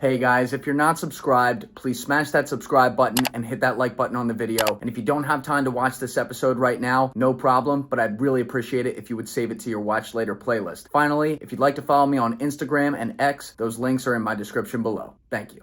Hey guys, if you're not subscribed, please smash that subscribe button and hit that like button on the video. And if you don't have time to watch this episode right now, no problem, but I'd really appreciate it if you would save it to your watch later playlist. Finally, if you'd like to follow me on Instagram and X, those links are in my description below. Thank you.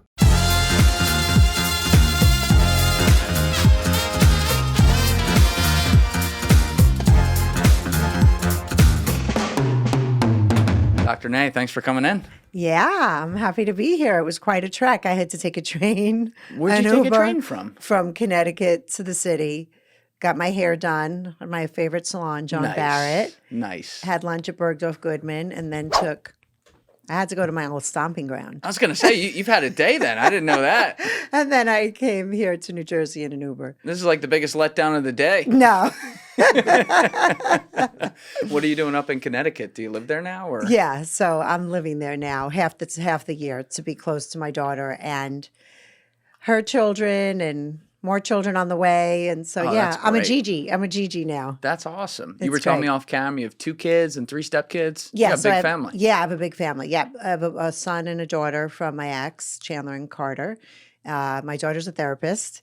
Dr. Nay, thanks for coming in. Yeah, I'm happy to be here. It was quite a trek. I had to take a train. Where'd you take a train from? From Connecticut to the city. Got my hair done at my favorite salon, John Barrett. Nice. Had lunch at Bergdorf Goodman, and then I had to go to my old stomping ground. I was going to say, you've had a day then. I didn't know that. And then I came here to New Jersey in an Uber. This is like the biggest letdown of the day. No. What are you doing up in Connecticut? Do you live there now? Or? Yeah, so I'm living there now half the year to be close to my daughter and her children and more children on the way. And so, I'm a Gigi. I'm a Gigi now. That's awesome. You were telling me off cam you have 2 kids and 3 stepkids? Yeah, you have a big family. Yeah, I have a big family. Yeah, I have a son and a daughter from my ex, Chandler and Carter. My daughter's a therapist.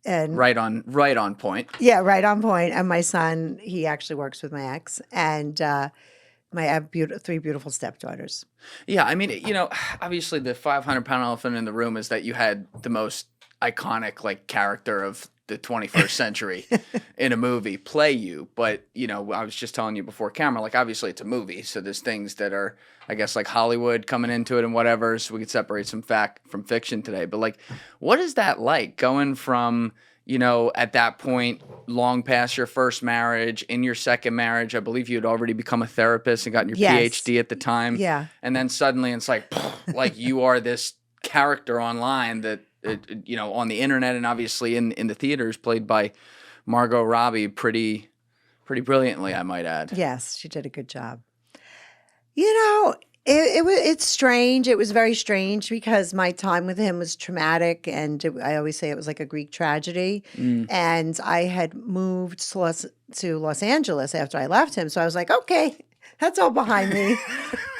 And right on point. Yeah, right on point. And my son, he actually works with my ex. And I have 3 beautiful stepdaughters. Yeah, I mean, obviously the 500-pound elephant in the room is that you had the most iconic character of the 21st century in a movie play you. But, I was just telling you before camera, obviously it's a movie. So there's things that are, I guess, Hollywood coming into it and whatever. So we could separate some fact from fiction today. But what is that like going from, at that point, long past your first marriage, in your second marriage, I believe you had already become a therapist and gotten your PhD at the time. Yeah. And then suddenly it's like you are this character online that, on the internet and obviously in the theaters, played by Margot Robbie pretty brilliantly, I might add. Yes, she did a good job. It's strange. It was very strange because my time with him was traumatic, and I always say it was like a Greek tragedy. And I had moved to Los Angeles after I left him, so I was like, okay, that's all behind me.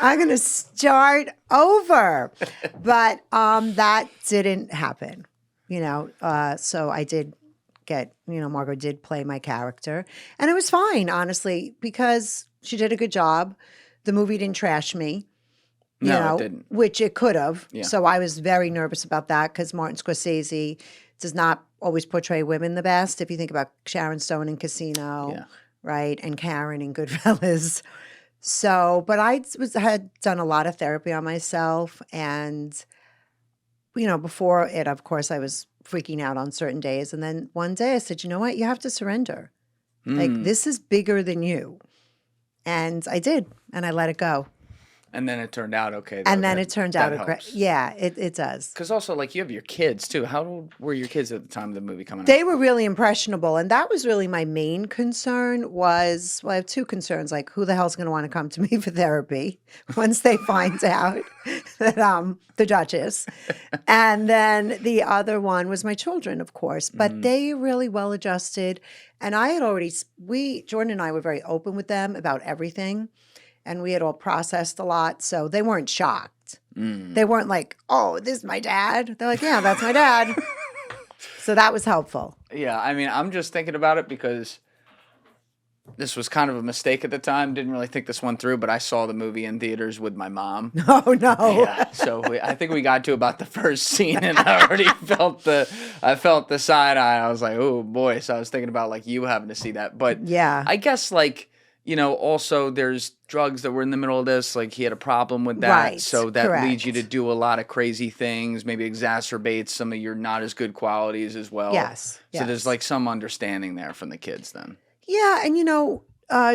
I'm going to start over. But that didn't happen, so I did get, Margot did play my character. And it was fine, honestly, because she did a good job. The movie didn't trash me. It didn't. Which it could have. Yeah. So I was very nervous about that because Martin Scorsese does not always portray women the best. If you think about Sharon Stone in Casino, right, and Karen in Goodfellas. So, but I had done a lot of therapy on myself, and before it, of course, I was freaking out on certain days, and then one day I said, you know what, you have to surrender. This is bigger than you, and I did, and I let it go. And then it turned out okay. It turned out great. Yeah, it does. Because also, you have your kids, too. How old were your kids at the time of the movie coming out? They were really impressionable. And that was really my main concern was, I have 2 concerns. Who the hell's going to want to come to me for therapy once they find out that the Duchess? And then the other one was my children, of course. But they really well-adjusted. And I had already, Jordan and I were very open with them about everything. And we had all processed a lot, so they weren't shocked. They weren't like, oh, this is my dad. They're like, yeah, that's my dad. So that was helpful. Yeah, I mean, I'm just thinking about it because this was kind of a mistake at the time. Didn't really think this one through, but I saw the movie in theaters with my mom. Oh, no. Yeah, so I think we got to about the first scene, and I already felt the side eye. I was like, oh, boy. So I was thinking about, you having to see that. But yeah, I guess, also there's drugs that were in the middle of this. He had a problem with that. Right, so that correct. leads you to do a lot of crazy things, maybe exacerbates some of your not as good qualities as well. Yes. So there's some understanding there from the kids then. Yeah. And,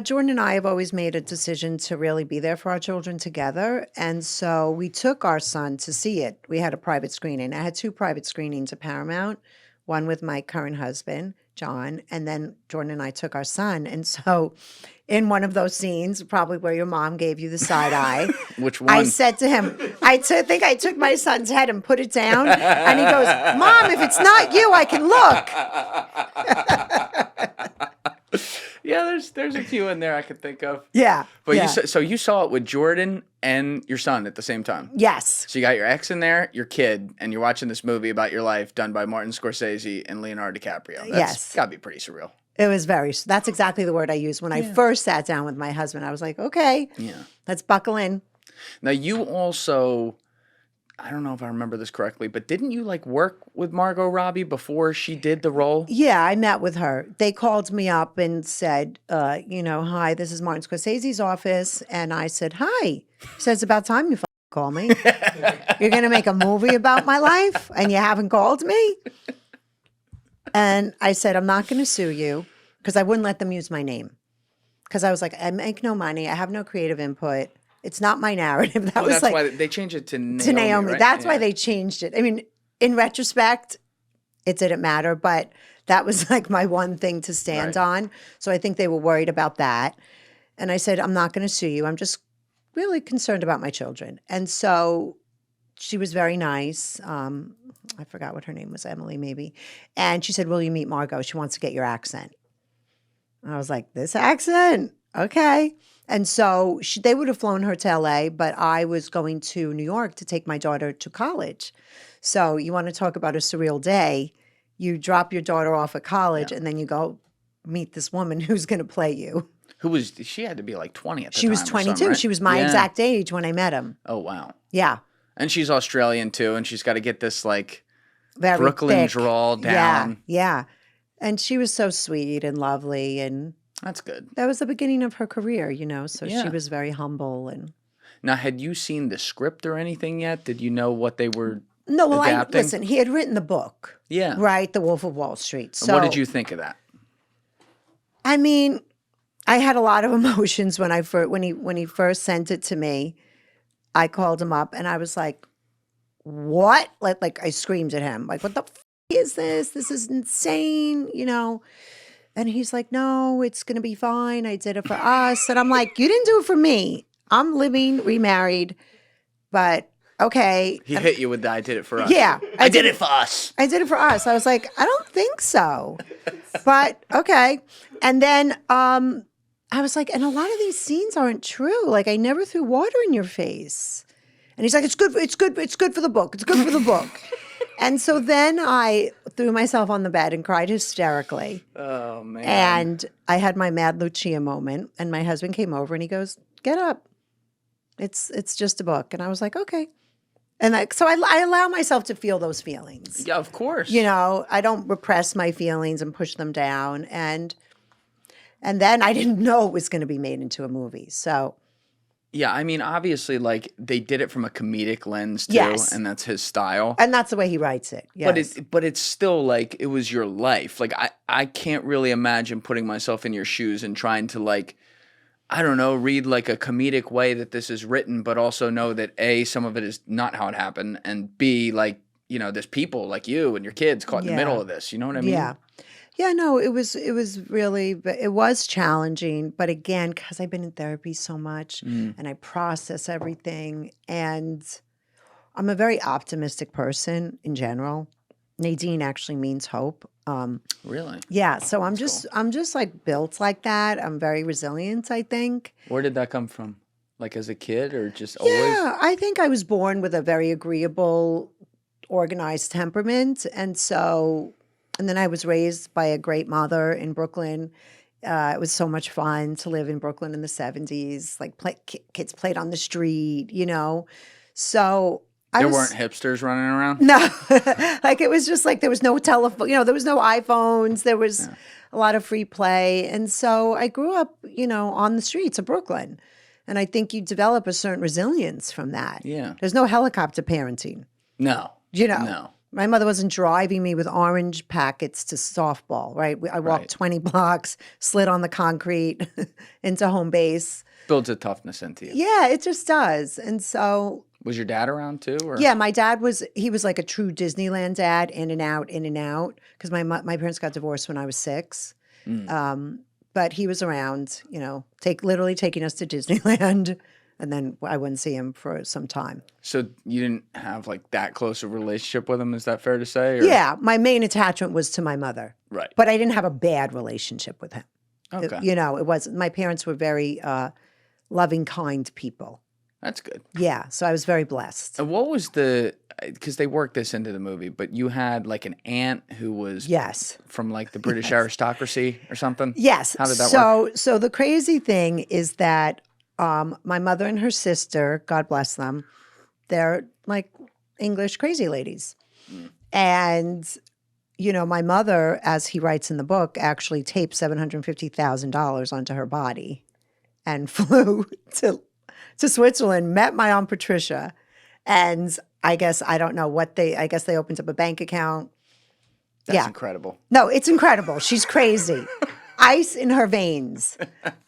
Jordan and I have always made a decision to really be there for our children together. And so we took our son to see it. We had a private screening. I had 2 private screenings at Paramount, one with my current husband, John, and then Jordan and I took our son. And so in one of those scenes, probably where your mom gave you the side eye. Which one? I said to him, I think I took my son's head and put it down. And he goes, Mom, if it's not you, I can look. Yeah, there's a few in there I could think of. Yeah. But yeah. you saw it with Jordan and your son at the same time. Yes. So you got your ex in there, your kid, and you're watching this movie about your life done by Martin Scorsese and Leonardo DiCaprio. That's got to be pretty surreal. It was that's exactly the word I used when I first sat down with my husband. I was like, okay, let's buckle in. Now you also, I don't know if I remember this correctly, but didn't you like work with Margot Robbie before she did the role? Yeah, I met with her. They called me up and said, hi, this is Martin Scorsese's office. And I said, hi. He said, it's about time you call me. You're going to make a movie about my life and you haven't called me? And I said, I'm not going to sue you because I wouldn't let them use my name. Because I was like, I make no money. I have no creative input. It's not my narrative. That's why they changed it to Naomi. To Naomi. Right? That's why they changed it. I mean, in retrospect, it didn't matter, but that was like my one thing to stand on. So I think they were worried about that. And I said, I'm not going to sue you. I'm just really concerned about my children. And so she was very nice. I forgot what her name was, Emily maybe. And she said, will you meet Margot? She wants to get your accent. And I was like, this accent? Okay. And so they would have flown her to LA, but I was going to New York to take my daughter to college. So you want to talk about a surreal day. You drop your daughter off at college and then you go meet this woman who's going to play you. She had to be like 20 at the time. She was 22. Right? She was my exact age when I met him. Oh, wow. Yeah. And she's Australian too, and she's got to get this like very Brooklyn thick drawl down. Yeah. And she was so sweet and lovely, and that's good. That was the beginning of her career, so she was very humble. And now, had you seen the script or anything yet? Did you know what they were adapting? Listen, he had written the book. Yeah. Right, The Wolf of Wall Street. So what did you think of that? I mean, I had a lot of emotions when he first sent it to me. I called him up and I was like, what? Like I screamed at him. Like, what the is this? This is insane, And he's like, no, it's going to be fine. I did it for us. And I'm like, you didn't do it for me. I'm living, remarried, but okay. He hit you with the I did it for us. Yeah. I did it for us. I did it for us. I was like, I don't think so. But okay. And then I was like, and a lot of these scenes aren't true. Like, I never threw water in your face. And he's like, it's good for the book. It's good for the book. And so then I threw myself on the bed and cried hysterically. Oh, man. And I had my Mad Lucia moment. And my husband came over and he goes, get up. It's just a book. And I was like, okay. And so I allow myself to feel those feelings. Yeah, of course. I don't repress my feelings and push them down. And then I didn't know it was going to be made into a movie. So. Yeah, I mean, obviously, like, they did it from a comedic lens, too, yes. and that's his style. And that's the way he writes it, yes. But it's still, like, it was your life. Like, I can't really imagine putting myself in your shoes and trying to, like, I don't know, read, like, a comedic way that this is written, but also know that, A, some of it is not how it happened, and B, like, there's people like you and your kids caught in the middle of this. You know what I mean? Yeah. Yeah, no, it was really, it was challenging. But again, because I've been in therapy so much and I process everything, and I'm a very optimistic person in general. Nadine actually means hope. Really? Yeah. So I'm just like built like that. I'm very resilient, I think. Where did that come from? Like as a kid or just always? Yeah, I think I was born with a very agreeable, organized temperament. And then I was raised by a great mother in Brooklyn. It was so much fun to live in Brooklyn in the 70s. Like kids played on the street, So there weren't hipsters running around? No. Like it was just like there was no telephone, there was no iPhones. There was a lot of free play. And so I grew up, on the streets of Brooklyn. And I think you develop a certain resilience from that. Yeah. There's no helicopter parenting. No. No. My mother wasn't driving me with orange packets to softball, right? I walked 20 blocks, slid on the concrete into home base. Builds a toughness into you. Yeah, it just does. And so. Was your dad around too? Or? Yeah, my dad was like a true Disneyland dad, in and out. Because my parents got divorced when I was 6. But he was around, literally taking us to Disneyland. And then I wouldn't see him for some time. So you didn't have like that close a relationship with him? Is that fair to say? Or? Yeah, my main attachment was to my mother. Right. But I didn't have a bad relationship with him. Okay. You know, it wasn't. My parents were very loving, kind people. That's good. Yeah, so I was very blessed. And what was because they worked this into the movie, but you had like an aunt who was Yes. from like the British aristocracy or something? Yes. How did that work? So the crazy thing is that my mother and her sister, God bless them, they're like English crazy ladies. And, you know, my mother, as he writes in the book, actually taped $750,000 onto her body and flew to Switzerland, met my Aunt Patricia. And I guess, I don't know I guess they opened up a bank account. That's incredible. No, it's incredible. She's crazy. Ice in her veins.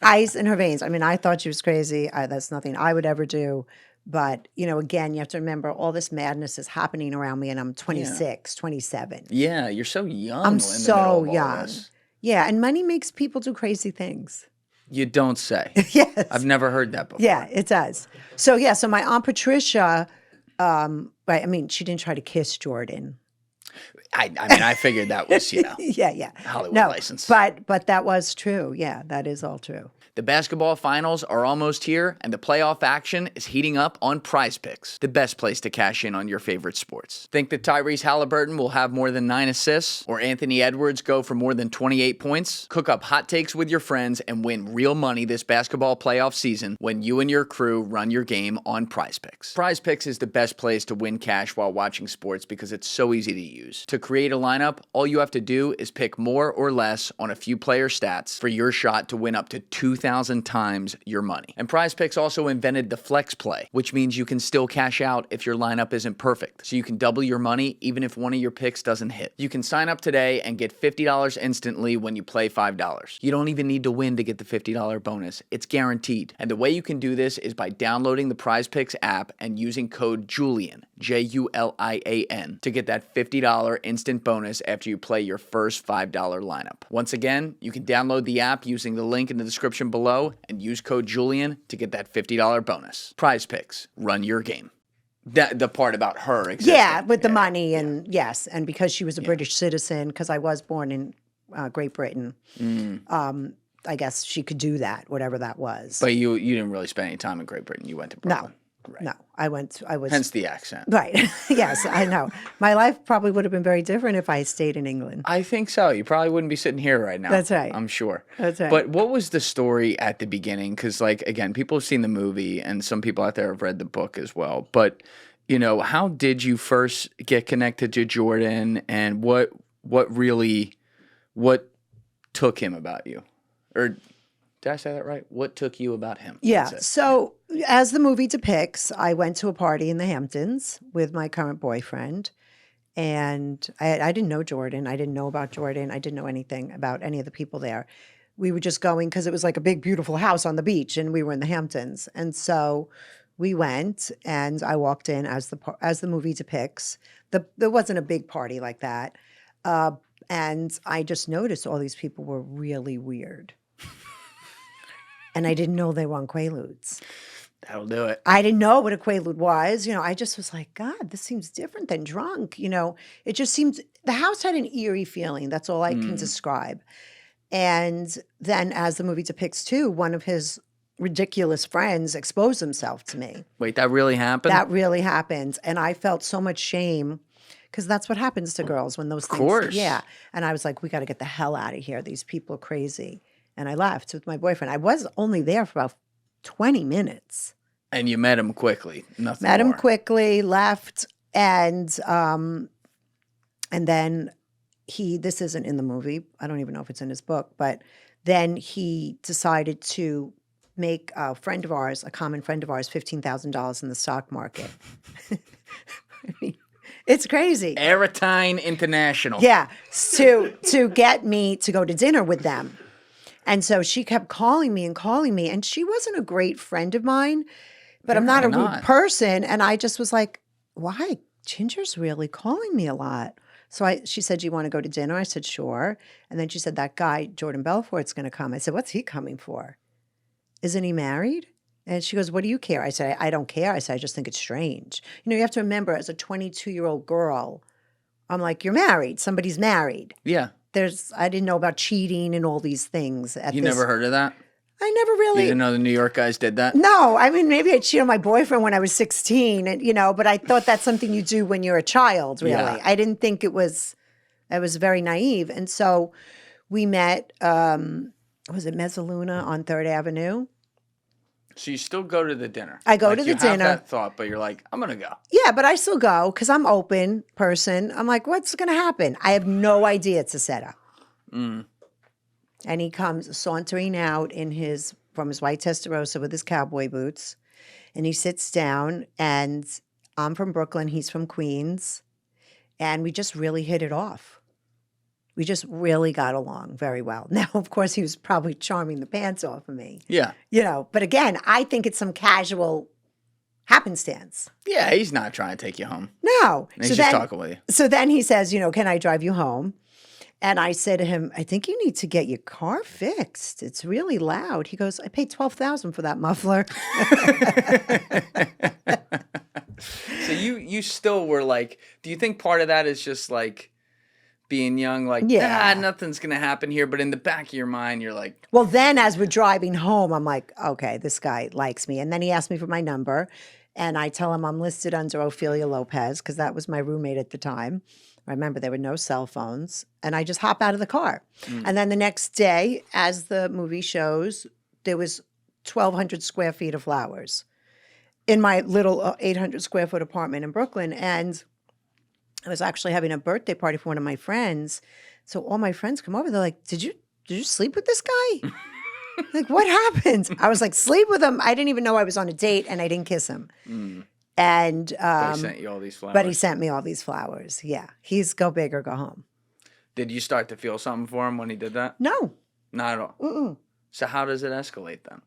Ice in her veins. I mean, I thought she was crazy. That's nothing I would ever do. But, you know, again, you have to remember all this madness is happening around me and I'm 26, 27. Yeah, you're so young. I'm in the so middle of all young. this. Yeah, and money makes people do crazy things. You don't say. Yes. I've never heard that before. Yeah, it does. So, yeah, so my Aunt Patricia, right, I mean, she didn't try to kiss Jordan. I mean, I figured that was, you know, Yeah. Hollywood No, license. but that was true. Yeah, that is all true. The basketball finals are almost here, and the playoff action is heating up on Prize Picks, the best place to cash in on your favorite sports. Think that Tyrese Halliburton will have more than 9 assists, or Anthony Edwards go for more than 28 points? Cook up hot takes with your friends and win real money this basketball playoff season when you and your crew run your game on Prize Picks. Prize Picks is the best place to win cash while watching sports because it's so easy to use. To create a lineup, all you have to do is pick more or less on a few player stats for your shot to win up to 2,000 times your money. And Prize Picks also invented the flex play, which means you can still cash out if your lineup isn't perfect. So you can double your money even if one of your picks doesn't hit. You can sign up today and get $50 instantly when you play $5. You don't even need to win to get the $50 bonus. It's guaranteed. And the way you can do this is by downloading the Prize Picks app and using code Julian, Julian, to get that $50 instant bonus after you play your first $5 lineup. Once again, you can download the app using the link in the description below and use code Julian to get that $50 bonus. Prize Picks, run your game. The part about her existing. Yeah, with the money and yes, and because she was a British citizen, because I was born in Great Britain, I guess she could do that, whatever that was. But you didn't really spend any time in Great Britain. You went to Brooklyn. Right. No, I was. Hence the accent. Right. Yes, I know. My life probably would have been very different if I stayed in England. I think so. You probably wouldn't be sitting here right now. That's right. I'm sure. That's right. But what was the story at the beginning? Because, like, again, people have seen the movie and some people out there have read the book as well. But, you know, how did you first get connected to Jordan and what took him about you? Or did I say that right? What took you about him? Yeah. So as the movie depicts, I went to a party in the Hamptons with my current boyfriend. And I didn't know Jordan. I didn't know about Jordan. I didn't know anything about any of the people there. We were just going because it was like a big, beautiful house on the beach and we were in the Hamptons. And so we went and I walked in as the movie depicts. There wasn't a big party like that. And I just noticed all these people were really weird. And I didn't know they were on Quaaludes. That'll do it. I didn't know what a Quaalude was. You know, I just was like, God, this seems different than drunk. You know, it just seemed, the house had an eerie feeling. That's all I can describe. And then as the movie depicts too, one of his ridiculous friends exposed himself to me. Wait, that really happened? That really happened. And I felt so much shame because that's what happens to girls when those things. Of course. Yeah. And I was like, we got to get the hell out of here. These people are crazy. And I left with my boyfriend. I was only there for about 20 minutes. And you met him quickly. Nothing Met more. him quickly, left, and then this isn't in the movie. I don't even know if it's in his book, but then he decided to make a friend of ours, a common friend of ours, $15,000 in the stock market. I mean, it's crazy. Airtime International. Yeah, to get me to go to dinner with them. And so she kept calling me, and she wasn't a great friend of mine, but I'm not a rude person. And I just was like, why? Ginger's really calling me a lot. So she said, do you want to go to dinner? I said, sure. And then she said, that guy, Jordan Belfort's going to come. I said, what's he coming for? Isn't he married? And she goes, what do you care? I said, I don't care. I said, I just think it's strange. You know, you have to remember, as a 22-year-old girl, I'm like, you're married. Somebody's married. Yeah. I didn't know about cheating and all these things. You never heard of that? I never really. You didn't know the New York guys did that? No, I mean, maybe I cheated on my boyfriend when I was 16, and but I thought that's something you do when you're a child, really. Yeah. I didn't think it was, I was very naive. And so we met, was it Mezzaluna on 3rd Avenue? So you still go to the dinner? I go to the you dinner. have that thought, but you're like, I'm going to go. Yeah, but I still go because I'm open person. I'm like, what's going to happen? I have no idea it's a setup. Mm. And he comes sauntering out from his white Testarossa with his cowboy boots. And he sits down, and I'm from Brooklyn. He's from Queens. And we just really hit it off. We just really got along very well. Now, of course, he was probably charming the pants off of me. Yeah. But again, I think it's some casual happenstance. Yeah, he's not trying to take you home. No. He's just talking with you. So then he says, can I drive you home? And I said to him, I think you need to get your car fixed. It's really loud. He goes, I paid $12,000 for that muffler. So you still were like, do you think part of that is just like being young, like, nothing's going to happen here. But in the back of your mind, you're like. Well, then as we're driving home, I'm like, okay, this guy likes me. And then he asked me for my number. And I tell him I'm listed under Ophelia Lopez because that was my roommate at the time. I remember there were no cell phones. And I just hop out of the car. And then the next day, as the movie shows, there was 1,200 square feet of flowers in my little 800 square foot apartment in Brooklyn. And I was actually having a birthday party for one of my friends. So all my friends come over. They're like, did you sleep with this guy? Like, what happened? I was like, sleep with him. I didn't even know I was on a date, and I didn't kiss him. And but he sent you all these flowers. But he sent me all these flowers. Yeah. He's go big or go home. Did you start to feel something for him when he did that? No. Not at all? Mm-mm. So how does it escalate then?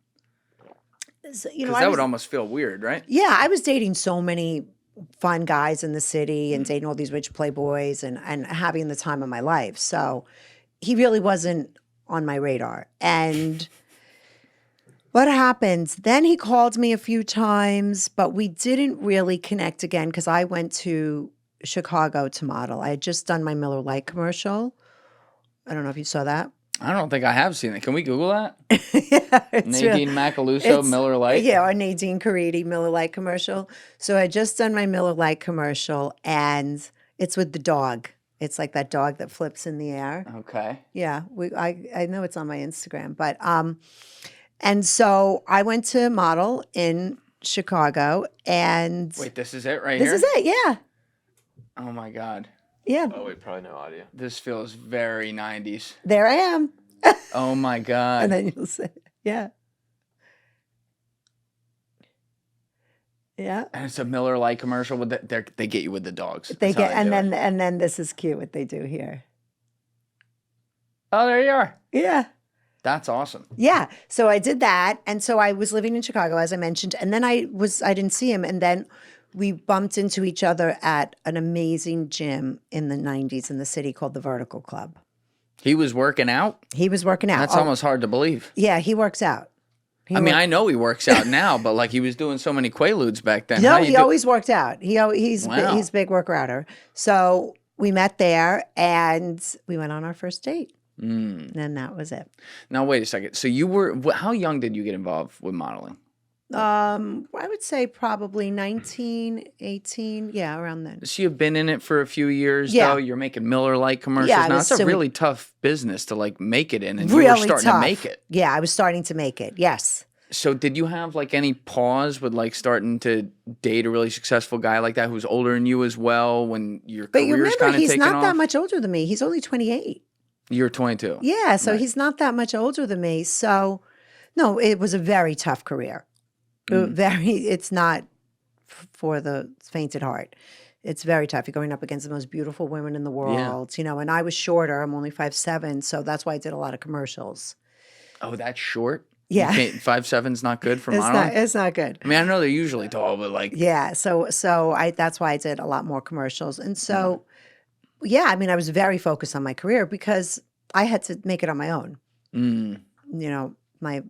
So, because that would almost feel weird, right? Yeah, I was dating so many fun guys in the city and dating all these rich playboys and having the time of my life. So he really wasn't on my radar. And what happened? Then he called me a few times, but we didn't really connect again because I went to Chicago to model. I had just done my Miller Lite commercial. I don't know if you saw that. I don't think I have seen it. Can we Google that? Yeah, Nadine Macaluso, Miller Lite? Yeah, or Nadine Caridi, Miller Lite commercial. So I just done my Miller Lite commercial, and it's with the dog. It's like that dog that flips in the air. Okay. Yeah, I know it's on my Instagram. But and so I went to model in Chicago, and wait, this is it right here? here? This is it, yeah. Oh, my God. Yeah. Oh, wait, probably no audio. This feels very 90s. There I am. Oh, my God. And then you'll say, yeah. Yeah. And it's a Miller Lite commercial. With they get you with the dogs. They get, and then this is cute what they do here. Oh, there you are. Yeah. That's awesome. Yeah. So I did that. And so I was living in Chicago, as I mentioned. And then I didn't see him. And then we bumped into each other at an amazing gym in the 90s in the city called the Vertical Club. He was working out? He was working out. That's almost hard to believe. Yeah, he works out. I know he works out now, but like he was doing so many Quaaludes back then. No, he always worked out. He's Wow. a big worker outer. So we met there and we went on our first date. And that was it. Now, wait a second. So how young did you get involved with modeling? I would say probably 19, 18. Yeah, around then. So you've been in it for a few years, Yeah. though? You're making Miller Lite commercials Yeah, now. It's a really tough business to like make it in, and you were Really starting tough. to make it. Yeah, I was starting to make it. Yes. So did you have like any pause with like starting to date a really successful guy like that who's older than you as well when your But you career's remember, kind of he's taking not off? that much older than me. He's only 28. You're 22. Yeah, so Right. he's not that much older than me. So, no, it was a very tough career. It's not for the faint at heart. It's very tough. You're going up against the most beautiful women in the world, and I was shorter. I'm only 5'7", so that's why I did a lot of commercials. Oh, that's short? Yeah. 5'7's not good for It's modeling? it's not good. I mean, I know they're usually tall, but like... Yeah, so that's why I did a lot more commercials. And so, yeah, I mean, I was very focused on my career because I had to make it on my own. Mm. You know, my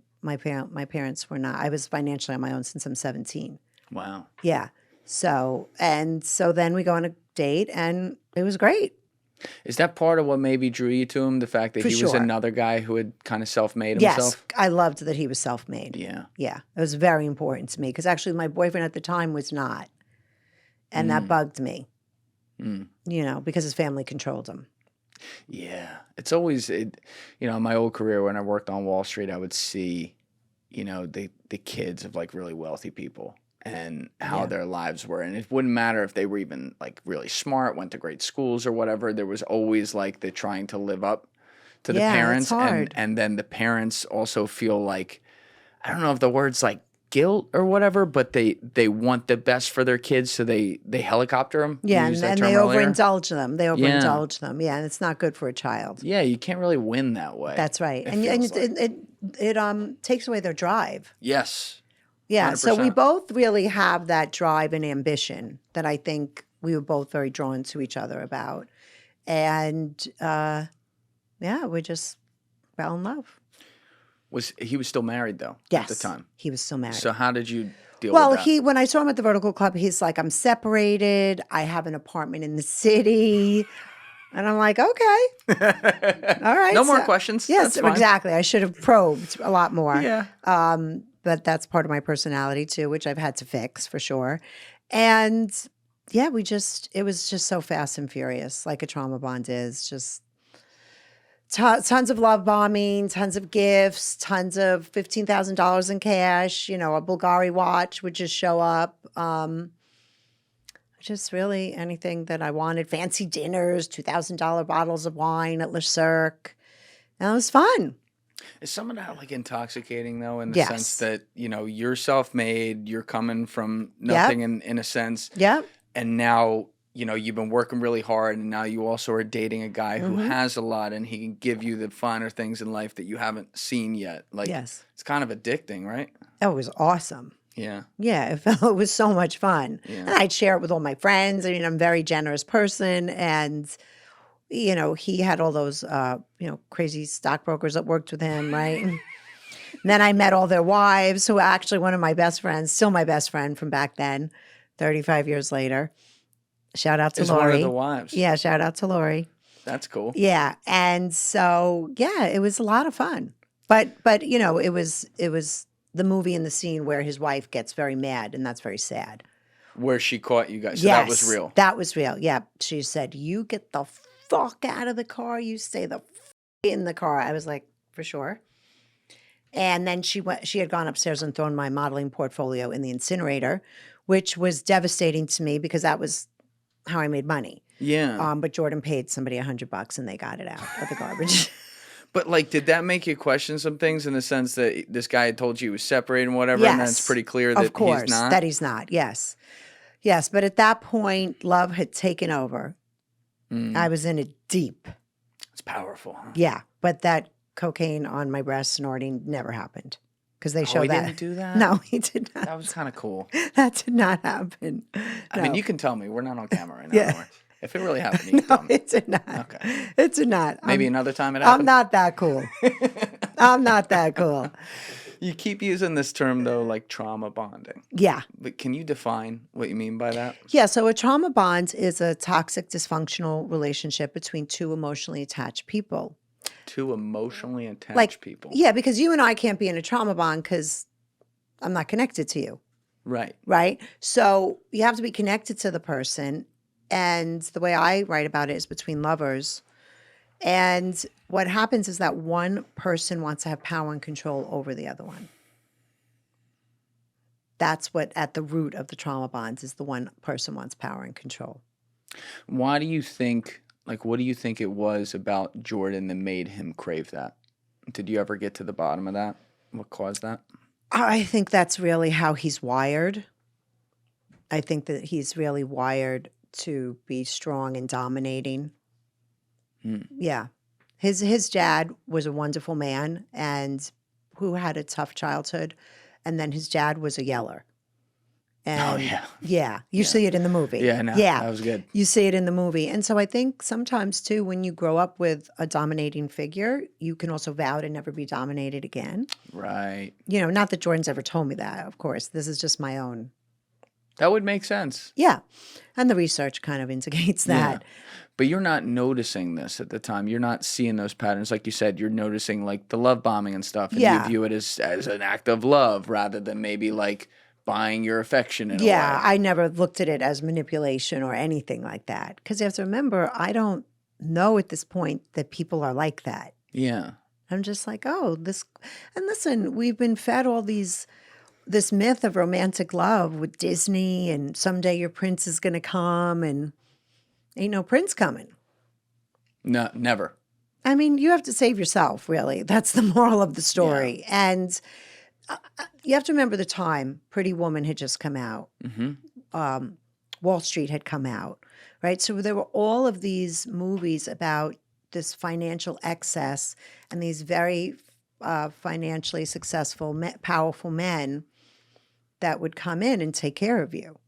parents were not. I was financially on my own since I'm 17. Wow. Yeah. So then we go on a date and it was great. Is that part of what maybe drew you to him? The fact that For he was sure. another guy who had kind of self-made Yes, himself? I loved that he was self-made. Yeah. Yeah, it was very important to me because actually my boyfriend at the time was not. And that bugged me, because his family controlled him. Yeah. It's always, in my old career when I worked on Wall Street, I would see, the kids of like really wealthy people and how their lives were. And it wouldn't matter if they were even like really smart, went to great schools or whatever. There was always like the trying to live up to the parents. It's hard. And then the parents also feel like, I don't know if the word's like guilt or whatever, but they want the best for their kids. So they helicopter them. Yeah, You used that and term they earlier. overindulge them. They overindulge them. Yeah, and it's not good for a child. Yeah, you can't really win that way. That's right. It And feels like. it takes away their drive. Yes. Yeah, so we 100%. both really have that drive and ambition that I think we were both very drawn to each other about. And we just fell in love. He was still married though Yes. at the time. He was still married. So how did you deal Well, with that? when I saw him at the Vertical Club, he's like, I'm separated. I have an apartment in the city. And I'm like, okay. All right. No more questions. Yes, That's fine. exactly. I should have probed a lot more. Yeah. But that's part of my personality too, which I've had to fix for sure. And yeah, it was just so fast and furious, like a trauma bond is. Just tons of love bombing, tons of gifts, tons of $15,000 in cash. A Bulgari watch would just show up. Just really anything that I wanted. Fancy dinners, $2,000 bottles of wine at Le Cirque. And it was fun. Is some of that like intoxicating though, in the Yes. sense that, you're self-made, you're coming from nothing in a sense. Yep. And now, you've been working really hard and now you also are dating a guy who has a lot and he can give you the finer things in life that you haven't seen yet. Like Yes. it's kind of addicting, right? That was awesome. Yeah. Yeah, it was so much fun. Yeah. And I'd share it with all my friends. I mean, I'm a very generous person. And, he had all those, crazy stockbrokers that worked with him, right? And then I met all their wives, who are actually one of my best friends, still my best friend from back then, 35 years later. Shout out to Is Lori. one of the wives. Yeah, shout out to Lori. That's cool. Yeah. And so, it was a lot of fun. But it was the movie and the scene where his wife gets very mad, and that's very sad. Where she caught you guys. So that was real. That was real. Yeah. She said, "You get the fuck out of the car. You stay the fuck in the car." I was like, "For sure." And then she had gone upstairs and thrown my modeling portfolio in the incinerator, which was devastating to me because that was how I made money. Yeah. But Jordan paid somebody $100 and they got it out of the garbage. But like, did that make you question some things in the sense that this guy had told you he was separated and whatever, and then it's pretty clear that of course, he's not? that he's not. Yes. Yes. But at that point, love had taken over. I was in it deep. It's powerful, huh? Yeah. But that cocaine on my breast snorting never happened because they showed he that. didn't do that? No, he did not. That was kind of cool. That did not happen. I mean, No. you can tell me. We're not on camera right now. Yeah. Don't worry. If it really happened, you can No, tell me. it did not. Okay. It did not. Maybe another time it I'm happened? not that cool. I'm not that cool. You keep using this term, though, like trauma bonding. Yeah. But can you define what you mean by that? Yeah. So a trauma bond is a toxic, dysfunctional relationship between two emotionally attached people. Two emotionally attached people. Yeah, because you and I can't be in a trauma bond because I'm not connected to you. Right. Right? So you have to be connected to the person. And the way I write about it is between lovers. And what happens is that one person wants to have power and control over the other one. That's what at the root of the trauma bonds is the one person wants power and control. Why do you think, like, what do you think it was about Jordan that made him crave that? Did you ever get to the bottom of that? What caused that? I think that's really how he's wired. I think that he's really wired to be strong and dominating. Yeah. His dad was a wonderful man and who had a tough childhood. And then his dad was a yeller. And yeah. Yeah. You see it in the movie. Yeah, no, Yeah. that was good. You see it in the movie. And so I think sometimes too, when you grow up with a dominating figure, you can also vow to never be dominated again. Right. Not that Jordan's ever told me that, of course. This is just my own That would make sense. Yeah. And the research kind of indicates that. Yeah. But you're not noticing this at the time. You're not seeing those patterns. Like you said, you're noticing like the love bombing and stuff. And you view it as an act of love rather than maybe like buying your affection in a way. I never looked at it as manipulation or anything like that. Because you have to remember, I don't know at this point that people are like that. Yeah. I'm just like, oh, this. And listen, we've been fed all this myth of romantic love with Disney and someday your prince is going to come and ain't no prince coming. No, never. I mean, you have to save yourself, really. That's the moral of the story. Yeah. And you have to remember the time. Pretty Woman had just come out. Mm-hmm. Wall Street had come out, right? So there were all of these movies about this financial excess and these very financially successful, powerful men that would come in and take care of you.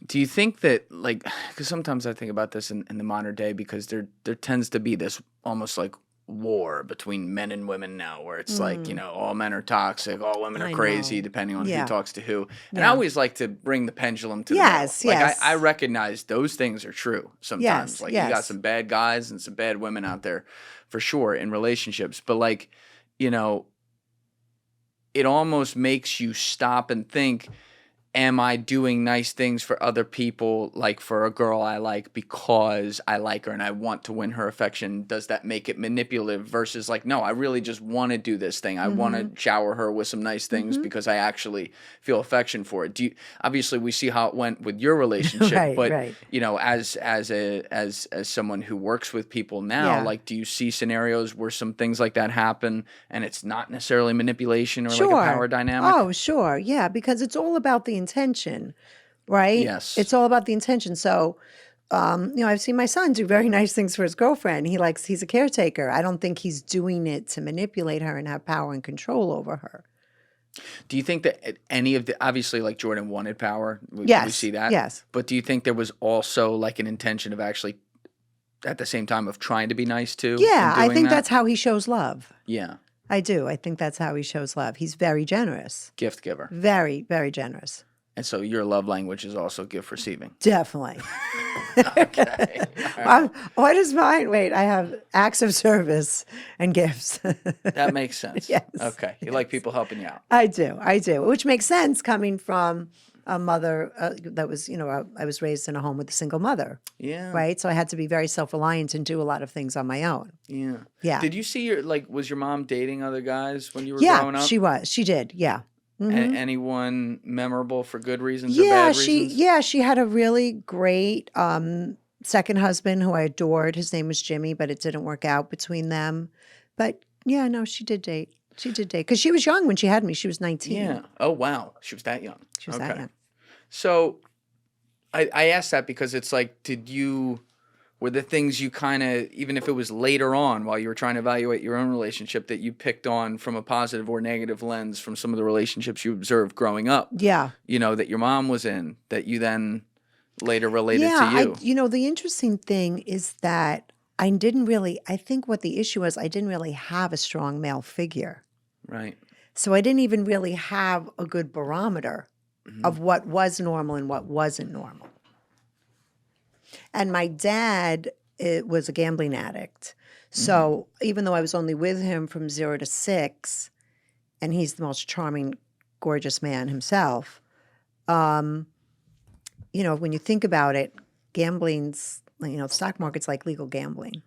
Do you think that, like, because sometimes I think about this in the modern day, because there tends to be this almost like war between men and women now, where it's like, you know, all men are toxic, all women are crazy, depending on who talks to who. And I always like to bring the pendulum to the middle. Like, I recognize those things are true sometimes. You got some bad guys and some bad women out there for sure in relationships. But, like, you know, it almost makes you stop and think, am I doing nice things for other people, like for a girl I like because I like her and I want to win her affection? Does that make it manipulative versus like, no, I really just want to do this thing. I want to shower her with some nice things because I actually feel affection for it. Obviously we see how it went with your relationship, but you know, as someone who works with people now, like, do you see scenarios where some things like that happen and it's not necessarily manipulation or like a power dynamic? Oh, sure. Yeah, because it's all about the intention, right? Yes. It's all about the intention. So, you know, I've seen my son do very nice things for his girlfriend. He's a caretaker. I don't think he's doing it to manipulate her and have power and control over her. Do you think that any of obviously like Jordan wanted power? We see that. Yes. But do you think there was also like an intention of actually at the same time of trying to be nice too? Yeah, I think that's how he shows love. Yeah. I do. I think that's how he shows love. He's very generous. Gift giver. Very, very generous. And so your love language is also gift receiving. Definitely. Okay. Right. What is mine? Wait, I have acts of service and gifts. That makes sense. Yes. Okay. You like people helping you out. I do. Which makes sense coming from a mother that was, you know, I was raised in a home with a single mother. Yeah. Right? So I had to be very self-reliant and do a lot of things on my own. Yeah. Yeah. Did you see was your mom dating other guys when you were growing up? Yeah, she was. She did. Yeah. Mm-hmm. Anyone memorable for good reasons or bad reasons? She had a really great second husband who I adored. His name was Jimmy, but it didn't work out between them. But yeah, no, she did date. She did date because she was young when she had me. She was 19. Yeah. Oh, wow. She was that young. She was that young. So I asked that because it's like, were the things you kind of, even if it was later on while you were trying to evaluate your own relationship, that you picked on from a positive or negative lens from some of the relationships you observed growing up? Yeah. You know, that your mom was in, that you then later related to you? You know, the interesting thing is that I think what the issue was, I didn't really have a strong male figure. Right. So I didn't even really have a good barometer of what was normal and what wasn't normal. And my dad was a gambling addict. So even though I was only with him from 0 to 6, and he's the most charming, gorgeous man himself, you know, when you think about it, gambling's, you know, the stock market's like legal gambling.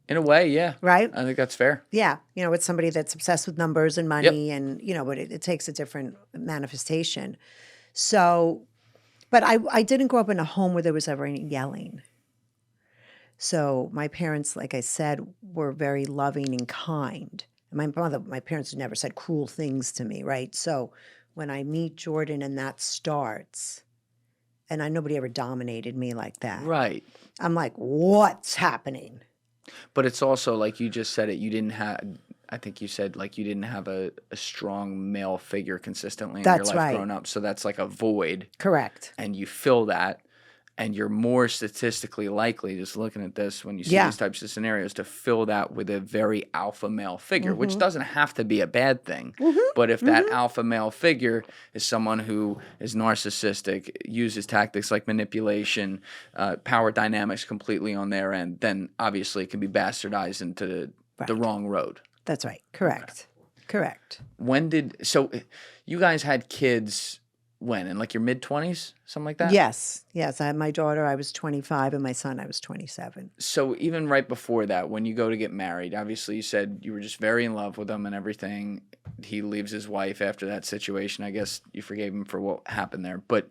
In a way, yeah. Right? I think that's fair. Yeah. You know, it's somebody that's obsessed with numbers and money and, you know, but it takes a different manifestation. So, but I didn't grow up in a home where there was ever any yelling. So my parents, like I said, were very loving and kind. And my parents never said cruel things to me, right? So when I meet Jordan and that starts, and nobody ever dominated me like that. Right. I'm like, what's happening? But it's also like you just said it. You didn't have. I think you said like you didn't have a strong male figure consistently in your life growing up. So that's like a void. Correct. And you fill that, And you're more statistically likely, just looking at this, when you see Yeah. these types of scenarios, to fill that with a very alpha male figure, Mm-hmm. which doesn't have to be a bad thing. Mm-hmm. But if that alpha male figure is someone who is narcissistic, uses tactics like manipulation, power dynamics completely on their end, then obviously it can be bastardized into the wrong road. That's right. Correct. Correct. So you guys had kids when? In like your mid-20s? Something like that? Yes. Yes. I had my daughter, I was 25, and my son, I was 27. So even right before that, when you go to get married, obviously you said you were just very in love with him and everything. He leaves his wife after that situation. I guess you forgave him for what happened there. But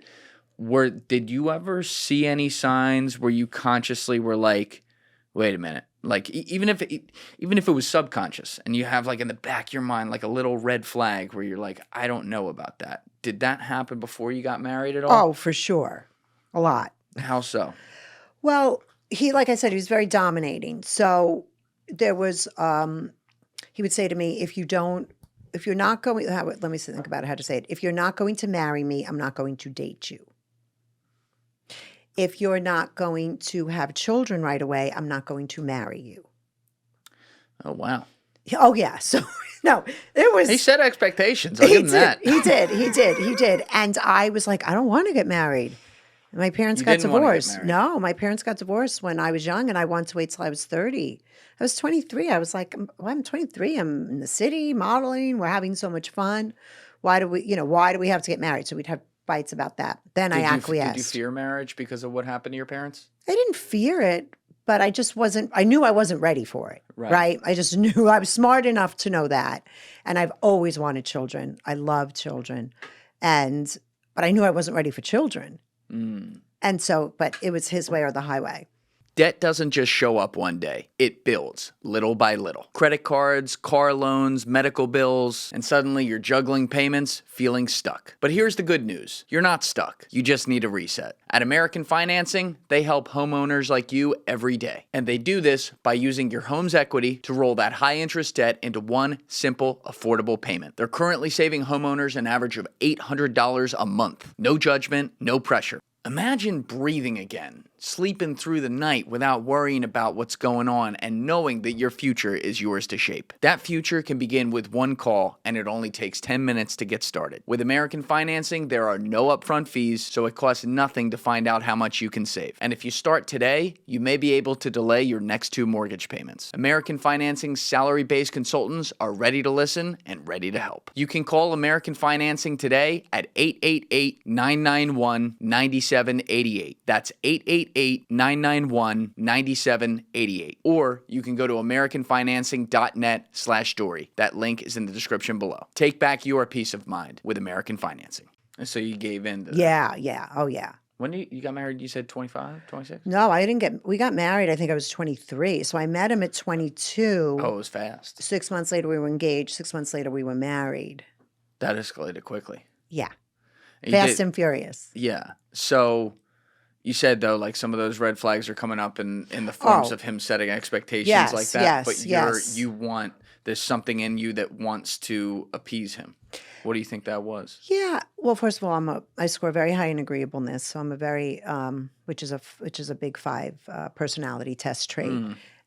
did you ever see any signs where you consciously were like, wait a minute, like even if it was subconscious and you have like in the back of your mind like a little red flag where you're like, I don't know about that. Did that happen before you got married at all? Oh, for sure. A lot. How so? Well, like I said, he was very dominating. So there was, he would say to me, if you're not going, let me think about how to say it. If you're not going to marry me, I'm not going to date you. If you're not going to have children right away, I'm not going to marry you. Oh, wow. Oh, yeah. So, no, it was. He set expectations. I'll give him that. He did. And I was like, I don't want to get married. And my parents got didn't wanna get divorced. married. No, my parents got divorced when I was young, and I wanted to wait till I was 30. I was 23. I was like, I'm 23. I'm in the city modeling. We're having so much fun. Why do we have to get married? So we'd have fights about that. Then I acquiesced. Did you fear marriage because of what happened to your parents? I didn't fear it, but I just wasn't, I knew I wasn't ready for it, right? I just knew I was smart enough to know that. And I've always wanted children. I love children. But I knew I wasn't ready for children. And so, but it was his way or the highway. Debt doesn't just show up one day. It builds, little by little. Credit cards, car loans, medical bills, and suddenly you're juggling payments, feeling stuck. But here's the good news. You're not stuck. You just need a reset. At American Financing, they help homeowners like you every day. And they do this by using your home's equity to roll that high-interest debt into one simple, affordable payment. They're currently saving homeowners an average of $800 a month. No judgment, no pressure. Imagine breathing again, sleeping through the night without worrying about what's going on and knowing that your future is yours to shape. That future can begin with one call, and it only takes 10 minutes to get started. With American Financing, there are no upfront fees, so it costs nothing to find out how much you can save. And if you start today, you may be able to delay your next 2 mortgage payments. American Financing's salary-based consultants are ready to listen and ready to help. You can call American Financing today at 888-991-9788. That's 888-991-9788. Or you can go to americanfinancing.net/Dorey. That link is in the description below. Take back your peace of mind with American Financing. And so you gave in to that. Yeah. Oh, yeah. When you got married, you said 25, 26? No, we got married, I think I was 23. So I met him at 22. Oh, it was fast. 6 months later, we were engaged. 6 months later, we were married. That escalated quickly. Yeah. You Fast did- and furious. Yeah. So you said, though, like some of those red flags are coming up in the forms of him setting expectations like that. But there's something in you that wants to appease him. What do you think that was? Yeah. Well, first of all, I score very high in agreeableness. So I'm a very, which is a big 5 personality test trait.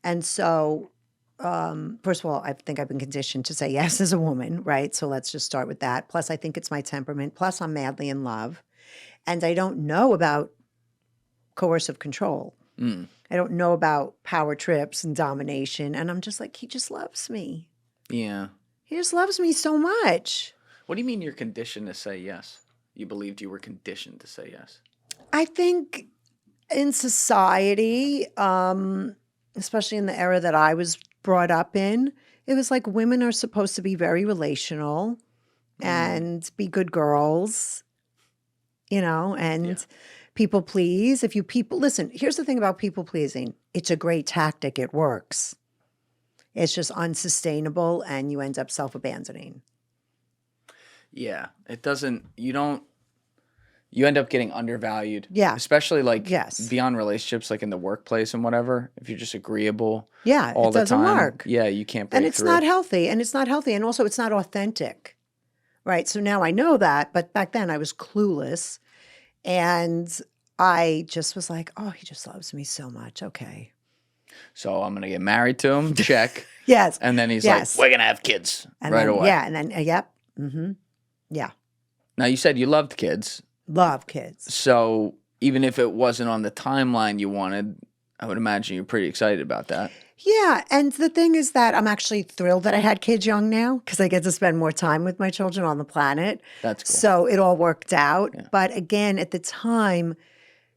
And so, first of all, I think I've been conditioned to say yes as a woman, right? So let's just start with that. Plus, I think it's my temperament. Plus, I'm madly in love. And I don't know about coercive control. I don't know about power trips and domination. And I'm just like, he just loves me. Yeah. He just loves me so much. What do you mean you're conditioned to say yes? You believed you were conditioned to say yes? I think in society, especially in the era that I was brought up in, it was like women are supposed to be very relational and be good girls, and people please. Listen, here's the thing about people pleasing. It's a great tactic. It works. It's just unsustainable and you end up self-abandoning. Yeah. It doesn't, you end up getting undervalued. Yeah. Especially Yes. beyond relationships, like in the workplace and whatever. If you're just agreeable Yeah, all it the doesn't time. work. Yeah, you can't break And it's through. not healthy. And also it's not authentic. Right. So now I know that, but back then I was clueless. And I just was like, oh, he just loves me so much. Okay. So I'm going to get married to him, check. Yes. And then he's Yes. like, we're going to have kids And right then, away. Yeah. And then, yep. Mm-hmm. Yeah. Now, you said you loved kids. Love kids. So even if it wasn't on the timeline you wanted, I would imagine you're pretty excited about that. Yeah. And the thing is that I'm actually thrilled that I had kids young now because I get to spend more time with my children on the planet. That's cool. So it all worked out. Yeah. But again, at the time,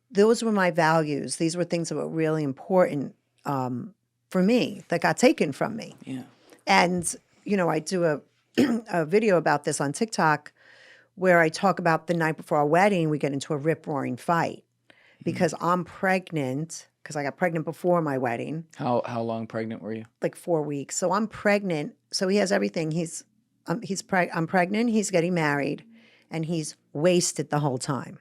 those were my values. These were things that were really important for me that got taken from me. Yeah. And, you know, I do a video about this on TikTok where I talk about the night before our wedding, we get into a rip-roaring fight because I'm pregnant, because I got pregnant before my wedding. How long pregnant were you? Like 4 weeks. So I'm pregnant. So he has everything. I'm pregnant. He's getting married, and he's wasted the whole time.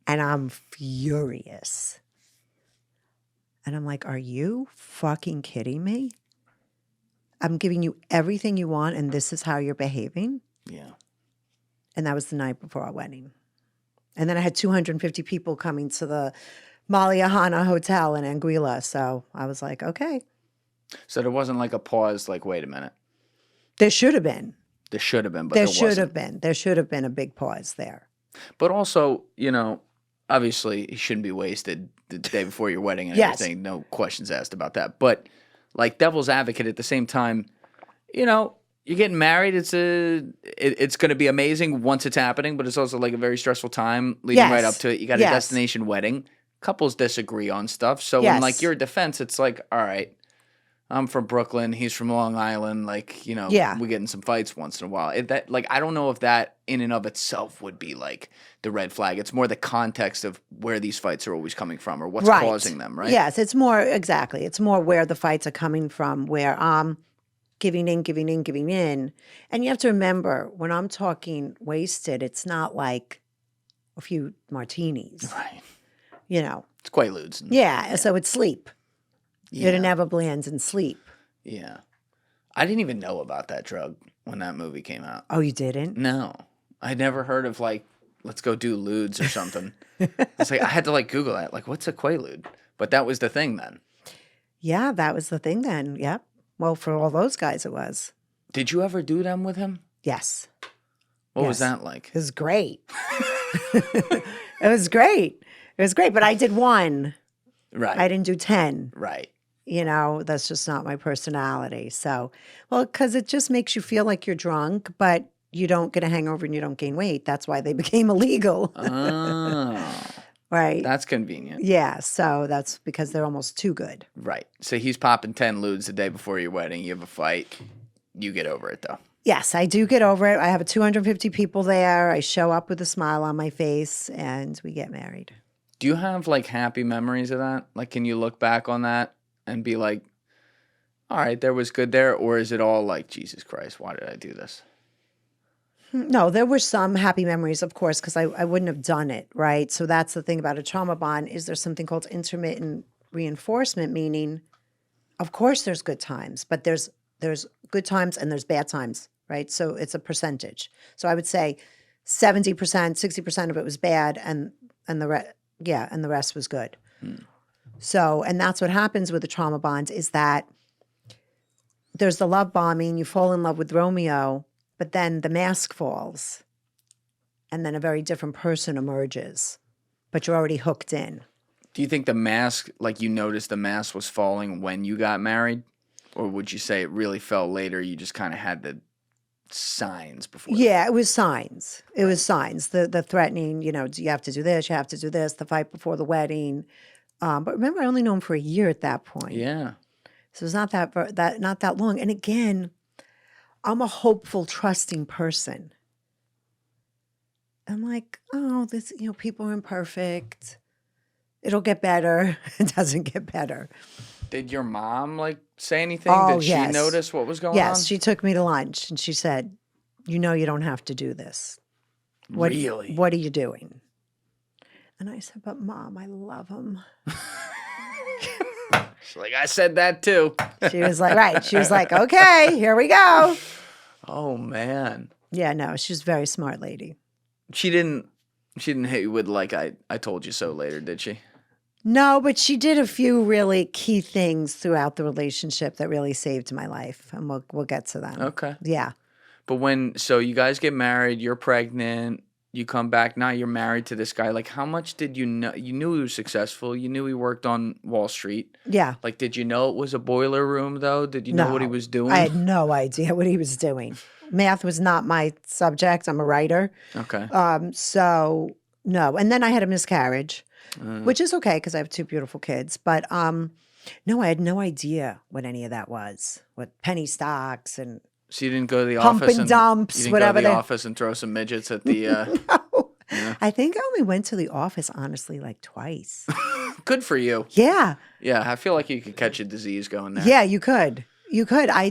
And I'm furious. And I'm like, are you fucking kidding me? I'm giving you everything you want, and this is how you're behaving? Yeah. And that was the night before our wedding. And then I had 250 people coming to the Maliahana Hotel in Anguilla. So I was like, okay. So there wasn't like a pause, like, wait a minute. There should have been. There should have been, but There there should wasn't. have been. There should have been a big pause there. But also, you know, obviously he shouldn't be wasted the day before your wedding and Yes. everything. No questions asked about that. But like devil's advocate at the same time, you know, you're getting married. It's going to be amazing once it's happening, but it's also like a very stressful time leading Yes. right up to it. You got a Yes. destination wedding. Couples disagree on stuff. So in Yes. like your defense, it's like, all right, I'm from Brooklyn. He's from Long Island. Like, you know, Yeah. we get in some fights once in a while. I don't know if that in and of itself would be like the red flag. It's more the context of where these fights are always coming from or what's Right. causing them, right? Yes, it's more, exactly. It's more where the fights are coming from, where I'm giving in. And you have to remember, when I'm talking wasted, it's not like a few martinis, Right. you know. It's Quaaludes. Yeah, so it's sleep. Yeah. It inevitably ends in sleep. Yeah. I didn't even know about that drug when that movie came out. Oh, you didn't? No. I'd never heard of like, let's go do ludes or something. It's like, I had to like Google that. Like, what's a Quaalude? But that was the thing then. Yeah, that was the thing then. Yep. Well, for all those guys, it was. Did you ever do them with him? Yes. What was Yes. that like? It was great. It was great. It was great, but I did one. Right. I didn't do 10. Right. You know, that's just not my personality. So, well, because it just makes you feel like you're drunk, but you don't get a hangover and you don't gain weight. That's why they became illegal. Oh. Right. That's convenient. Yeah. So that's because they're almost too good. Right. So he's popping 10 ludes the day before your wedding. You have a fight. You get over it though. Yes, I do get over it. I have 250 people there. I show up with a smile on my face and we get married. Do you have like happy memories of that? Like, can you look back on that and be like, all right, there was good there? Or is it all like, Jesus Christ, why did I do this? No, there were some happy memories, of course, because I wouldn't have done it, right? So that's the thing about a trauma bond is there's something called intermittent reinforcement, meaning, of course, there's good times, but there's good times and there's bad times, right? So it's a percentage. So I would say 70%, 60% of it was bad, and the rest was good. So, and that's what happens with the trauma bonds is that there's the love bombing. You fall in love with Romeo, but then the mask falls, and then a very different person emerges, but you're already hooked in. Do you think the mask, like you noticed the mask was falling when you got married? Or would you say it really fell later? You just kind of had the signs before? Yeah, it was signs. It was signs. The threatening, you know, you have to do this, you have to do this, the fight before the wedding. But remember, I only knew him for a year at that point. Yeah. So it's not that long. And again, I'm a hopeful, trusting person. I'm like, oh, this, you know, people are imperfect. It'll get better. It doesn't get better. Did your mom like say anything? Oh, Did she yes. notice what was going on? Yes, she took me to lunch and she said, you know, you don't have to do this. Really? What are you doing? And I said, but Mom, I love him. She's like, I said that too. She was like, right. She was like, okay, here we go. Oh, man. Yeah, no, she's a very smart lady. She didn't She didn't hit you with like I told you so later, did she? No, but she did a few really key things throughout the relationship that really saved my life, and we'll get to them. Okay. Yeah. But so you guys get married, you're pregnant, you come back, now you're married to this guy. Like, how much did you know? You knew he was successful. You knew he worked on Wall Street. Yeah. Like, did you know it was a boiler room, though? Did you know what he was doing? I had no idea what he was doing. Math was not my subject. I'm a writer. Okay. So, no. And then I had a miscarriage, which is okay because I have two beautiful kids. But no, I had no idea what any of that was, what penny stocks and So you didn't go to the pump office and dumps, you didn't whatever. go to the office and throw some midgets at the. No. Yeah. I think I only went to the office, honestly, like twice. Good for you. Yeah. Yeah, I feel like you could catch a disease going there. Yeah, you could. You could. I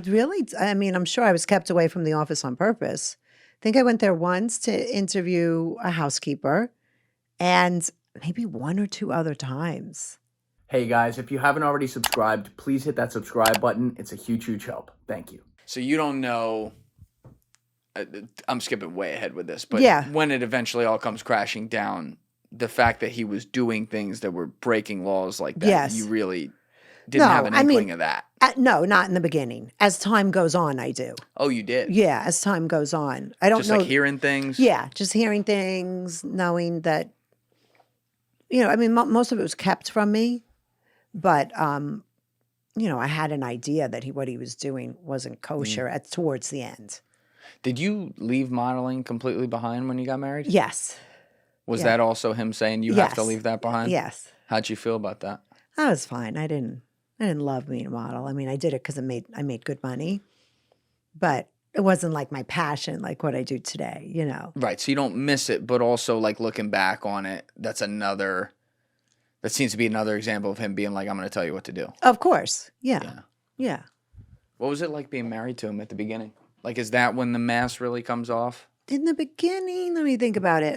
mean, I'm sure I was kept away from the office on purpose. I think I went there once to interview a housekeeper and maybe one or two other times. Hey guys, if you haven't already subscribed, please hit that subscribe button. It's a huge, huge help. Thank you. So you don't know. I'm skipping way ahead with this, but Yeah. when it eventually all comes crashing down, the fact that he was doing things that were breaking laws like that, Yes. you really didn't No, have an I inkling mean, of that. No, not in the beginning. As time goes on, I do. Oh, you did? Yeah, as time goes on. I don't Just know. like hearing things? Yeah, just hearing things, knowing that, I mean, most of it was kept from me, but, I had an idea that what he was doing wasn't kosher towards the end. Did you leave modeling completely behind when you got married? Yes. Was Yeah. that also him saying you have to Yes. leave that behind? Yes. How'd you feel about that? I was fine. I didn't love being a model. I mean, I did it because I made good money, but it wasn't like my passion, like what I do today, Right. So you don't miss it, but also like looking back on it, that seems to be another example of him being like, I'm going to tell you what to do. Of course. Yeah. Yeah. What was it like being married to him at the beginning? Like, is that when the mask really comes off? In the beginning, let me think about it.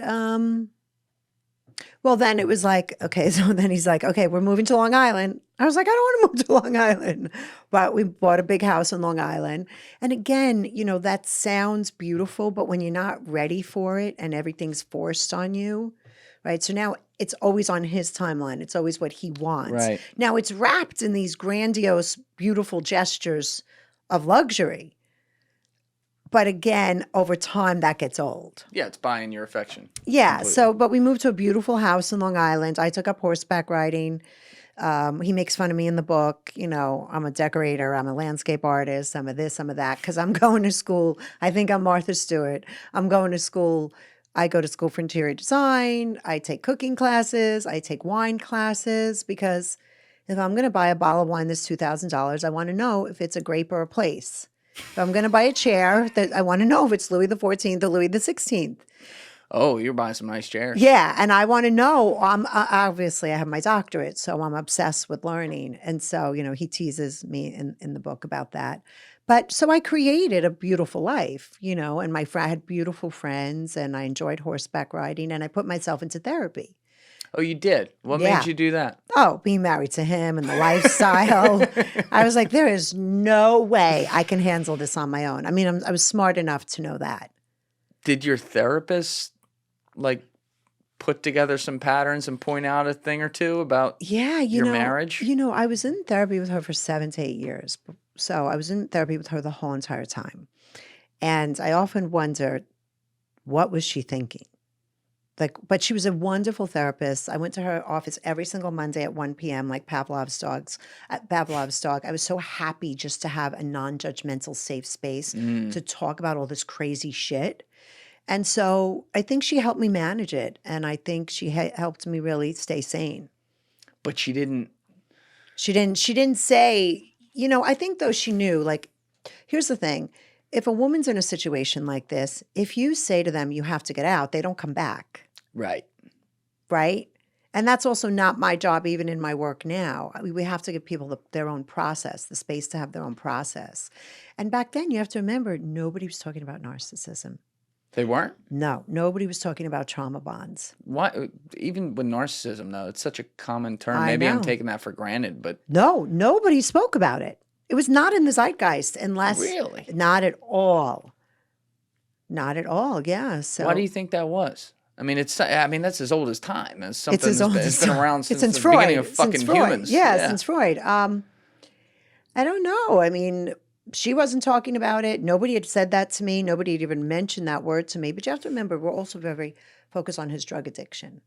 Well, then it was like, okay, so then he's like, okay, we're moving to Long Island. I was like, I don't want to move to Long Island. But we bought a big house in Long Island. And again, that sounds beautiful, but when you're not ready for it and everything's forced on you, right? So now it's always on his timeline. It's always what he wants. Right. Now it's wrapped in these grandiose, beautiful gestures of luxury. But again, over time, that gets old. Yeah, it's buying your affection. Yeah. Completely. But we moved to a beautiful house in Long Island. I took up horseback riding. He makes fun of me in the book. I'm a decorator. I'm a landscape artist. I'm a this, I'm a that. Because I'm going to school. I think I'm Martha Stewart. I'm going to school. I go to school for interior design. I take cooking classes. I take wine classes. Because if I'm going to buy a bottle of wine that's $2,000, I want to know if it's a grape or a place. If I'm going to buy a chair, that I want to know if it's Louis XIV or Louis XVI. Oh, you're buying some nice chairs. Yeah, and I want to know. Obviously, I have my doctorate, so I'm obsessed with learning. And so, he teases me in the book about that. But so I created a beautiful life, and I had beautiful friends, and I enjoyed horseback riding, and I put myself into therapy. Oh, you did? What made you do that? Oh, being married to him and the lifestyle. I was like, there is no way I can handle this on my own. I mean, I was smart enough to know that. Did your therapist put together some patterns and point out a thing or two about your marriage? I was in therapy with her for 7 to 8 years. So I was in therapy with her the whole entire time. And I often wondered, what was she thinking? But she was a wonderful therapist. I went to her office every single Monday at 1 p.m. like Pavlov's dog. I was so happy just to have a non-judgmental, safe space to talk about all this crazy shit. And so I think she helped me manage it. And I think she helped me really stay sane. But she didn't. She didn't say, I think though she knew, here's the thing. If a woman's in a situation like this, if you say to them, you have to get out, they don't come back. Right. Right? And that's also not my job, even in my work now. We have to give people their own process, the space to have their own process. And back then, you have to remember, nobody was talking about narcissism. They weren't? No, nobody was talking about trauma bonds. Why? Even with narcissism, though, it's such a common term. I Maybe I'm know. taking that for granted, but No, nobody spoke about it. It was not in the zeitgeist unless... Really? Not at all. Not at all, yeah. So why do you think that was? I mean, that's as old as time. It's something It's as old it's as been time. around since the Freud. beginning of fucking Since Freud. humans. Yeah, since Freud. I don't know. I mean, she wasn't talking about it. Nobody had said that to me. Nobody had even mentioned that word to me. But you have to remember, we're also very focused on his drug addiction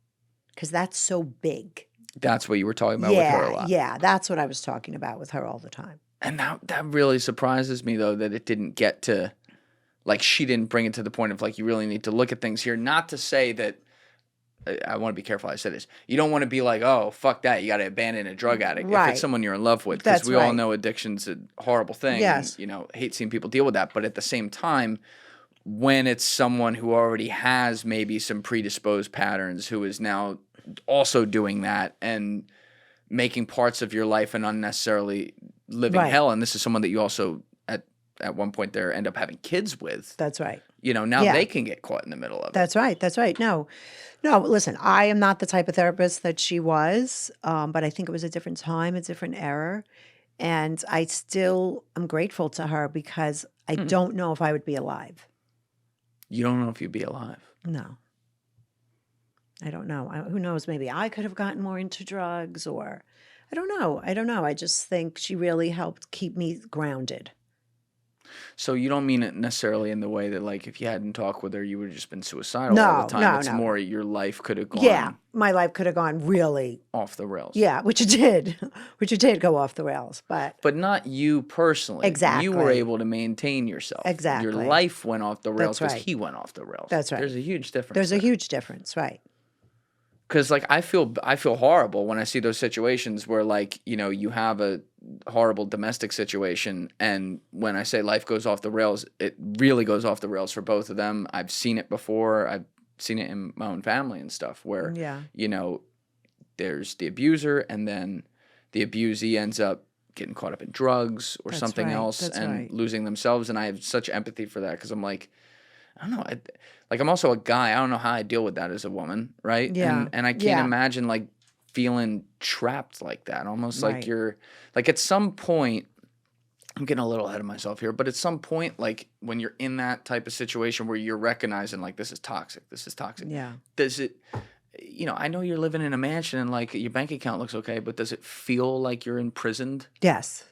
because that's so big. That's what you were talking about with her a lot. Yeah, that's what I was talking about with her all the time. And that really surprises me, though, that it didn't get to, like, she didn't bring it to the point of, like, you really need to look at things here. Not to say that, I want to be careful how I say this. You don't want to be like, oh, fuck that. You got to abandon a drug addict if it's someone you're in love with. Because we all know addiction's a horrible thing. Yes. And, hate seeing people deal with that. But at the same time, when it's someone who already has maybe some predisposed patterns, who is now also doing that and making parts of your life and unnecessarily living hell. And this is someone that you also at one point there end up having kids with. That's right. Now they can get caught in the middle of it. That's right. That's right. No, listen, I am not the type of therapist that she was, but I think it was a different time, a different era. And I still am grateful to her because I don't know if I would be alive. You don't know if you'd be alive? No. I don't know. Who knows? Maybe I could have gotten more into drugs or I don't know. I just think she really helped keep me grounded. So you don't mean it necessarily in the way that, like, if you hadn't talked with her, you would have just been suicidal all the time. No, it's more your life could have gone Yeah, my life could have gone really off the rails. Yeah, which it did. Which it did go off the rails. But not you personally. Exactly. You were able to maintain yourself. Exactly. Your life went off the rails because right. he went off the rails. That's right. There's a huge difference. There's a huge difference, right. Because, like, I feel horrible when I see those situations where, like, you have a horrible domestic situation, and when I say life goes off the rails, it really goes off the rails for both of them. I've seen it before. I've seen it in my own family and stuff where, there's the abuser, and then the abusee ends up getting caught up in drugs or something else and losing themselves. And I have such empathy for that because I'm like, I don't know. I'm also a guy. I don't know how I deal with that as a woman, right? Yeah. And I can't imagine, like, feeling trapped like that. Almost like you're, like, at some point, I'm getting a little ahead of myself here, but at some point, like, when you're in that type of situation where you're recognizing, like, this is toxic. Yeah. Does it, I know you're living in a mansion and, like, your bank account looks okay, but does it feel like you're imprisoned? Yes.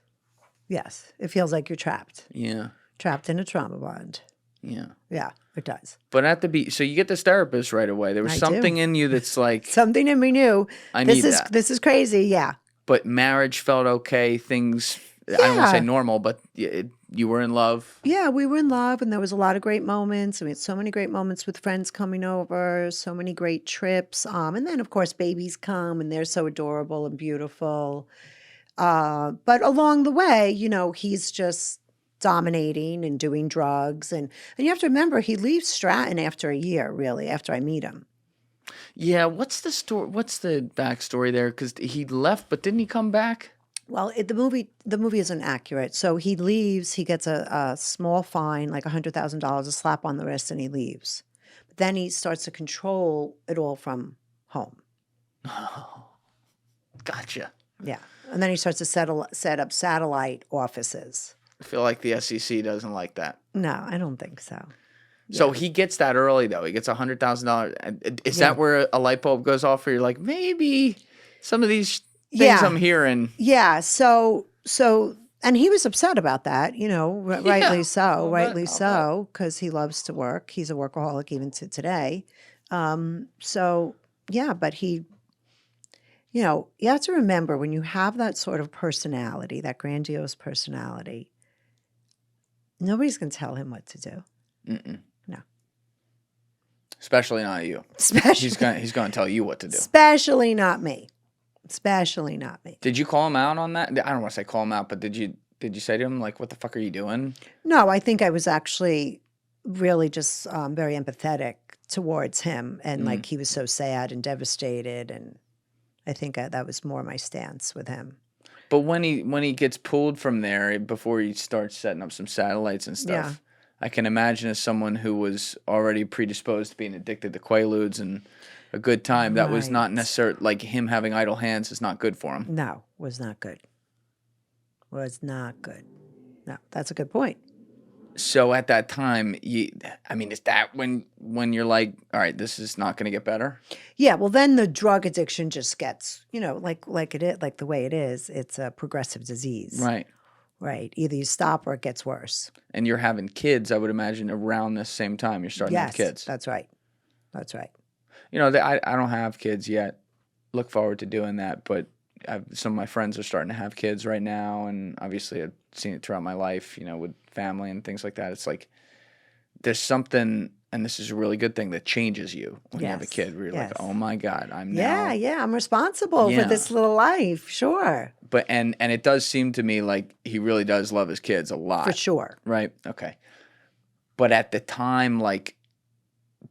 Yes. It feels like you're trapped. Yeah. Trapped in a trauma bond. Yeah. Yeah, it does. But so you get this therapist right away. There was something in you that's like something in me knew. This is crazy. Yeah. But marriage felt okay. Things I don't want to say normal, but you were in love. Yeah, we were in love, and there was a lot of great moments. We had so many great moments with friends coming over, so many great trips. And then of course babies come, and they're so adorable and beautiful. But along the way, he's just dominating and doing drugs. And you have to remember, he leaves Stratton after a year, really, after I meet him. Yeah, what's the story? What's the backstory there? Because he left, but didn't he come back? Well, the movie isn't accurate. So he leaves, he gets a small fine, like $100,000, a slap on the wrist, and he leaves. But then he starts to control it all from home. Oh, gotcha. Yeah. And then he starts to set up satellite offices. I feel like the SEC doesn't like that. No, I don't think so. So he gets that early, though. He gets $100,000. Is that where a light bulb goes off where you're like, maybe some of these things I'm hearing? Yeah. So, and he was upset about that, rightly so, because he loves to work. He's a workaholic even to today. But he, you have to remember when you have that sort of personality, that grandiose personality, nobody's going to tell him what to do. Mm-mm. No. Especially not you. He's going to tell you what to do. Especially not me. Did you call him out on that? I don't want to say call him out, but did you say to him, like, what the fuck are you doing? No, I think I was actually really just very empathetic towards him. And like, he was so sad and devastated. And I think that was more my stance with him. But when he gets pulled from there, before he starts setting up some satellites and stuff, I can imagine as someone who was already predisposed to being addicted to Quaaludes and a good time, that was not necessarily, like, him having idle hands is not good for him. No, was not good. Was not good. No, that's a good point. So at that time, is that when you're like, all right, this is not going to get better? Yeah, well, then the drug addiction just gets, like it is, like the way it is. It's a progressive disease, Right. right? Either you stop or it gets worse. And you're having kids, I would imagine, around the same time you're starting to have kids. That's right. That's right. I don't have kids yet. Look forward to doing that, but some of my friends are starting to have kids right now, and obviously I've seen it throughout my life, with family and things like that. It's like there's something, and this is a really good thing, that changes you when you have a kid, where you're like, oh my God, I'm now. Yeah, I'm responsible for this little life, sure. But and it does seem to me like he really does love his kids a lot. For sure. Right? Okay. But at the time, like,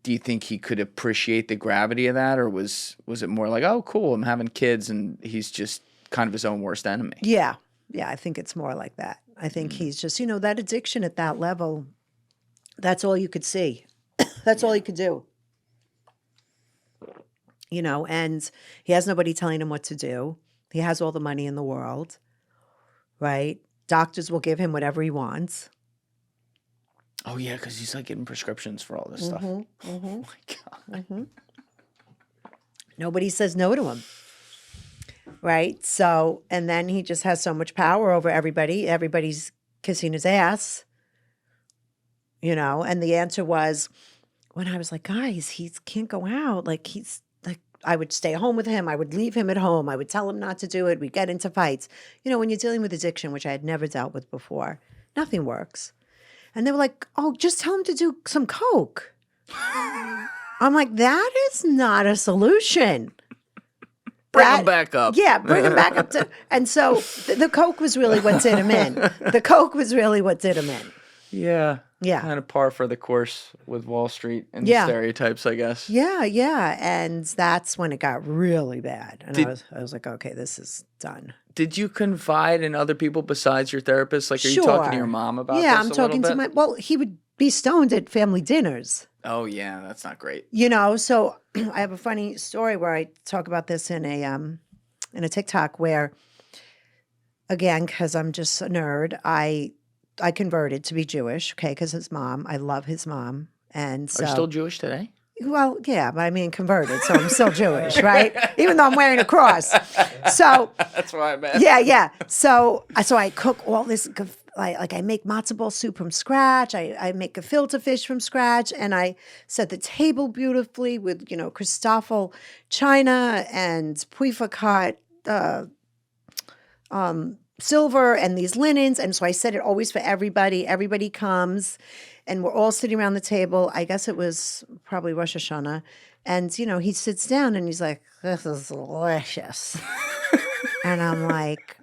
do you think he could appreciate the gravity of that, or was it more like, oh, cool, I'm having kids, and he's just kind of his own worst enemy? Yeah, I think it's more like that. I think he's just, that addiction at that level, that's all you could see. That's all he could do. And he has nobody telling him what to do. He has all the money in the world, right? Doctors will give him whatever he wants. Oh, yeah, because he's like getting prescriptions for all this stuff. Oh, my God. Nobody says no to him, right? So, and then he just has so much power over everybody. Everybody's kissing his ass, and the answer was, when I was like, guys, he can't go out. Like, I would stay home with him. I would leave him at home. I would tell him not to do it. We'd get into fights. When you're dealing with addiction, which I had never dealt with before, nothing works. And they were like, oh, just tell him to do some coke. I'm like, that is not a solution. Bring him back up. Yeah, bring him back up. And so the coke was really what did him in. The coke was really what did him in. Yeah. Yeah. Kind of par for the course with Wall Street and stereotypes, I guess. Yeah. And that's when it got really bad. And I was like, okay, this is done. Did you confide in other people besides your therapist? Like, are you talking to your mom about this? Yeah, I'm talking to well, he would be stoned at family dinners. Oh, yeah, that's not great. So I have a funny story where I talk about this in a TikTok where, again, because I'm just a nerd, I converted to be Jewish, okay, because his mom, I love his mom. And so, are you still Jewish today? Well, yeah, but I mean converted, so I'm still Jewish, right? Even though I'm wearing a cross. So that's why I'm asking. Yeah. So I cook all this, like I make matzo ball soup from scratch. I make gefilte fish from scratch, and I set the table beautifully with Cristofel china and puifacat silver and these linens. And so I set it always for everybody. Everybody comes. And we're all sitting around the table. I guess it was probably Rosh Hashanah. And, he sits down and he's like, this is delicious. And I'm like,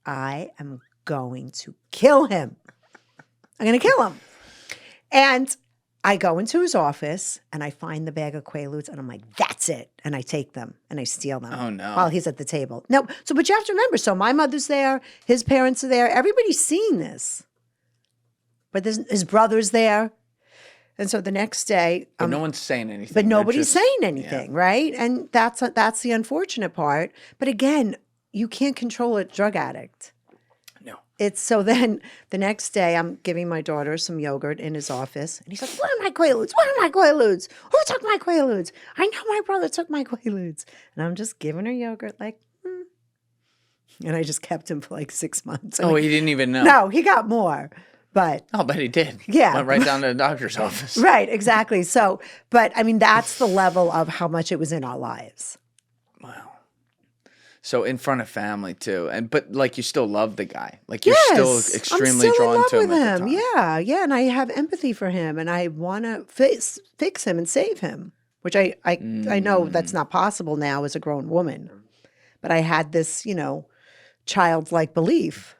I am going to kill him. I'm going to kill him. And I go into his office and I find the bag of Quaaludes and I'm like, that's it. And I take them and I steal them. Oh, no. While he's at the table. No, but you have to remember, so my mother's there, his parents are there, everybody's seeing this. But his brother's there. And so the next day... But no one's saying anything. But nobody's saying anything, right? And that's the unfortunate part. But again, you can't control a drug addict. No. So then the next day I'm giving my daughter some yogurt in his office. And he's like, what are my Quaaludes? What are my Quaaludes? Who took my Quaaludes? I know my brother took my Quaaludes. And I'm just giving her yogurt like, And I just kept him for like 6 months. Oh, he didn't even know? No, he got more. But I'll bet he did. Yeah. Went right down to the doctor's office. Right, exactly. So, but I mean, that's the level of how much it was in our lives. Wow. So in front of family too, but like you still love the guy, like you're still extremely drawn to him. At the time. Yeah, and I have empathy for him, and I want to fix him and save him, which I know that's not possible now as a grown woman, but I had this childlike belief.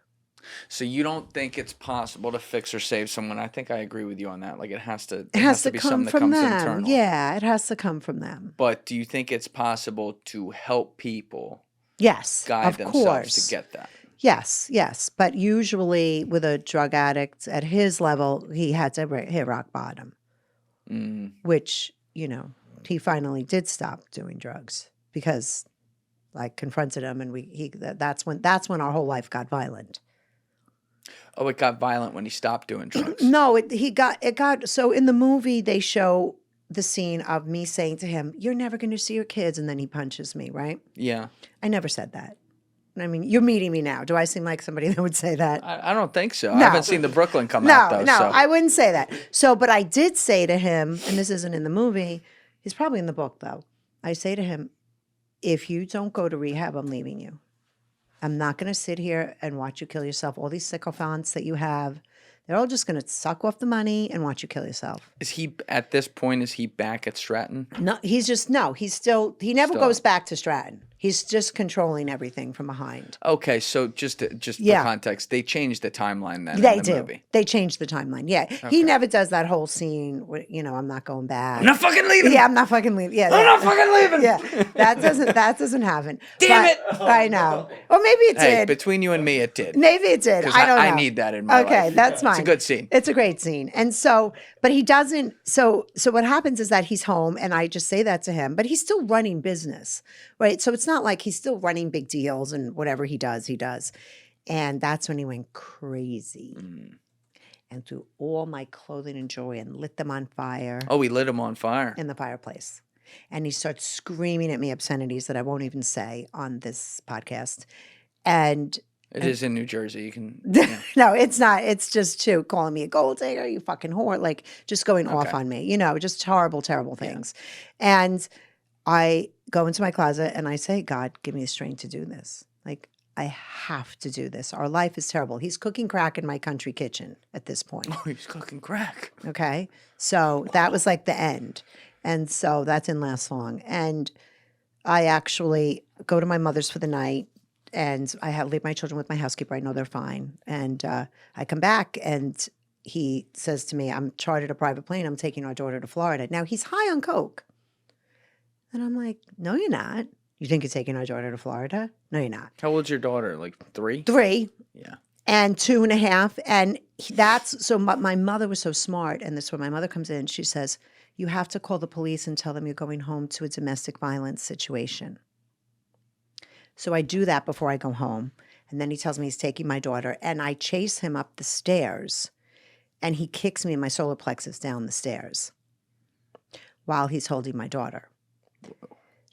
So you don't think it's possible to fix or save someone? I think I agree with you on that. Like it has to be come something from that comes them. internal. Yeah, it has to come from them. But do you think it's possible to help people? Yes, guide of themselves course. to get that. Yes. But usually with a drug addict at his level, he had to hit rock bottom, which, he finally did stop doing drugs because I confronted him and that's when our whole life got violent. Oh, it got violent when he stopped doing drugs. No, it got so in the movie they show the scene of me saying to him, "You're never going to see your kids," and then he punches me, right? Yeah. I never said that. I mean, you're meeting me now. Do I seem like somebody that would say that? I don't think so. No. I haven't seen the Brooklyn come out, though. No, so. I wouldn't say that. So, but I did say to him, and this isn't in the movie, he's probably in the book, though. I say to him, if you don't go to rehab, I'm leaving you. I'm not going to sit here and watch you kill yourself. All these sycophants that you have, they're all just going to suck off the money and watch you kill yourself. Is he, at this point, is he back at Stratton? No, he's never goes back to Stratton. He's just controlling everything from behind. Okay, so just for context, they changed the timeline then They in the do. movie. They changed the timeline. Yeah. He never does that whole scene where, I'm not going back. I'm not fucking leaving. Yeah, I'm not fucking leaving. Yeah, I'm not fucking leaving. Yeah, that doesn't happen. Damn it! I know. Or maybe it Hey, did. between you and me, it did. Maybe it did. 'Cause I don't know. I need that in my life. Okay, that's fine. It's a good scene. It's a great scene. And so, but he doesn't. So what happens is that he's home, and I just say that to him, but he's still running business, right? So it's not like he's still running big deals, and whatever he does, he does. And that's when he went crazy and threw all my clothing and jewelry and lit them on fire. Oh, he lit him on fire. In the fireplace. And he starts screaming at me obscenities that I won't even say on this podcast. And It is in New Jersey. You can. no, it's not. It's just calling me a gold digger, you fucking whore, like just going off on me, just horrible, terrible things. Yeah. And I go into my closet and I say, God, give me the strength to do this. Like, I have to do this. Our life is terrible. He's cooking crack in my country kitchen at this point. Oh, he's cooking crack. Okay. So that was like the end. And so that didn't last long. And I actually go to my mother's for the night, and I leave my children with my housekeeper. I know they're fine. And I come back, and he says to me, I'm chartered a private plane. I'm taking our daughter to Florida. Now, he's high on coke. And I'm like, no, you're not. You think you're taking our daughter to Florida? No, you're not. How old's your daughter? Like 3? 3. Yeah. And 2.5. And so my mother was so smart. And this is when my mother comes in. She says, you have to call the police and tell them you're going home to a domestic violence situation. So I do that before I go home. And then he tells me he's taking my daughter. And I chase him up the stairs. And he kicks me in my solar plexus down the stairs while he's holding my daughter.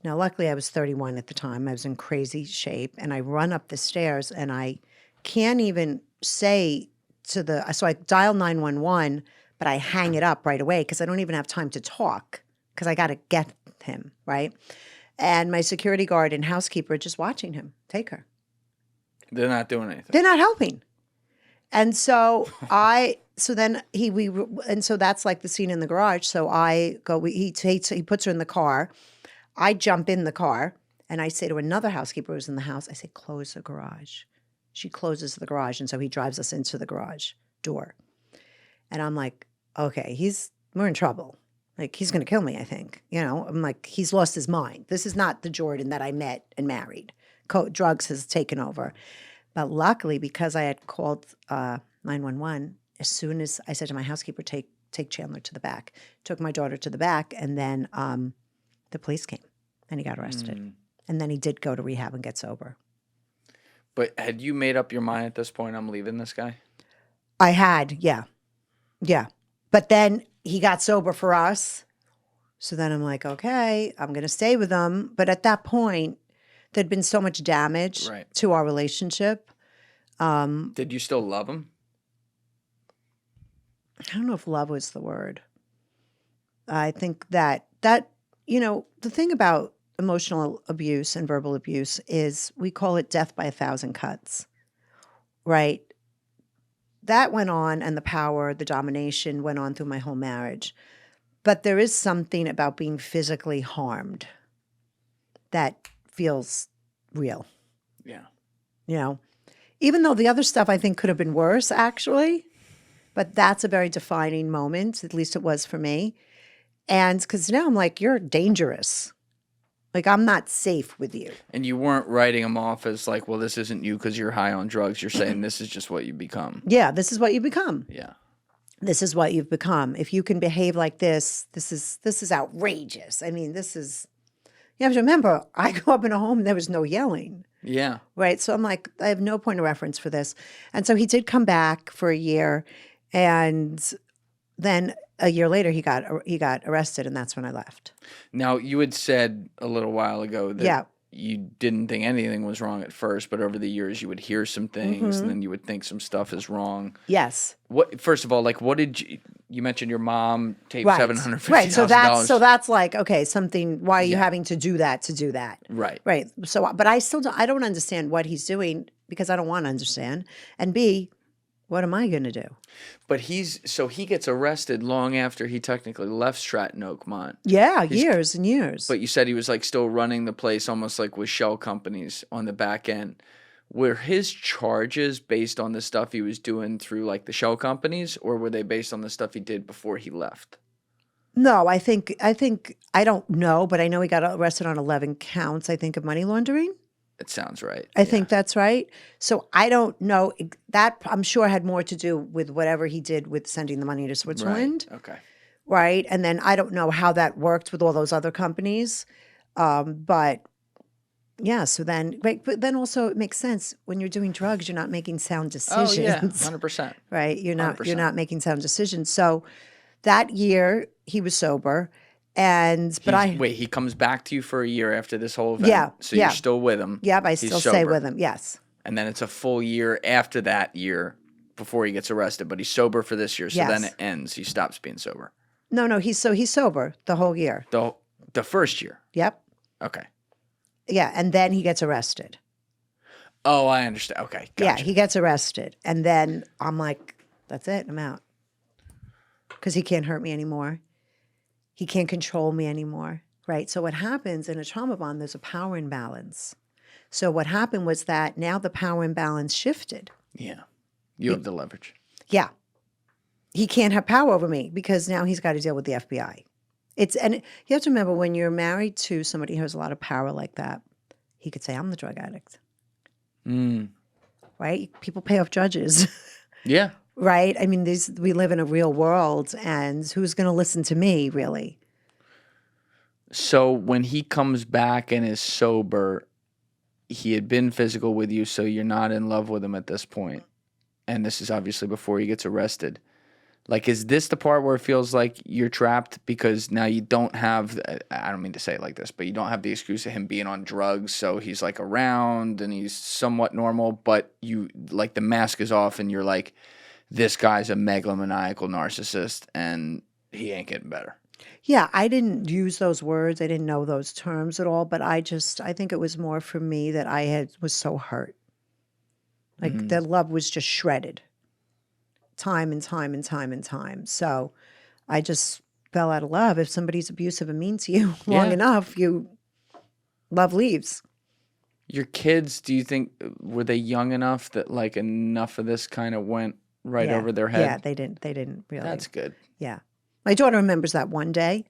Now, luckily, I was 31 at the time. I was in crazy shape. And I run up the stairs, and I can't even say so I dial 911, but I hang it up right away because I don't even have time to talk because I got to get him, right? And my security guard and housekeeper are just watching him take her. They're not doing anything. They're not helping. And so so that's like the scene in the garage. So I go, he puts her in the car. I jump in the car, and I say to another housekeeper who's in the house, I say, close the garage. She closes the garage, and so he drives us into the garage door. And I'm like, okay, we're in trouble. Like, he's going to kill me, I think. I'm like, he's lost his mind. This is not the Jordan that I met and married. Drugs has taken over. But luckily, because I had called 911, as soon as I said to my housekeeper, take Chandler to the back, took my daughter to the back, and then the police came, and he got arrested. And then he did go to rehab and get sober. But had you made up your mind at this point, I'm leaving this guy? I had, yeah. Yeah. But then he got sober for us. So then I'm like, okay, I'm going to stay with him. But at that point, there'd been so much damage to our relationship. Did you still love him? I don't know if love was the word. I think that the thing about emotional abuse and verbal abuse is we call it death by 1,000 cuts, right? That went on, and the power, the domination went on through my whole marriage. But there is something about being physically harmed that feels real. Yeah. Even though the other stuff I think could have been worse, actually. But that's a very defining moment, at least it was for me. And because now I'm like, you're dangerous. Like, I'm not safe with you. And you weren't writing him off as like, well, this isn't you because you're high on drugs. You're saying this is just what you become. Yeah, this is what you become. Yeah. This is what you've become. If you can behave like this is outrageous. I mean, this is, You have to remember, I grew up in a home, there was no yelling. Yeah. Right. So I'm like, I have no point of reference for this. And so he did come back for a year. And then a year later, he got arrested. And that's when I left. Now, you had said a little while ago that Yeah. you didn't think anything was wrong at first, but over the years you would hear some things and then you would think some stuff is wrong. Yes. What? First of all, like, what did you mentioned your mom taped Right. $750,000. Right. So that's like, okay, something, why are you having to do that to do that? Right. Right. So, but I don't understand what he's doing because I don't want to understand. And B, what am I going to do? But he gets arrested long after he technically left Stratton Oakmont. Yeah, years and years. But you said he was like still running the place almost like with shell companies on the back end. Were his charges based on the stuff he was doing through like the shell companies, or were they based on the stuff he did before he left? No, I think I don't know, but I know he got arrested on 11 counts, I think, of money laundering. It sounds right. I think that's right. So I don't know. That I'm sure had more to do with whatever he did with sending the money to Switzerland. Right. Okay. Right. And then I don't know how that worked with all those other companies. But yeah, so then, right, but then also it makes sense when you're doing drugs, you're not making sound decisions. Oh, yeah, 100%. Right. You're 100%. not making sound decisions. So that year he was sober. He comes back to you for a year after this whole event. Yeah. So you're still with him. Yep, I still stay with him. Yes. And then it's a full year after that year before he gets arrested, but he's sober for this year. So then it ends. He stops being sober. No, he's sober the whole year. The first year. Yep. Okay. Yeah, and then he gets arrested. Oh, I understand. Okay. Gotcha. Yeah, he gets arrested. And then I'm like, that's it. I'm out. Because he can't hurt me anymore. He can't control me anymore, right? So what happens in a trauma bond, there's a power imbalance. So what happened was that now the power imbalance shifted. Yeah. You have the leverage. Yeah. He can't have power over me because now he's got to deal with the FBI. And you have to remember when you're married to somebody who has a lot of power like that, he could say, I'm the drug addict. Right? People pay off judges. Yeah. Right? I mean, we live in a real world, and who's going to listen to me, really? So when he comes back and is sober, he had been physical with you, so you're not in love with him at this point. And this is obviously before he gets arrested. Like, is this the part where it feels like you're trapped because now you don't have, I don't mean to say it like this, but you don't have the excuse of him being on drugs, so he's like around and he's somewhat normal, but you, like, the mask is off and you're like, this guy's a megalomaniacal narcissist and he ain't getting better. Yeah, I didn't use those words. I didn't know those terms at all, but I think it was more for me that was so hurt. Like the love was just shredded time and time and time and time. So I just fell out of love. If somebody's abusive and mean to you long enough, love leaves. Your kids, do you think, were they young enough that like enough of this kind of went right over their head? Yeah, they didn't really. That's good. Yeah. My daughter remembers that one day,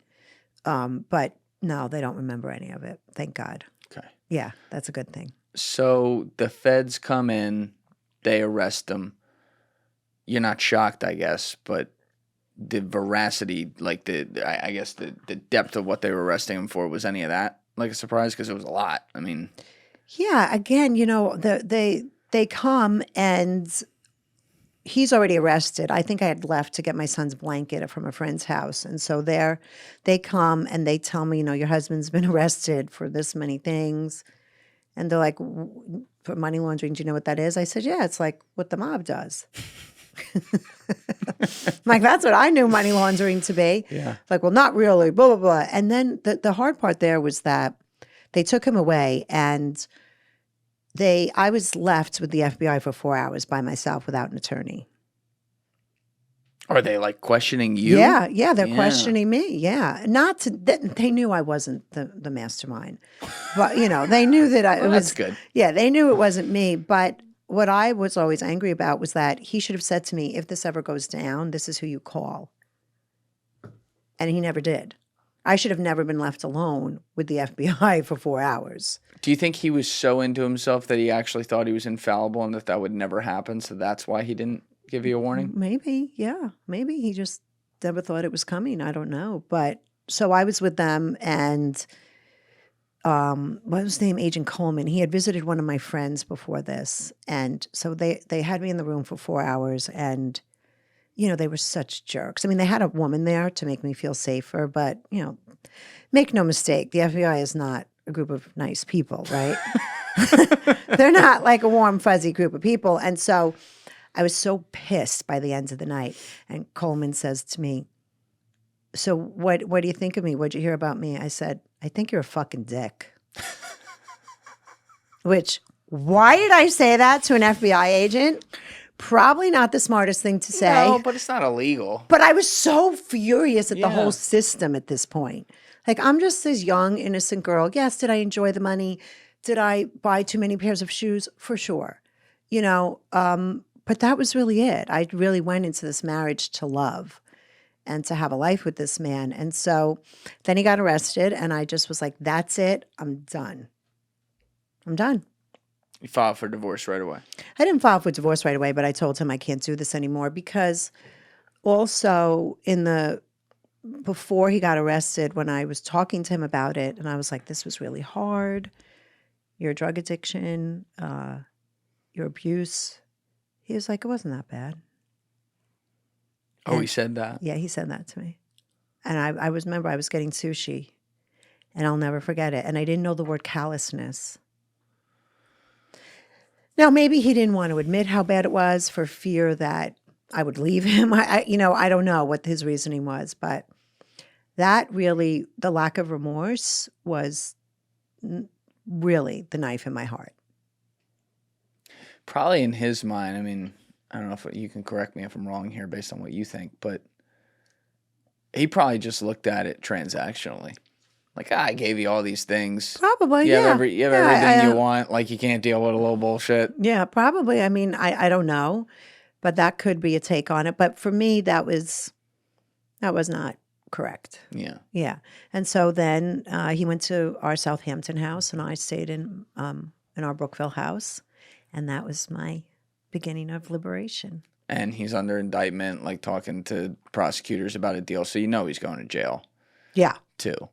but no, they don't remember any of it. Thank God. Okay. Yeah, that's a good thing. So the feds come in, they arrest them. You're not shocked, I guess, but the veracity, like I guess the depth of what they were arresting him for, was any of that like a surprise? Because it was a lot. I mean. Yeah, again, they come and he's already arrested. I think I had left to get my son's blanket from a friend's house. And so they come and they tell me, your husband's been arrested for this many things. And they're like, for money laundering, do you know what that is? I said, yeah, it's like what the mob does. Like, that's what I knew money laundering to be. Yeah. Like, well, not really, blah, blah, blah. And then the hard part there was that they took him away and I was left with the FBI for 4 hours by myself without an attorney. Are they like questioning you? Yeah, they're questioning me. Yeah, they knew I wasn't the mastermind, but they knew that I. Well, that's good. Yeah, they knew it wasn't me. But what I was always angry about was that he should have said to me, "If this ever goes down, this is who you call," and he never did. I should have never been left alone with the FBI for 4 hours. Do you think he was so into himself that he actually thought he was infallible and that would never happen, so that's why he didn't give you a warning? Maybe, yeah. Maybe he just never thought it was coming. I don't know. But so I was with them, and what was his name? Agent Coleman. He had visited one of my friends before this. And so they had me in the room for 4 hours and, you know, they were such jerks. I mean, they had a woman there to make me feel safer, but, you know, make no mistake, the FBI is not a group of nice people, right? They're not like a warm, fuzzy group of people. And so I was so pissed by the end of the night. And Coleman says to me, so what do you think of me? What'd you hear about me? I said, I think you're a fucking dick. Which, why did I say that to an FBI agent? Probably not the smartest thing to say. No, but it's not illegal. But I was so furious at the whole system at this point. Like, I'm just this young, innocent girl. Yes, did I enjoy the money? Did I buy too many pairs of shoes? For sure. You know, but that was really it. I really went into this marriage to love and to have a life with this man. And so then he got arrested, and I just was like, that's it. I'm done. I'm done. You filed for divorce right away. I didn't file for divorce right away, but I told him I can't do this anymore because also before he got arrested, when I was talking to him about it, and I was like, this was really hard. Your drug addiction, your abuse. He was like, it wasn't that bad. Oh, he said that? Yeah, he said that to me. And I remember I was getting sushi, and I'll never forget it. And I didn't know the word callousness. Now, maybe he didn't want to admit how bad it was for fear that I would leave him. I don't know what his reasoning was, but that really, the lack of remorse was really the knife in my heart. Probably in his mind, I mean, I don't know if you can correct me if I'm wrong here based on what you think, but he probably just looked at it transactionally. Like, I gave you all these things. Probably, you yeah. Have everything you want. Like, you can't deal with a little bullshit. Yeah, probably. I mean, I don't know, but that could be a take on it. But for me, that was not correct. Yeah. Yeah. And so then he went to our Southampton house, and I stayed in our Brookville house, and that was my beginning of liberation. And he's under indictment, like talking to prosecutors about a deal, so you know he's going to jail. Yeah. Too.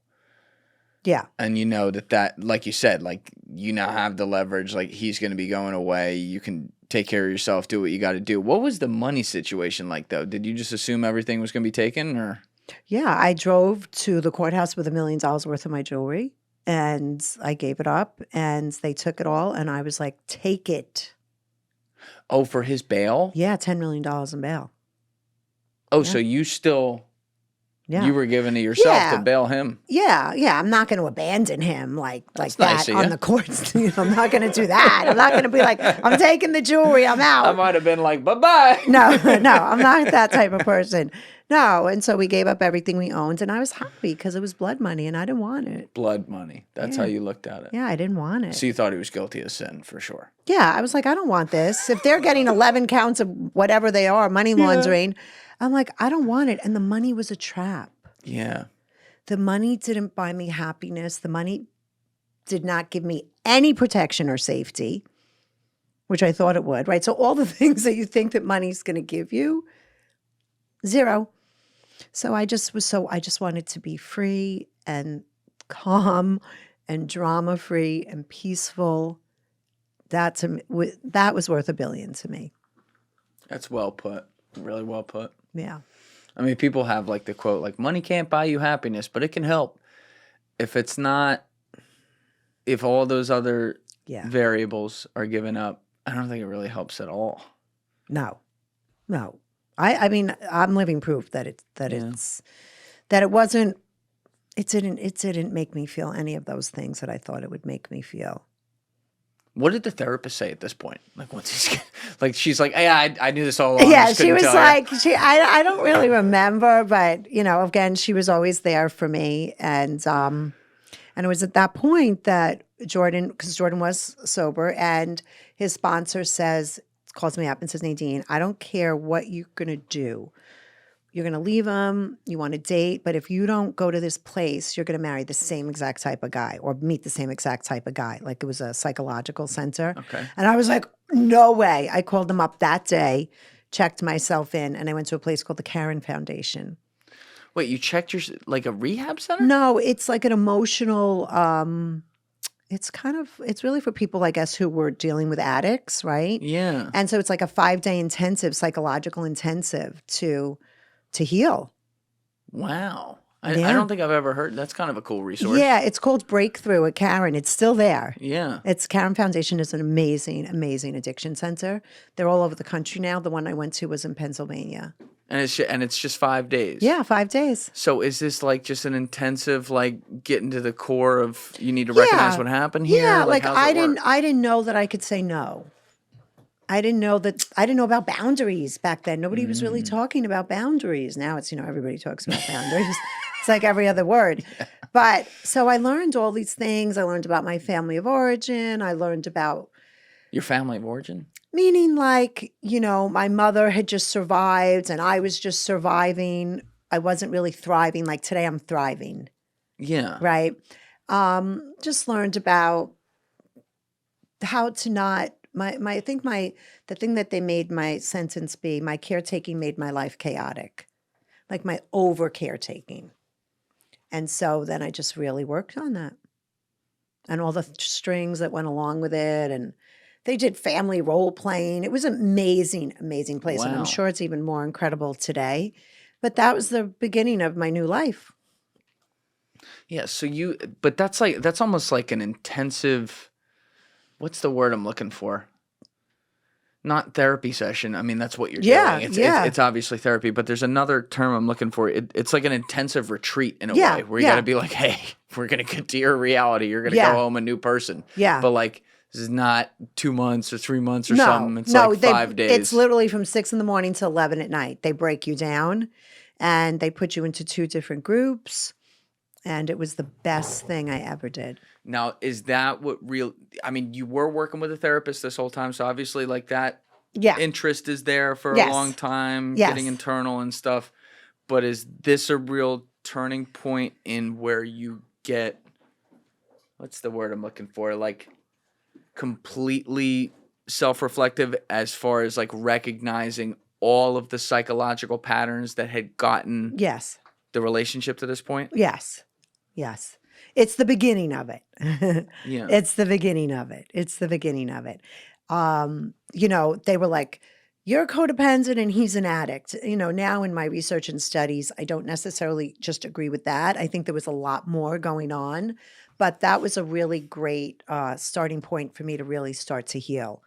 Yeah. And you know that, like you said, like you now have the leverage, like he's going to be going away. You can take care of yourself, do what you got to do. What was the money situation like, though? Did you just assume everything was going to be taken, or? Yeah, I drove to the courthouse with $1 million worth of my jewelry, and I gave it up, and they took it all, and I was like, take it. Oh, for his bail? Yeah, $10 million in bail. Oh, Yeah. so you still... Yeah. You were giving it yourself to bail him. Yeah. I'm not going to abandon him like That's that nice of on you. the courts. I'm not going to do that. I'm not going to be like, I'm taking the jewelry, I'm out. I might have been like, bye-bye. No, I'm not that type of person. No, and so we gave up everything we owned, and I was happy because it was blood money, and I didn't want it. Blood money. That's how you looked at it. Yeah, I didn't want it. So you thought he was guilty of sin, for sure. Yeah, I was like, I don't want this. If they're getting 11 counts of whatever they are, money laundering, I'm like, I don't want it. And the money was a trap. Yeah. The money didn't buy me happiness. The money did not give me any protection or safety, which I thought it would, right? So all the things that you think that money's going to give you, zero. So I just wanted to be free and calm and drama-free and peaceful. That was worth $1 billion to me. That's well put. Really well put. Yeah. I mean, people have like the quote, like, money can't buy you happiness, but it can help. If all those other variables are given up, I don't think it really helps at all. No. I mean, I'm living proof that it didn't make me feel any of those things that I thought it would make me feel. What did the therapist say at this point? Like, once he's like, she's like, "Yeah, I knew this all along." Yeah, she was like, I don't really remember, but you know, again, she was always there for me, and it was at that point that because Jordan was sober, and his sponsor calls me up and says, Nadine, I don't care what you're gonna do. You're going to leave him, you want to date, but if you don't go to this place, you're going to marry the same exact type of guy or meet the same exact type of guy. Like, it was a psychological center. Okay. And I was like, no way. I called them up that day, checked myself in, and I went to a place called the Karen Foundation. Wait, you checked like a rehab center? No, it's like an emotional it's really for people, I guess, who were dealing with addicts, right? Yeah. And so it's like a 5-day intensive, psychological intensive to heal. Wow. I Yeah. don't think I've ever heard. That's kind of a cool resource. Yeah, it's called Breakthrough at Karen. It's still there. Yeah. It's Karen Foundation is an amazing, amazing addiction center. They're all over the country now. The one I went to was in Pennsylvania. And it's just 5 days. Yeah, 5 days. So is this like just an intensive, like getting to the core of you need to recognize what happened here? Yeah, like how's I it work? didn't know that I could say no. I didn't know about boundaries back then. Nobody was really talking about boundaries. Now it's, everybody talks about boundaries. It's like every other word. But so I learned all these things. I learned about my family of origin. I learned about Your family of origin? meaning like, my mother had just survived and I was just surviving. I wasn't really thriving. Like today I'm thriving. Yeah. Right. Just learned about how to not I think the thing that they made my sentence be, my caretaking made my life chaotic, like my over caretaking. And so then I just really worked on that and all the strings that went along with it. And they did family role playing. It was an amazing, amazing place. And Wow. I'm sure it's even more incredible today. But that was the beginning of my new life. Yeah. But that's almost like an intensive, what's the word I'm looking for? Not therapy session. I mean, that's what you're Yeah, doing. yeah. It's obviously therapy, but there's another term I'm looking for. It's like an intensive retreat in a Yeah, way where you yeah. got to be like, hey, we're going to get to your reality. You're going to Yeah. go home a new person. Yeah. But like, this is not 2 months or 3 months or something. It's like 5 days. It's literally from 6 a.m. to 11 at night. They break you down and they put you into 2 different groups. And it was the best thing I ever did. Now, is that I mean, you were working with a therapist this whole time. So obviously like that Yeah. interest is there for Yes. a long time, Yes. getting internal and stuff. But is this a real turning point in where you get, what's the word I'm looking for? Like completely self-reflective as far as like recognizing all of the psychological patterns that had gotten Yes. the relationship to this point? Yes. Yes. It's the beginning of it. Yeah. It's the beginning of it. It's the beginning of it. They were like, you're codependent and he's an addict. Now in my research and studies, I don't necessarily just agree with that. I think there was a lot more going on, but that was a really great starting point for me to really start to heal.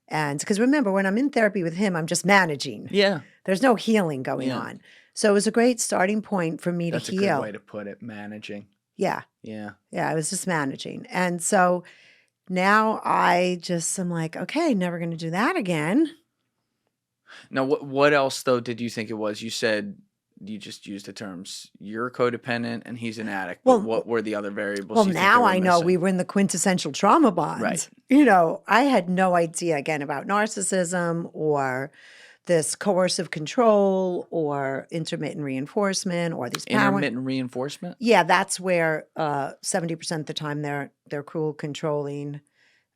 And because remember, when I'm in therapy with him, I'm just managing. Yeah. There's no healing going Yeah. on. So it was a great starting point for me That's to a heal. good way to put it, managing. Yeah. Yeah. Yeah, I was just managing. And so now I'm like, okay, never going to do that again. Now, what else, though, did you think it was? You said you just used the terms, you're codependent and he's an addict. But Well, what were the other variables? Well, you think now they were I know missing? we were in the quintessential trauma bond. Right. I had no idea, again, about narcissism or this coercive control or intermittent reinforcement or these power. Intermittent reinforcement? Yeah, that's where 70% of the time they're cruel, controlling,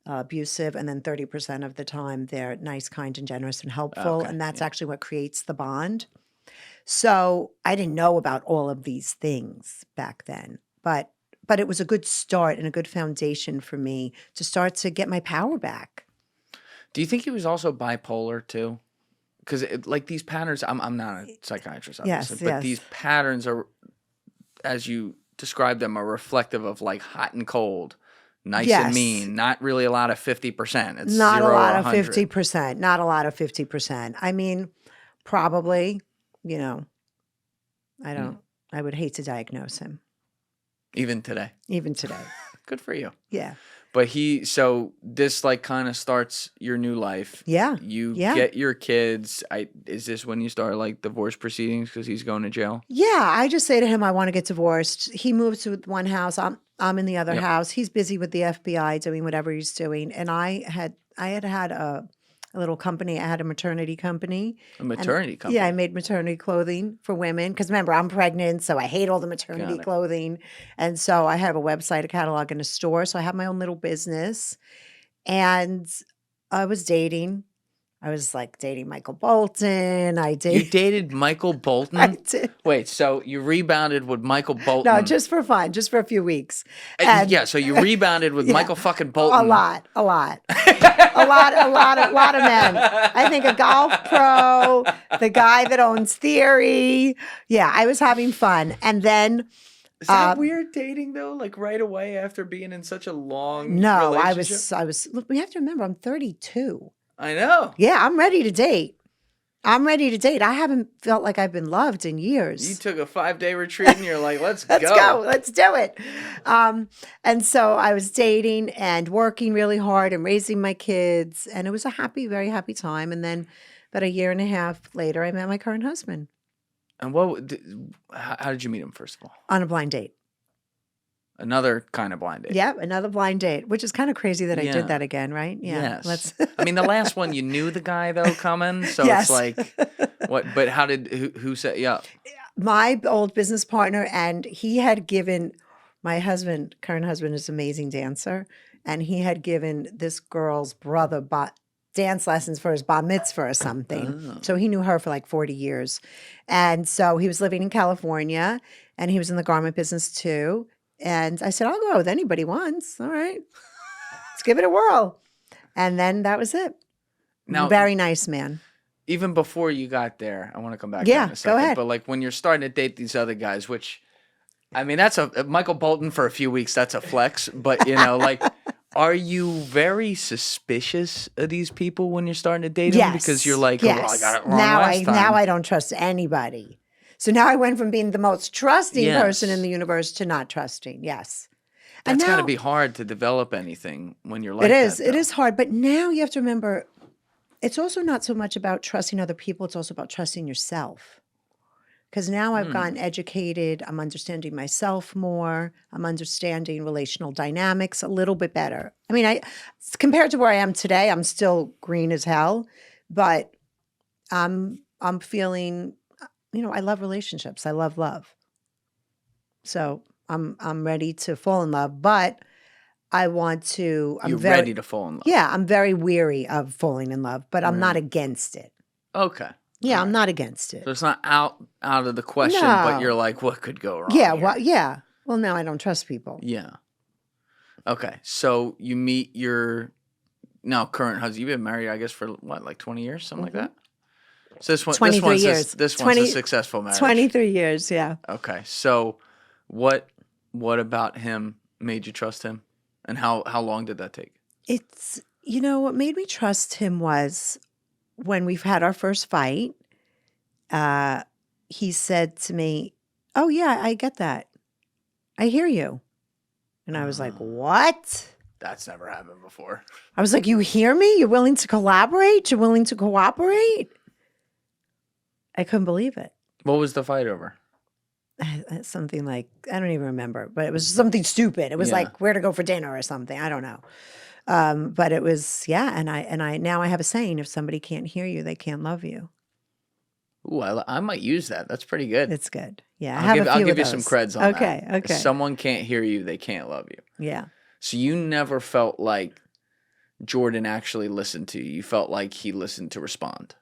abusive, and then 30% of the time they're nice, kind, and generous and helpful. Okay, And that's actually what creates the bond. So I didn't know about all of these things back then, but it was a good start and a good foundation for me to start to get my power back. Do you think he was also bipolar, too? Because like these patterns, I'm not a psychiatrist, obviously, Yes, but yes. these patterns are, as you describe them, are reflective of like hot and cold, nice Yes. and mean, not really a lot of 50%. It's Not 0 a or lot of 100. 50%. Not a lot of 50%. I mean, probably, I would hate to diagnose him, Even today. even today. Good for you. Yeah. But so this like kind of starts your new life. Yeah. You Yeah. get your kids. Is this when you start like divorce proceedings because he's going to jail? Yeah. I just say to him, I want to get divorced. He moves to one house. I'm in the other Yep. house. He's busy with the FBI doing whatever he's doing. And I had a little company. I had a maternity company. A maternity company. Yeah, I made maternity clothing for women because remember, I'm pregnant, so I hate all the maternity Got it. clothing. And so I have a website, a catalog, and a store. So I have my own little business. And I was dating. I was like dating Michael Bolton. I You dated. dated Michael I Bolton? did. Wait, so you rebounded with Michael Bolton? No, just for fun, just for a few weeks. And yeah, so you rebounded with Yeah. Michael fucking Bolton. a lot, a lot of men. I think a golf pro, the guy that owns Theory. Yeah, I was having fun, and then. Is that weird dating though? Like right away after being in such a long No, relationship? I was. Look, we have to remember, I'm 32. I know. Yeah, I'm ready to date. I haven't felt like I've been loved in years. You took a 5-day retreat and you're like, let's Let's go. go. Let's do it. And so I was dating and working really hard and raising my kids. And it was a happy, very happy time. And then about a year and a half later, I met my current husband And how did you meet him, first of all? on a blind date. Another kind of blind date. Yeah, another blind date, which is kind of crazy that I Yeah. did that again, right? Yeah. Yes. I mean, the last one, you knew the guy, though, coming. So Yes. it's like, what? But who set you up? My old business partner, and he had given my husband, current husband, is an amazing dancer, and he had given this girl's brother dance lessons for his bar mitzvah or something. Oh. So he knew her for like 40 years. And so he was living in California, and he was in the garment business too. And I said, I'll go out with anybody once. All right. Let's give it a whirl. And then that was it. Now, Very nice man. even before you got there, I want to come back to that Yeah, in a second. go ahead. But like when you're starting to date these other guys, which, I mean, that's a Michael Bolton for a few weeks. That's a flex. But like, are you very suspicious of these people when you're starting to date them? Yes. Because you're like, yes. oh, I got it wrong now last time. Now I don't trust anybody. So now I went from being the most trusting Yes. person in the universe to not trusting. Yes. That's got to now- be hard to develop anything when you're like It is. that, It though. is hard. But now you have to remember, it's also not so much about trusting other people. It's also about trusting yourself. Because now I've gotten educated. I'm understanding myself more. I'm understanding relational dynamics a little bit better. I mean, compared to where I am today, I'm still green as hell. But I'm feeling, I love relationships. I love love. So I'm ready to fall in love, but I want to. You're ready to fall in love. Yeah, I'm very weary of falling in love, but I'm not against it. Okay. Yeah, I'm not against it. So it's not out of the question, but No. you're like, what could go wrong? Yeah, here? well, yeah. Well, now I don't trust people. Yeah. Okay. So you meet your now current husband. You've been married, I guess, for what, like 20 years, something like that? So this 23 years. This one's a successful marriage. 23 years, yeah. Okay. So what about him made you trust him? And how long did that take? It's, what made me trust him was when we've had our first fight, he said to me, "Oh, yeah, I get that. I hear you." And I was like, "What?" That's never happened before. I was like, "You hear me? You're willing to collaborate? You're willing to cooperate?" I couldn't believe it. What was the fight over? Something like, I don't even remember, but it was something stupid. It was Yeah. like where to go for dinner or something. I don't know. But it was, yeah. And I now I have a saying: if somebody can't hear you, they can't love you. Ooh, I might use that. That's pretty good. It's good. Yeah, I'll give you some creds on that. Okay. If someone can't hear you, they can't love you. Yeah. So you never felt like Jordan actually listened to you. You felt like he listened to respond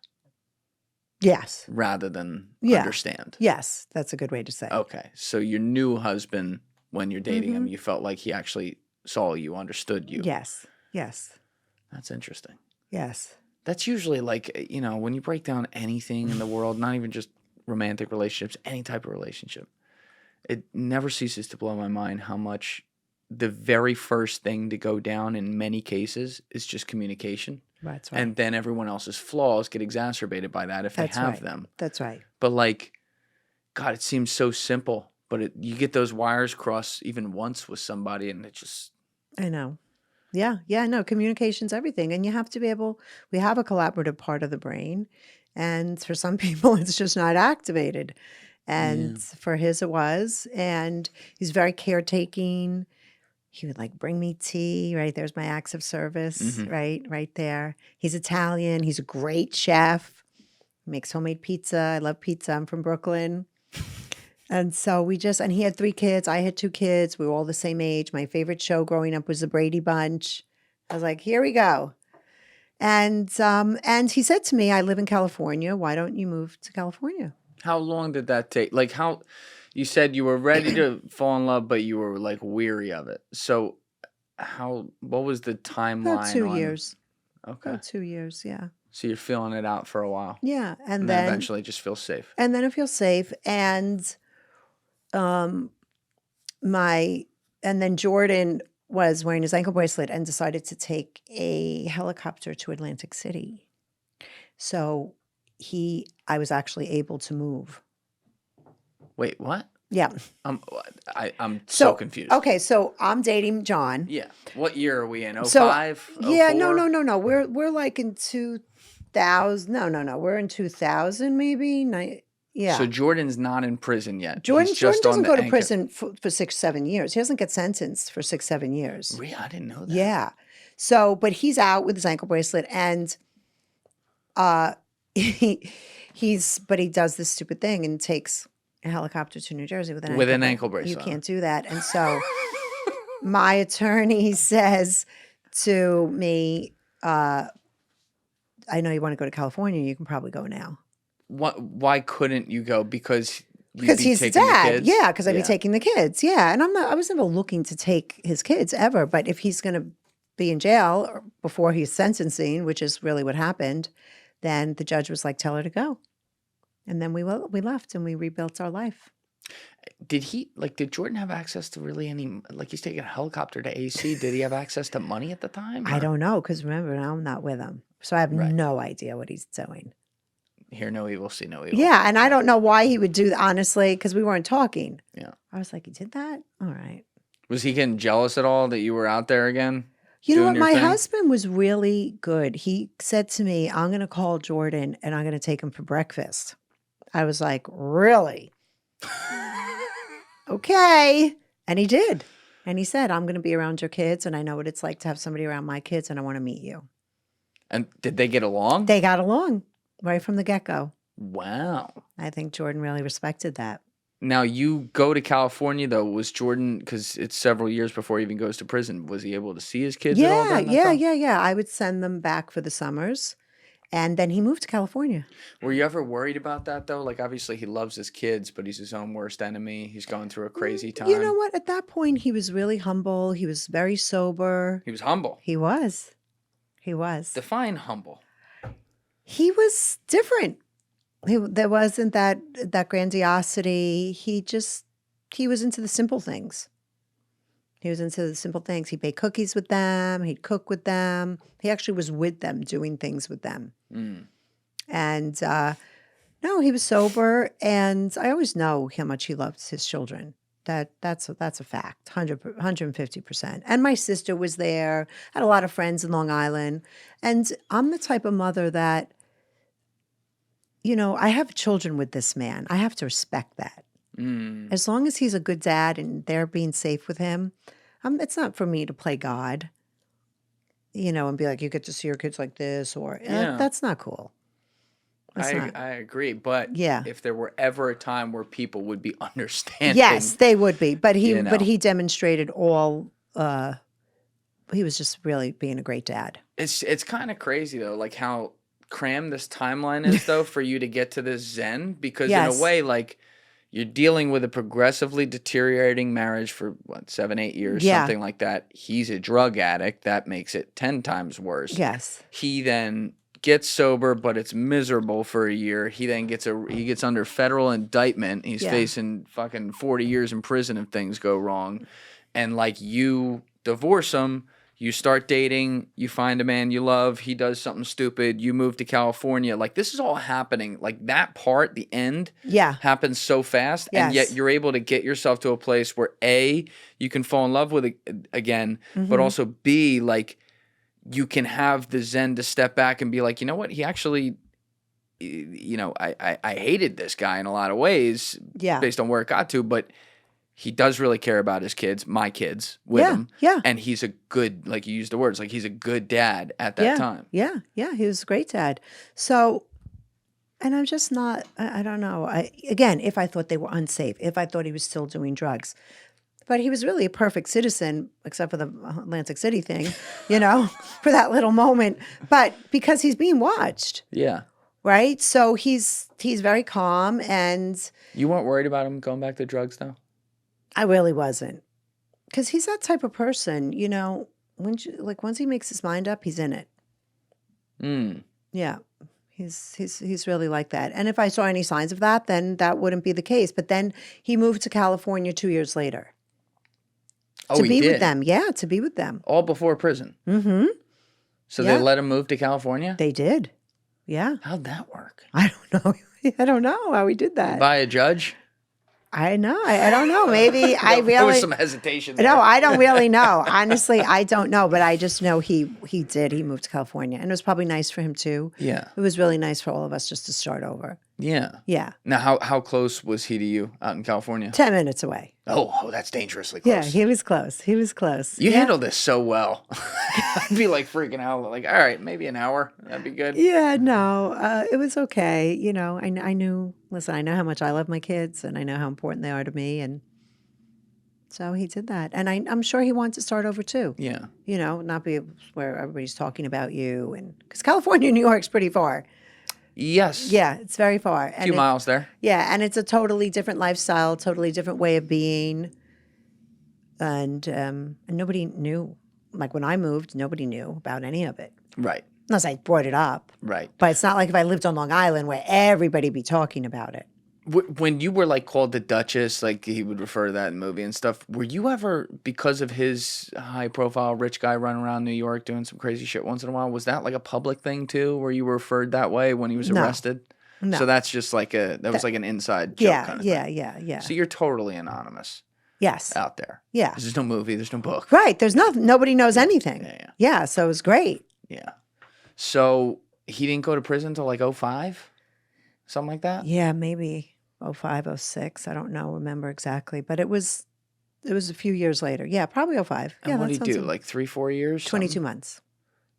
Yes. rather than Yeah. understand. Yes. That's a good way to say it. Okay. So your new husband, when you're dating Mm-hmm. him, you felt like he actually saw you, understood you. Yes. Yes. That's interesting. Yes. That's usually like, when you break down anything in the world, not even just romantic relationships, any type of relationship, it never ceases to blow my mind how much the very first thing to go down in many cases is just communication. That's right. And then everyone else's flaws get exacerbated by that if That's they have right. them. That's right. But like, God, it seems so simple. But you get those wires crossed even once with somebody and it just... I know. Yeah. Yeah. No, communication's everything. And you have to be able, we have a collaborative part of the brain. And for some people, it's just not activated. And for his, it was. And he's very caretaking. He would like bring me tea, right? There's my acts of service, right there. He's Italian. He's a great chef. He makes homemade pizza. I love pizza. I'm from Brooklyn. And so and he had 3 kids. I had 2 kids. We were all the same age. My favorite show growing up was the Brady Bunch. I was like, here we go. And he said to me, I live in California. Why don't you move to California? How long did that take? Like how you said you were ready to fall in love, but you were like weary of it. So what was the timeline About 2 on? years. Okay. About 2 years, yeah. So you're feeling it out for a while. Yeah. And then eventually just feel safe. And then it feels safe. And then Jordan was wearing his ankle bracelet and decided to take a helicopter to Atlantic City. So I was actually able to move. Wait, what? Yeah. I'm so confused. Okay, so I'm dating John. Yeah. What year are we in? 05? So, yeah, 04? no. We're like in 2000. No. We're in 2000 maybe. Yeah. So Jordan's not in prison yet. Jordan He's just doesn't on the go to anchor. prison for 6-7 years. He doesn't get sentenced for 6-7 years. Really? I didn't know that. Yeah. So, but he's out with his ankle bracelet, and he does this stupid thing and takes a helicopter to New Jersey with an ankle bracelet. You can't do that. And so my attorney says to me, I know you want to go to California. You can probably go now. Why couldn't you go? Because he's the dad. Yeah, because I'd be taking the kids. Yeah, and I was never looking to take his kids ever. But if he's going to be in jail before he's sentencing, which is really what happened, then the judge was like, "Tell her to go." And then we left and we rebuilt our life. Did Jordan have access to really any, like he's taking a helicopter to AC, did he have access to money at the time? I don't know, because remember, now I'm not with him. So I have no idea what he's doing. Hear no evil, see no evil. Yeah, and I don't know why he would do that, honestly, because we weren't talking. Yeah. I was like, he did that? All right. Was he getting jealous at all that you were out there again? You know what? My husband was really good. He said to me, I'm going to call Jordan and I'm going to take him for breakfast. I was like, really? Okay. And he did. And he said, I'm going to be around your kids and I know what it's like to have somebody around my kids and I want to meet you. And did they get along? They got along right from the get-go. Wow. I think Jordan really respected that. Now, you go to California, though. Was Jordan, because it's several years before he even goes to prison, was he able to see his kids at all? Yeah. I would send them back for the summers. And then he moved to California. Were you ever worried about that, though? Like, obviously, he loves his kids, but he's his own worst enemy. He's going through a crazy time. You know what? At that point, he was really humble. He was very sober. He was humble. He was. Define humble. He was different. There wasn't that grandiosity. He was into the simple things. He baked cookies with them. He'd cook with them. He actually was with them, doing things with them. Mm. And no, he was sober. And I always know how much he loved his children. That's a fact, 150%. And my sister was there. I had a lot of friends in Long Island. And I'm the type of mother that, I have children with this man. I have to respect that. Mm. As long as he's a good dad and they're being safe with him, it's not for me to play God, and be like, you get to see your kids like this, or that's not cool. I agree. But if there were ever a time where people would be understanding. Yes, they would be. But he demonstrated all, he was just really being a great dad. It's kind of crazy, though, like how crammed this timeline is, though, for you to get to this zen, because in a way, like, you're dealing with a progressively deteriorating marriage for 7-8 years, something like that. He's a drug addict. That makes it 10 times worse. Yes. He then gets sober, but it's miserable for a year. He then gets under federal indictment. He's facing fucking 40 years in prison if things go wrong. And like, you divorce him, you start dating, you find a man you love, he does something stupid, you move to California. Like, this is all happening. Like, that part, the end, happens so fast. Yes. And yet you're able to get yourself to a place where A, you can fall in love with it again, but also B, like, you can have the zen to step back and be like, you know what? He actually, I hated this guy in a lot of ways based on where it got to, but he does really care about his kids, my kids, with him. Yeah. And he's a good, like you used the words, like he's a good dad at that time. Yeah. He was a great dad. So, and I'm just not, I don't know. Again, if I thought they were unsafe, if I thought he was still doing drugs, But he was really a perfect citizen, except for the Atlantic City thing, you know, for that little moment. But because he's being watched, Yeah. right? So he's very calm, and You weren't worried about him going back to drugs, though? I really wasn't, because he's that type of person, you know. Once he makes his mind up, he's in it. Yeah, he's really like that. And if I saw any signs of that, then that wouldn't be the case. But then he moved to California 2 years later. Oh, To he be did? with them. Yeah, to be with them. All before prison? Mm-hmm. So Yeah. they let him move to California? They did. Yeah. How'd that work? I don't know. I don't know how he did that. By a judge? I know. I don't know. Maybe I really. There was some hesitation there. No, I don't really know. Honestly, I don't know. But I just know he did. He moved to California. And it was probably nice for him, too. Yeah. It was really nice for all of us just to start over. Yeah. Yeah. Now, how close was he to you out in California? 10 minutes away. Oh, that's dangerously close. Yeah, he was close. He was close. You Yeah. handled this so well. I'd be like freaking out. Like, all right, maybe an hour. That'd be good. Yeah, no, it was okay. You know, I knew, listen, I know how much I love my kids, and I know how important they are to me. And so he did that. And I'm sure he wanted to start over too. Yeah. You know, not be where everybody's talking about you. And because California, New York's pretty far. Yes. Yeah, it's very far. A few miles there. Yeah, and it's a totally different lifestyle, totally different way of being. And nobody knew. Like when I moved, nobody knew about any of it. Right. Unless I brought it up. Right. But it's not like if I lived on Long Island where everybody be talking about it. When you were like called the Duchess, like he would refer to that in the movie and stuff, were you ever, because of his high profile rich guy running around New York doing some crazy shit once in a while, was that like a public thing too, where you were referred that way when he was No. arrested? No. So that's just like that was like an inside joke kind of thing. Yeah. So you're totally anonymous Yes. out there. Yeah. There's no movie, there's no book. Right. There's nothing. Nobody knows anything. Yeah. Yeah. So it was great. Yeah. So he didn't go to prison until like 05? Something like that? Yeah, maybe 05, 06. I don't know, remember exactly. But it was a few years later. Yeah, probably 05. And Yeah, what that did he do? sounds Like 3-4 years? 22 something? months.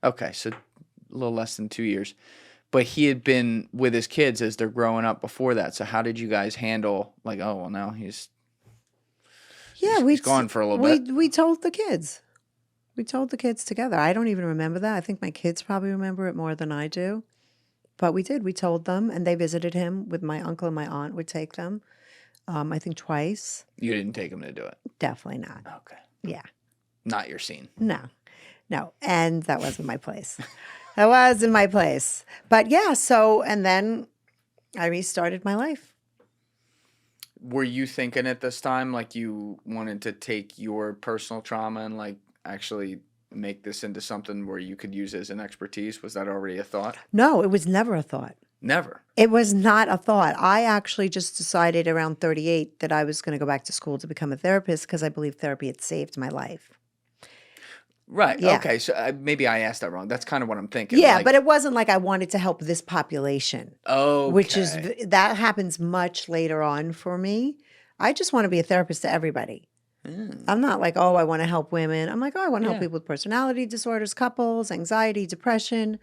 Okay, so a little less than 2 years. But he had been with his kids as they're growing up before that. So how did you guys handle, like, oh, well, now he's he's gone for a little bit? We told the kids. We told the kids together. I don't even remember that. I think my kids probably remember it more than I do. But we did. We told them, and they visited him with my uncle and my aunt would take them. I think twice. You didn't take him to do it? Definitely not. Okay. Yeah. Not your scene. No. And that wasn't my place. That wasn't my place. But yeah, so, and then I restarted my life. Were you thinking at this time like you wanted to take your personal trauma and like actually make this into something where you could use it as an expertise? Was that already a thought? No, it was never a thought. Never. It was not a thought. I actually just decided around 38 that I was going to go back to school to become a therapist because I believe therapy had saved my life. Right. Yeah. Okay. So maybe I asked that wrong. That's kind of what I'm thinking. Yeah, like, but it wasn't like I wanted to help this population, okay. which is, that happens much later on for me. I just want to be a therapist to everybody. I'm not like, oh, I want to help women. I'm like, oh, I want to help Yeah. people with personality disorders, couples, anxiety, depression.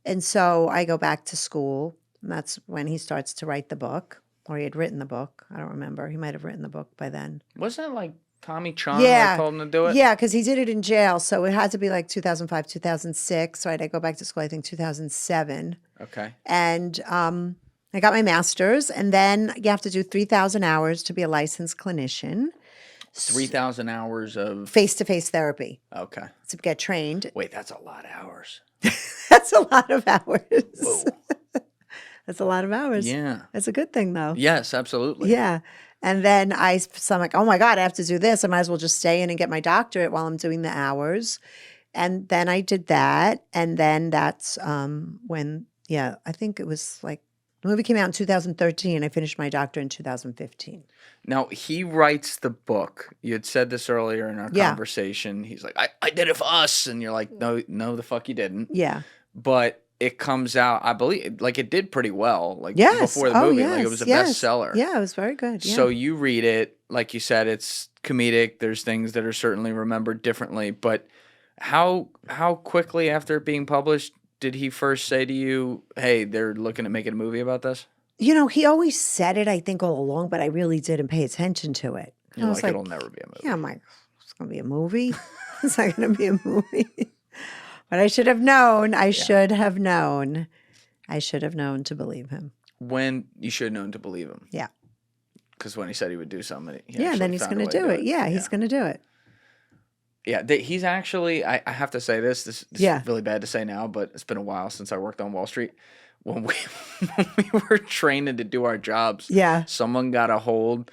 And so I go back to school. And that's when he starts to write the book, or he had written the book. I don't remember. He might have written the book by then. Wasn't it like Tommy Chong Yeah. that told him to do it? Yeah, because he did it in jail. So it had to be like 2005, 2006. Right? I go back to school, I think 2007. Okay. And I got my master's. And then you have to do 3,000 hours to be a licensed clinician. 3,000 hours of. Face-to-face therapy Okay. to get trained. Wait, that's a lot of hours. That's a lot of hours. Whoa. That's a lot of hours. Yeah. That's a good thing, though. Yes, absolutely. Yeah. And then so I'm like, oh my God, I have to do this. I might as well just stay in and get my doctorate while I'm doing the hours. And then I did that. And then that's when, I think it was like, the movie came out in 2013. I finished my doctorate in 2015. Now, he writes the book. You had said this earlier in our Yeah. conversation. He's like, I did it for us. And you're like, no, the fuck you didn't. Yeah. But it comes out, I believe, like it did pretty well. Like Yes. before the Oh, movie. yes. Like it was a yes. bestseller. Yeah, it was very good. Yeah. So you read it, like you said, it's comedic. There's things that are certainly remembered differently. But how quickly after it being published did he first say to you, hey, they're looking at making a movie about this? You know, he always said it, I think, all along, but I really didn't pay attention to it. You're I was like, like, it'll never be a movie. yeah, I'm like, it's going to be a movie? It's not going to be a movie. But I should have known. I should have known. I should have known to believe him. When you should have known to believe him. Yeah. Because when he said he would do something, he Yeah, actually then he's found a going to way do it. Yeah, he's going to do it. Yeah, he's actually, I have to say this is really bad to say now, but it's been a while since I worked on Wall Street. When we were training to do our jobs, someone got a hold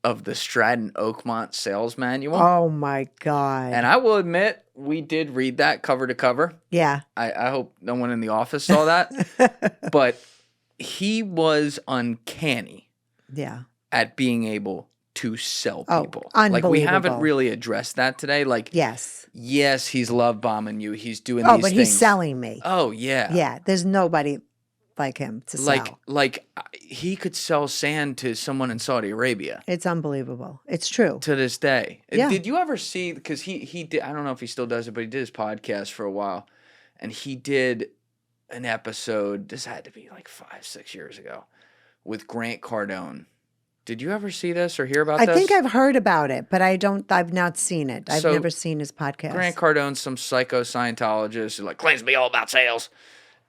of the Stratton Oakmont sales manual. Oh my God. And I will admit, we did read that cover to cover. Yeah. I hope no one in the office saw that. But he was uncanny at being able to sell people. Like, we haven't really addressed that today. Like, yes, he's love bombing you. He's doing these things. Oh, but he's selling me. Oh, yeah. Yeah, there's nobody like him to sell. Like he could sell sand to someone in Saudi Arabia. It's unbelievable. It's true. To this day. Yeah. Did you ever see, because he did, I don't know if he still does it, but he did his podcast for a while. And he did an episode, this had to be like 5-6 years ago, with Grant Cardone. Did you ever see this or hear about this? I think I've heard about it, but I've not seen it. I've never seen his podcast. Grant Cardone's some psycho Scientologist who claims to be all about sales.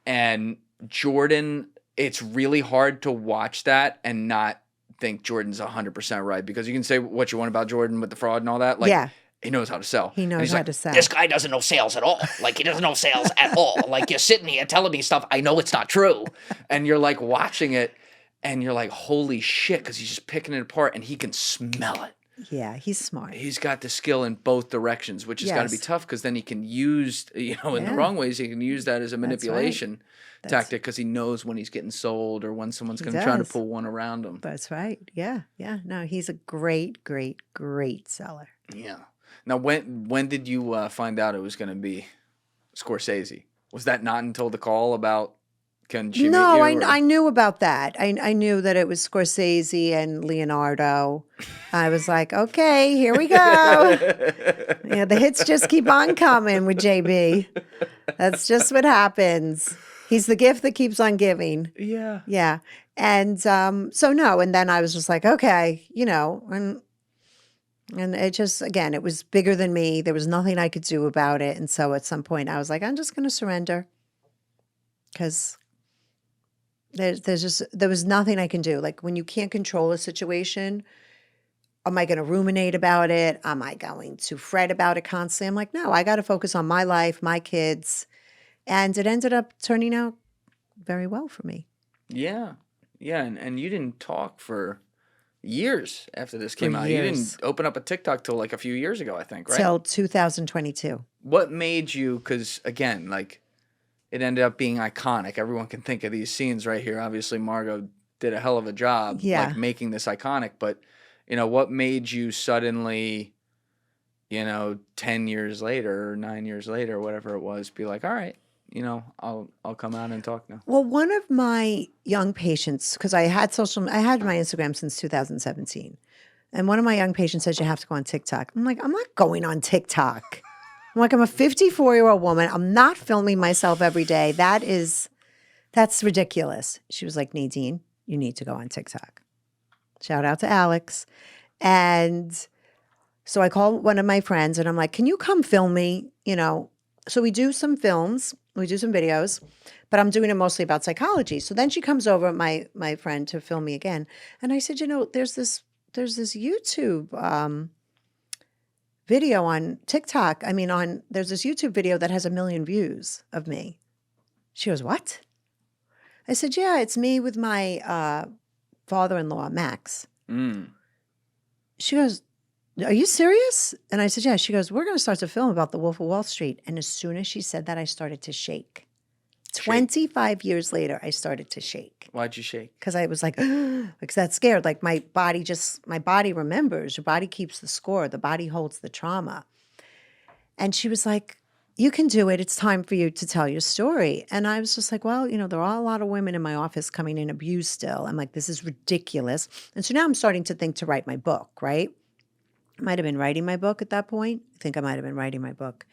And Jordan, it's really hard to watch that and not think Jordan's 100% right, because you can say what you want about Jordan with the fraud and all that. He knows how to sell. He knows how to sell. This guy doesn't know sales at all. Like, he doesn't know sales at all. Like, you're sitting here telling me stuff. I know it's not true. And you're like watching it and you're like, holy shit, because he's just picking it apart and he can smell it. Yeah, he's smart. He's got the skill in both directions, which has got to be tough, because then he can use, in the wrong ways, he can use that as a manipulation tactic, because he knows when he's getting sold or when someone's going to try to pull one around him. That's right. Yeah. Yeah. No, he's a great, great, great seller. Yeah. Now, when did you find out it was going to be Scorsese? Was that not until the call about Can she meet you? I knew about that. I knew that it was Scorsese and Leonardo. I was like, okay, here we go. The hits just keep on coming with JB. That's just what happens. He's the gift that keeps on giving. Yeah. Yeah. And so no, and then I was just like, okay, and it just, again, it was bigger than me. There was nothing I could do about it. And so at some point I was like, I'm just going to surrender, because there was nothing I can do. Like, when you can't control a situation, am I going to ruminate about it? Am I going to fret about it constantly? I'm like, no, I got to focus on my life, my kids. And it ended up turning out very well for me. Yeah. Yeah. And you didn't talk for years after this came out. Years. You didn't open up a TikTok till like a few years ago, I think, right? Till 2022. What made you, because again, like, it ended up being iconic. Everyone can think of these scenes right here. Obviously, Margot did a hell of a job like making this iconic. But, what made you suddenly, 10 years later or 9 years later, whatever it was, be like, all right, I'll come out and talk now. Well, one of my young patients, because I had my Instagram since 2017. And one of my young patients says, you have to go on TikTok. I'm like, I'm not going on TikTok. I'm like, I'm a 54-year-old woman. I'm not filming myself every day. That's ridiculous. She was like, Nadine, you need to go on TikTok. Shout out to Alex. And so I called one of my friends and I'm like, can you come film me? So we do some films, we do some videos, but I'm doing it mostly about psychology. So then she comes over, my friend, to film me again. And I said, there's this YouTube video on TikTok. There's this YouTube video that has 1 million views of me. She goes, what? I said, yeah, it's me with my father-in-law, Max. Mm. She goes, are you serious? And I said, yeah. She goes, we're going to start to film about the Wolf of Wall Street. And as soon as she said that, I started to shake. 25 years later, I started to shake. Why'd you shake? Because I was like, because that's scared. Like, my body remembers. Your body keeps the score. The body holds the trauma. And she was like, you can do it. It's time for you to tell your story. And I was just like, well, there are a lot of women in my office coming in abused still. I'm like, this is ridiculous. And so now I'm starting to think to write my book, right? I might have been writing my book at that point. I think I might have been writing my book.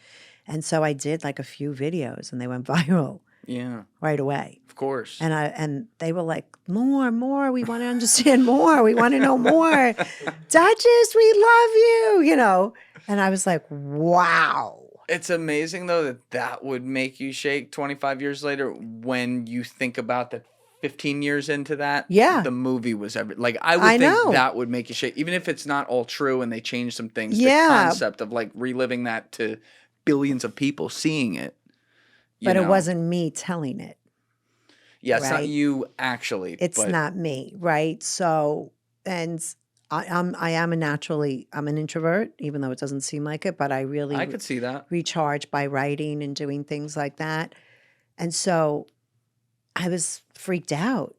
And so I did like a few videos and they went viral. Yeah, right away. of course. And they were like, more. We want to understand more. We want to know more. Duchess, we love you, you know. And I was like, wow. It's amazing, though, that that would make you shake 25 years later when you think about that 15 years into that. Yeah. The movie was like, I would I think know. that would make you shake. Even if it's not all true and they changed some things, Yeah. the concept of like reliving that to billions of people seeing it. But it wasn't me telling it. Yeah, it's not right? you actually. It's but not me, right? So, and I'm an introvert, even though it doesn't seem like it, but I really I could see that. recharge by writing and doing things like that. And so I was freaked out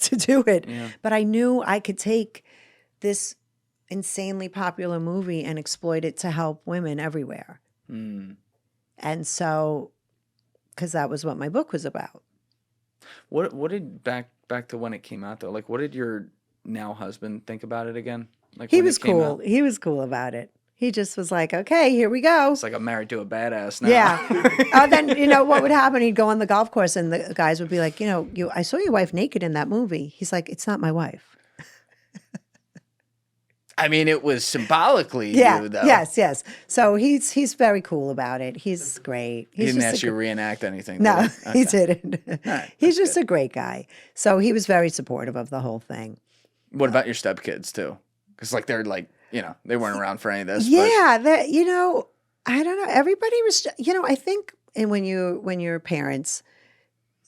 to do it. Yeah. But I knew I could take this insanely popular movie and exploit it to help women everywhere. Mm. And so, because that was what my book was about. What did back to when it came out though? Like, what did your now husband think about it again? Like He when it was came cool. out? He was cool about it. He just was like, okay, here we go. It's like I'm married to a badass now. Yeah. Then, you know, what would happen? He'd go on the golf course and the guys would be like, you know, I saw your wife naked in that movie. He's like, it's not my wife. I mean, it was symbolically Yeah. you, though. Yes. So he's very cool about it. He's great. He He's didn't just ask you to reenact anything. No, did he Okay. didn't. right, He's that's just a great guy. So he was very supportive of the whole thing. What about your stepkids too? Because like they're like, you know, they weren't around for any of this. Yeah, that, you know, I don't know. Everybody was, you know, I think when you're parents,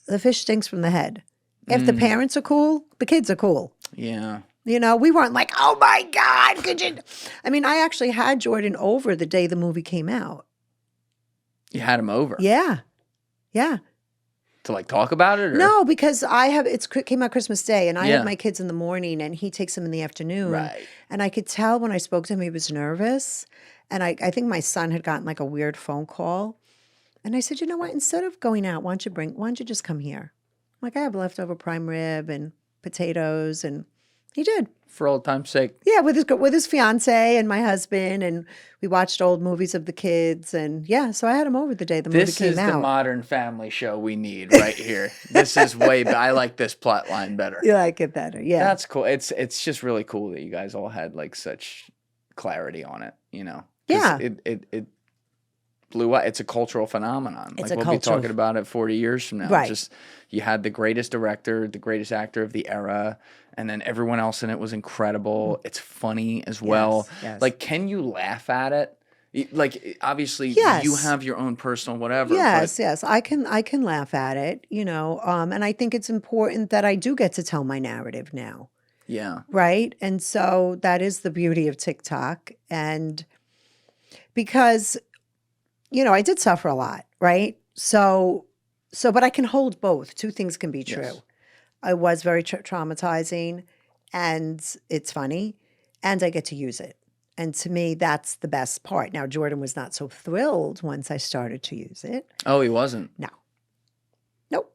the fish stinks from the head. If the parents are cool, the kids are cool. But, yeah. You know, we weren't like, oh my God, could you? I mean, I actually had Jordan over the day the movie came out. You had him over. Yeah. To like talk about it? Or? No, because it came out Christmas Day and I Yeah. have my kids in the morning and he takes them in the afternoon. Right. And I could tell when I spoke to him, he was nervous. And I think my son had gotten like a weird phone call. And I said, you know what? Instead of going out, why don't you just come here? I'm like, I have leftover prime rib and potatoes. And he did. For old time's sake. Yeah, with his fiance and my husband, and we watched old movies of the kids, and yeah, so I had him over the day the movie This came is out. the modern family show we need right here. This is I like this plot line better. You like it better, yeah. That's cool. It's just really cool that you guys all had like such clarity on it, you know. 'Cause Yeah. It blew up. It's a cultural phenomenon. It's like a we'll be cultural- talking about it 40 years from now. Right. Just you had the greatest director, the greatest actor of the era, and then everyone else in it was incredible. It's funny as well. yes. Like, can you laugh at it? Like, obviously, Yes. you have your own personal whatever. Yes, I can laugh at it, you know, and I think it's important that I do get to tell my narrative now, But yeah. right? And so that is the beauty of TikTok, and because, you know, I did suffer a lot, right? So, but I can hold both. Two things can be true. Yes. I was very traumatizing, and it's funny, and I get to use it. And to me, that's the best part. Now, Jordan was not so thrilled once I started to use it. Oh, he wasn't. No. Nope.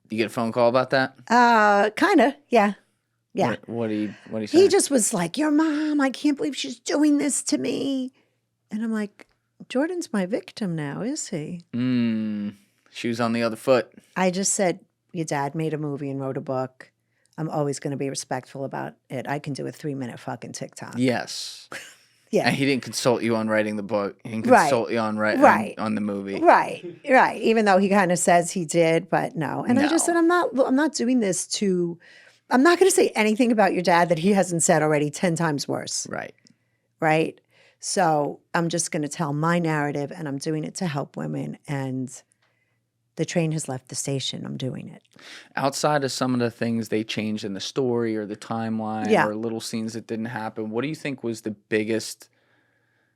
You get a phone call about that? Kind of, yeah. Yeah. What do you say? He just was like, your mom, I can't believe she's doing this to me. And I'm like, Jordan's my victim now, is he? Shoes on the other foot. I just said, your dad made a movie and wrote a book. I'm always going to be respectful about it. I can do a 3-minute fucking TikTok. Yes. Yeah. And he didn't consult you on writing the book. He didn't Right. consult you on Right. on the movie. Right. Even though he kind of says he did, but no. And I just No. said, I'm not doing this to, I'm not going to say anything about your dad that he hasn't said already 10 times worse. Right. Right. So I'm just going to tell my narrative, and I'm doing it to help women. And the train has left the station. I'm doing it. Outside of some of the things they changed in the story or the timeline Yeah. or little scenes that didn't happen, what do you think was the biggest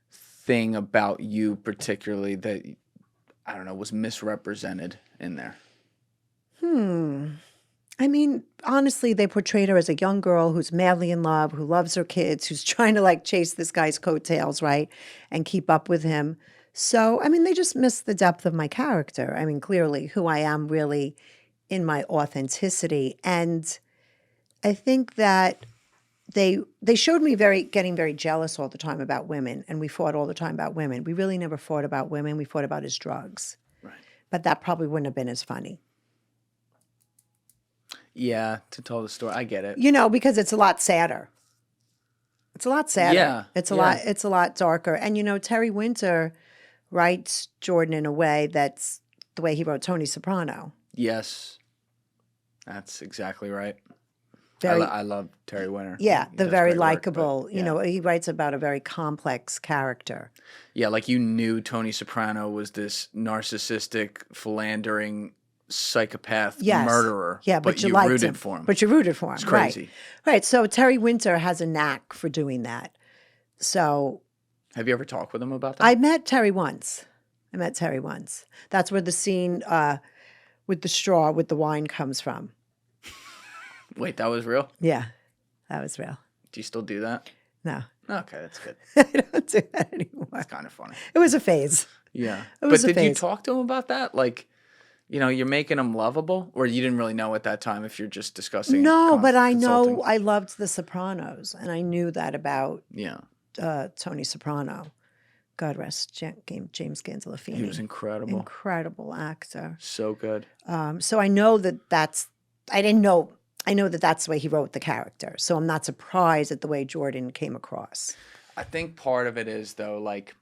thing about you particularly that, I don't know, was misrepresented in there? I mean, honestly, they portrayed her as a young girl who's madly in love, who loves her kids, who's trying to like chase this guy's coattails, right? And keep up with him. So, I mean, they just missed the depth of my character. I mean, clearly who I am really in my authenticity. And I think that they showed me getting very jealous all the time about women, and we fought all the time about women. We really never fought about women. We fought about his drugs. Right. but that probably wouldn't have been as funny. Yeah, to tell the story. I get it. You know, because it's a lot sadder. It's a lot sadder. Yeah, It's a yeah. lot. It's a lot darker. And you know, Terry Winter writes Jordan in a way that's the way he wrote Tony Soprano. Yes. That's exactly right. Very, I love Terry Winter. yeah, He the does very great work, likable. but, You know, he writes about a very complex character. Yeah, like you knew Tony Soprano was this narcissistic, philandering, psychopath Yes. murderer. Yeah, but you you liked rooted him. for him. But you rooted for him. It's crazy. Right. So Terry Winter has a knack for doing that. So Have you ever talked with him about that? I met Terry once. That's where the scene with the straw with the wine comes from. Wait, that was real? Yeah, that was real. Do you still do that? No, Okay, that's good. I don't do that anymore. That's kind of funny. It was a phase. Yeah. It was But a did you phase. talk to him about that? Like, you know, you're making him lovable? Or you didn't really know at that time if you're just discussing No, but I consulting? know I loved The Sopranos, and I knew that about Yeah. Tony Soprano. God rest James Gandolfini. He was incredible. Incredible actor. So good. So I know I know that that's the way he wrote the character. So I'm not surprised at the way Jordan came across. I think part of it is, though, like,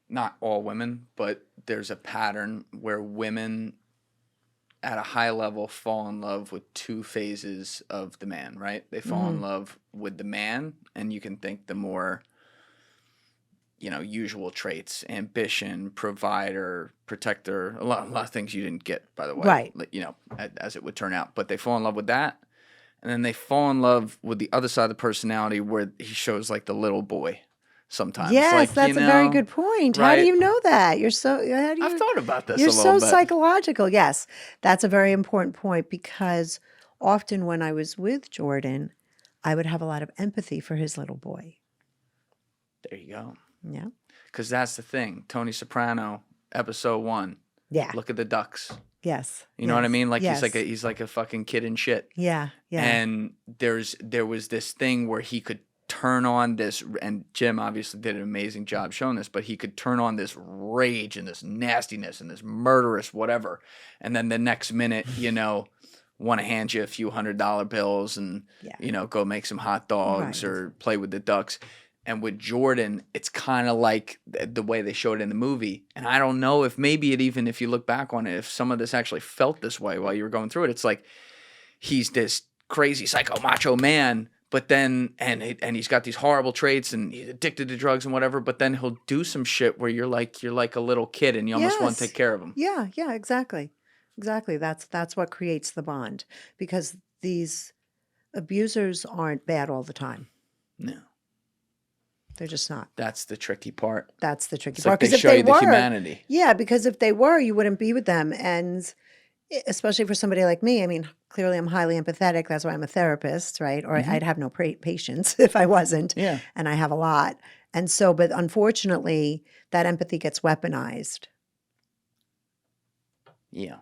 not all women, but there's a pattern where women at a high level fall in love with two phases of the man, right? They fall in love with the man, and you can think the more, you know, usual traits: ambition, provider, protector, a lot of things you didn't get, by the way, Right. You know, as it would turn out. But they fall in love with that, and then they fall in love with the other side of the personality where he shows like the little boy sometimes. Yes, like, that's you a very know, good point. How do right? you know that? You're so. How do you? I've thought about this You're a little so bit. psychological. Yes, that's a very important point because often when I was with Jordan, I would have a lot of empathy for his little boy. There you go. Yeah. Because that's the thing. Tony Soprano, episode 1. Yeah. Look at the ducks. Yes. You know what I yes, mean? Like yes. he's like a fucking kid in shit. Yeah. Yeah. And there was this thing where he could turn on this, and Jim obviously did an amazing job showing this, but he could turn on this rage and this nastiness and this murderous whatever, and then the next minute, you know, want to hand you a few $100 bills and Yeah. you know, go make some hot dogs Right. or play with the ducks. And with Jordan, it's kind of like the way they showed it in the movie. And I don't know if maybe it even, if you look back on it, if some of this actually felt this way while you were going through it. It's like he's this crazy psycho macho man, but then and he's got these horrible traits and he's addicted to drugs and whatever. But then he'll do some shit where you're like a little kid and you almost want to Yes. take care of him. Yeah, yeah, exactly. Exactly. That's what creates the bond because these abusers aren't bad all the time. No, They're just not. that's the tricky part. That's the tricky It's part. like they 'Cause if show they you the were, humanity. yeah, because if they were, you wouldn't be with them. And especially for somebody like me, I mean, clearly I'm highly empathetic. That's why I'm a therapist, right? Or I'd have no patience if I wasn't. Yeah. And I have a lot. And so, but unfortunately, that empathy gets weaponized. Yeah.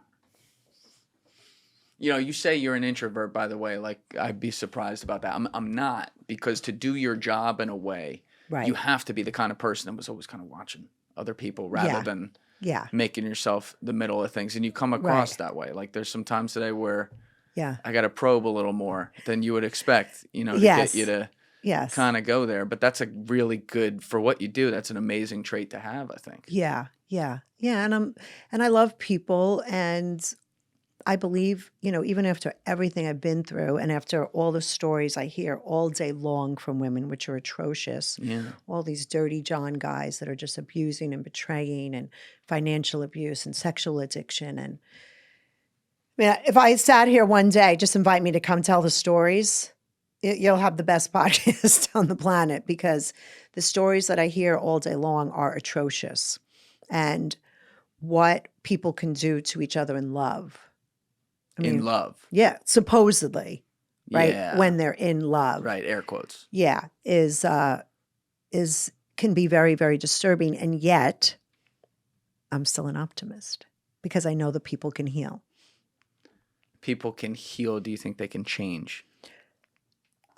You know, you say you're an introvert, by the way. Like, I'd be surprised about that. I'm not, because to do your job in a way, Right. you have to be the kind of person that was always kind of watching other people rather Yeah. than Yeah. making yourself the middle of things. And you come across Right. that way. Like, there's some times today where Yeah. I got to probe a little more than you would expect, you know, to Yes. get you to Yes. kind of go there. But that's a really good, for what you do, that's an amazing trait to have, I think. Yeah. Yeah. Yeah. And I love people, and I believe, you know, even after everything I've been through and after all the stories I hear all day long from women, which are atrocious, Yeah. all these dirty John guys that are just abusing and betraying, and financial abuse and sexual addiction. And I mean, if I sat here one day, just invite me to come tell the stories, you'll have the best podcast on the planet, because the stories that I hear all day long are atrocious. And what people can do to each other in love. In love. Yeah, supposedly, right? Yeah. When they're in love. Right. Air quotes. Yeah, is can be very, very disturbing. And yet I'm still an optimist because I know that people can heal. People can heal. Do you think they can change?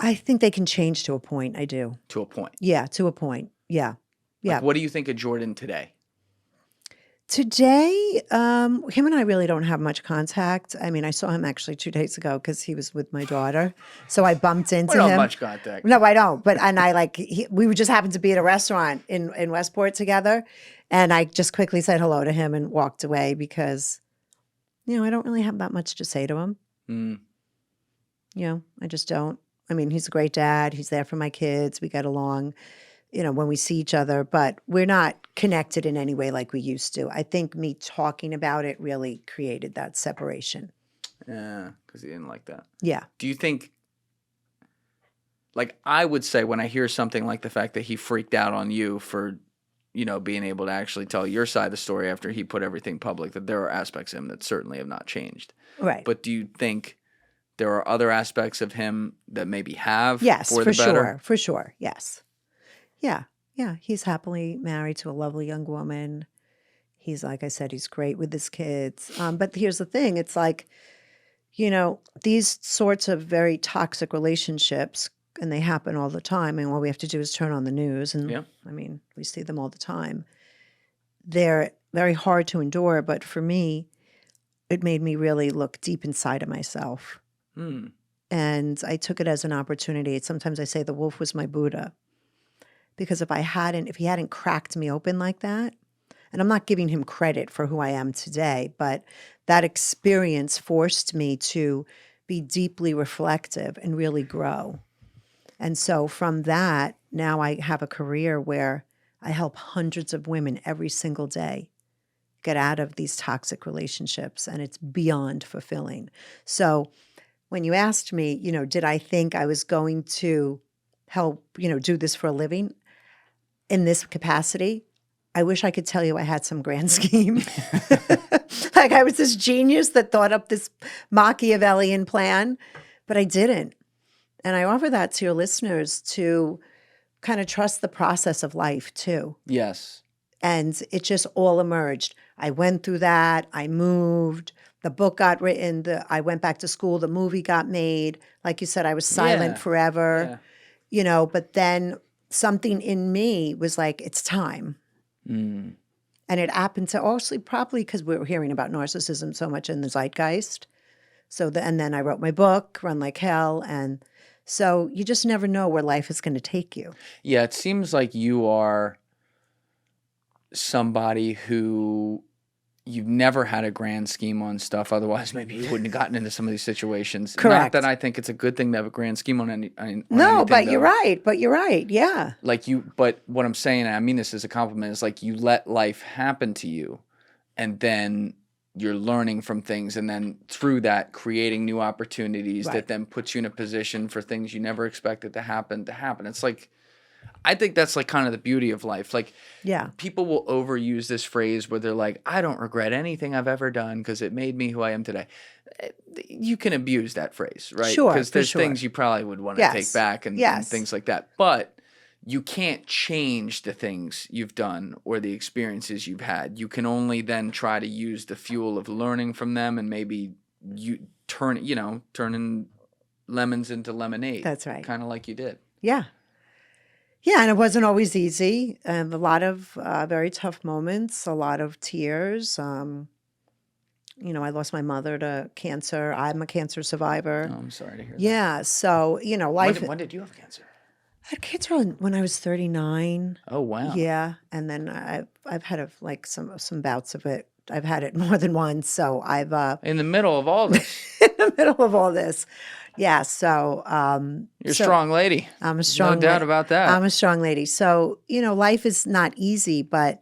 I think they can change to a point. I do. To a point. Yeah, to a point. Yeah. Yeah. Like, what do you think of Jordan today? Today, him and I really don't have much contact. I mean, I saw him actually 2 days ago because he was with my daughter. So I bumped into We don't him. much contact. No, I don't. But and I like we would just happened to be at a restaurant in Westport together, and I just quickly said hello to him and walked away because, I don't really have that much to say to him. Mm. I just don't. I mean, he's a great dad. He's there for my kids. We get along, when we see each other, but we're not connected in any way like we used to. I think me talking about it really created that separation. Yeah, because he didn't like that. Yeah. Do you think, like, I would say when I hear something like the fact that he freaked out on you for, being able to actually tell your side of the story after he put everything public, that there are aspects of him that certainly have not changed. Right. But do you think there are other aspects of him that maybe have Yes, for for the better? sure. For sure. Yes. Yeah. Yeah. He's happily married to a lovely young woman. He's, like I said, he's great with his kids. But here's the thing. It's like, these sorts of very toxic relationships, and they happen all the time. And all we have to do is turn on the news. And I mean, we see them all the time. They're very hard to endure. But for me, it made me really look deep inside of myself. Hmm. And I took it as an opportunity. Sometimes I say the wolf was my Buddha. Because if he hadn't cracked me open like that, and I'm not giving him credit for who I am today, but that experience forced me to be deeply reflective and really grow. And so from that, now I have a career where I help hundreds of women every single day get out of these toxic relationships, and it's beyond fulfilling. So when you asked me, did I think I was going to help, do this for a living in this capacity? I wish I could tell you I had some grand scheme. Like I was this genius that thought up this Machiavellian plan, but I didn't. And I offer that to your listeners to kind of trust the process of life too. Yes. And it just all emerged. I went through that. I moved. The book got written. I went back to school. The movie got made. Like you said, I was silent forever, but then something in me was like, it's time. Mm. And it happened to also probably because we were hearing about narcissism so much in the zeitgeist. And then I wrote my book, Run Like Hell. And so you just never know where life is going to take you. Yeah, it seems like you are somebody who you've never had a grand scheme on stuff. Otherwise, maybe you wouldn't have gotten into some of these situations. Correct. Not that I think it's a good thing to have a grand scheme on anything. No, but you're right. But you're right. Yeah. But what I'm saying, and I mean this as a compliment, is like you let life happen to you, and then you're learning from things, and then through that creating new opportunities that then puts you in a position for things you never expected to happen. It's like, I think that's like kind of the beauty of life. Like, people will overuse this phrase where they're like, I don't regret anything I've ever done because it made me who I am today. You can abuse that phrase, right? Sure, because there's things you probably would want to take back and things like that. But you can't change the things you've done or the experiences you've had. You can only then try to use the fuel of learning from them, and maybe you turning lemons into lemonade. That's right. Kind of like you did. Yeah. Yeah, and it wasn't always easy. A lot of very tough moments, a lot of tears. I lost my mother to cancer. I'm a cancer survivor. Oh, I'm sorry to hear that. Yeah, so, life... When did you have cancer? I had cancer when I was 39. Oh, wow. Yeah, and then I've had some bouts of it. I've had it more than once, so I've... In the middle of all this. in the middle of all this. Yeah, so... You're a strong lady. I'm a strong No doubt about that. I'm a strong lady. So, life is not easy, but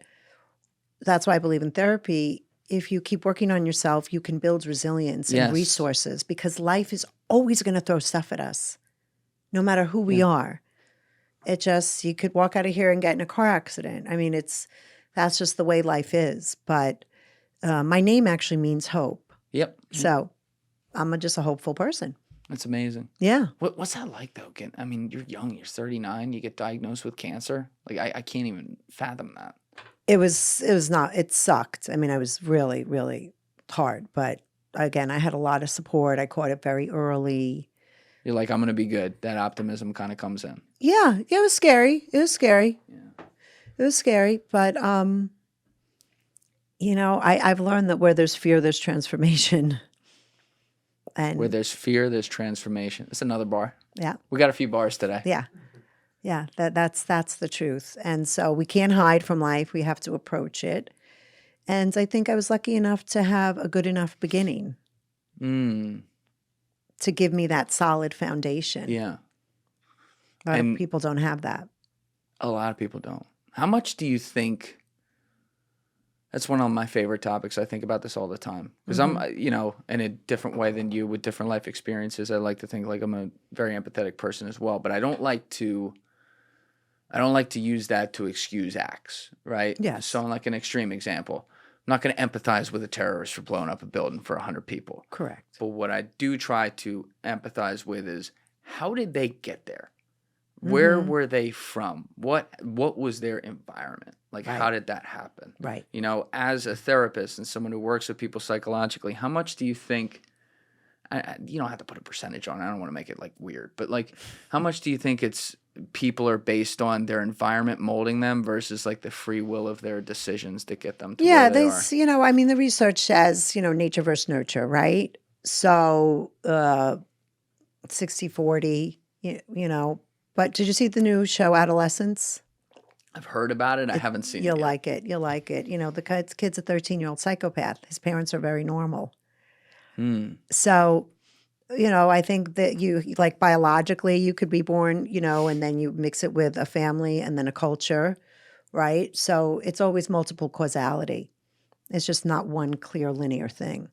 that's why I believe in therapy. If you keep working on yourself, you can build resilience and resources, because life is always going to throw stuff at us, no matter who we are. You could walk out of here and get in a car accident. I mean, that's just the way life is. But my name actually means hope. Yep. So I'm just a hopeful person. That's amazing. Yeah. What's that like, though? I mean, you're young. You're 39. You get diagnosed with cancer. Like, I can't even fathom that. It sucked. I mean, I was really, really hard. But again, I had a lot of support. I caught it very early. You're like, I'm going to be good. That optimism kind of comes in. Yeah. It was scary. Yeah. It was scary. But, You know, I've learned that where there's fear, there's transformation. And Where there's fear, there's transformation. It's another bar. yeah, We got a few bars today. yeah, yeah. That's the truth. And so we can't hide from life. We have to approach it. And I think I was lucky enough to have a good enough beginning to give me that solid foundation. Yeah. A lot of And- people don't have that. A lot of people don't. How much do you think? That's one of my favorite topics. I think about this all the time because I'm, in a different way than you with different life experiences. I like to think like I'm a very empathetic person as well, but I don't like to use that to excuse acts, right? Yes. So, like an extreme example, I'm not going to empathize with a terrorist for blowing up a building for 100 people. Correct. But what I do try to empathize with is how did they get there? Where were they from? What was their environment? Like, how did that happen? Right. You know, as a therapist and someone who works with people psychologically, how much do you think, you don't have to put a percentage on it. I don't want to make it like weird, but like, how much do you think it's people are based on their environment molding them versus like the free will of their decisions that get them to Yeah, where they are? there's, I mean, the research says, nature versus nurture, right? So 60-40, but did you see the new show Adolescence? I've heard about it. I haven't seen it You'll yet. like it. You'll like it. The kid's a 13-year-old psychopath. His parents are very normal. So, I think that you, like biologically, you could be born, and then you mix it with a family and then a culture, right? So it's always multiple causality. It's just not one clear linear thing.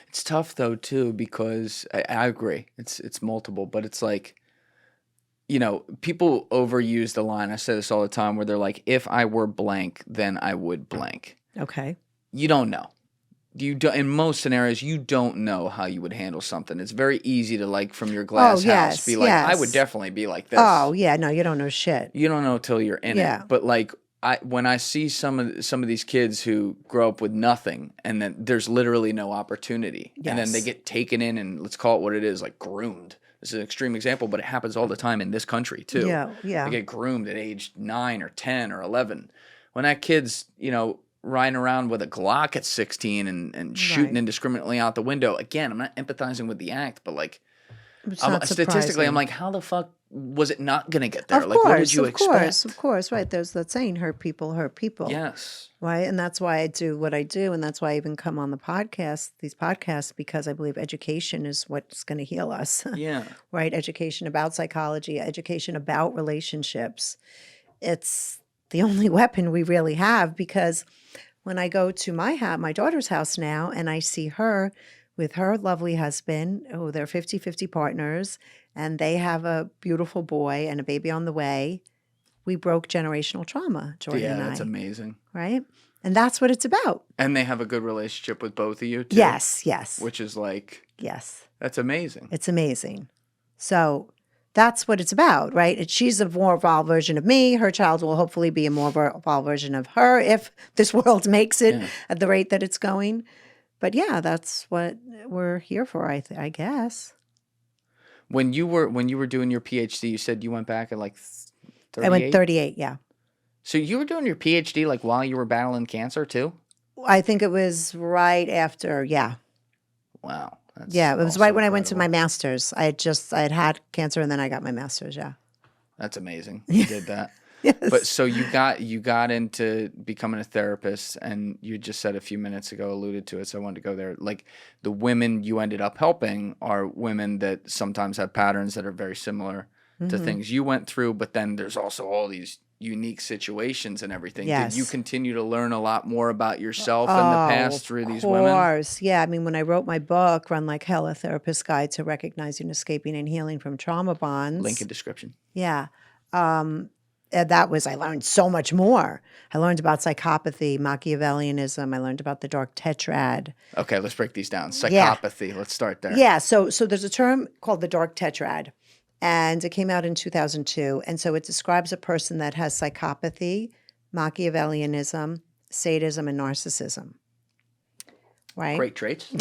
It's tough though too because I agree. It's multiple, but it's like, people overuse the line. I say this all the time where they're like, if I were blank, then I would blank. Okay. You don't know. In most scenarios, you don't know how you would handle something. It's very easy to like from your glass house be like, I would definitely be like this. Oh yeah, no, you don't know shit. You don't know till you're in Yeah. it. But like when I see some of these kids who grow up with nothing and then there's literally no opportunity. And then they Yes. get taken in and let's call it what it is, like groomed. This is an extreme example, but it happens all the time in this country too. Yeah, yeah. They get groomed at age 9 or 10 or 11. When that kid's, riding around with a Glock at 16 and shooting Right. indiscriminately out the window. Again, I'm not empathizing with the act, but like It's not statistically, surprising. I'm like, how the fuck was it not going to get there? Of Like, course, what did you expect? Of course, right. There's that saying, hurt people, Yes. right? And that's why I do what I do. And that's why I even come on these podcasts, because I believe education is what's going to heal us, Yeah. right? Education about psychology, education about relationships. It's the only weapon we really have, because when I go to my daughter's house now and I see her with her lovely husband, oh, they're 50-50 partners, and they have a beautiful boy and a baby on the way. We broke generational trauma, Jordan and I. That's amazing. Right? And that's what it's about. And they have a good relationship with both of you too. Yes. Which is like, Yes. that's amazing. It's amazing. So that's what it's about, right? She's a more evolved version of me. Her child will hopefully be a more evolved version of her if this world makes it at the rate that it's going. But yeah, that's what we're here for, I guess. When you were doing your PhD, you said you went back at like 38? I went 38, yeah. So you were doing your PhD like while you were battling cancer too? I think it was right after, yeah. Wow. That's Yeah, it was also right when I went to my incredible. master's. I had cancer and then I got my master's, yeah. That's amazing. You did that. Yes. But so you got into becoming a therapist, and you just said a few minutes ago, alluded to it, so I wanted to go there. Like the women you ended up helping are women that sometimes have patterns that are very similar to things you went through, but then there's also all these unique situations and everything. Yes. Did you continue to learn a lot more about yourself in the past through these women? Of course. Yeah. I mean, when I wrote my book, Run Like Hell, A Therapist's Guide to Recognizing, Escaping, and Healing from Trauma Bonds. Link in description. Yeah. I learned so much more. I learned about psychopathy, Machiavellianism. I learned about the dark tetrad. Okay, let's break these down. Psychopathy. Let's start there. Yeah. So there's a term called the dark tetrad, and it came out in 2002. And so it describes a person that has psychopathy, Machiavellianism, sadism, and narcissism. Right? Great traits.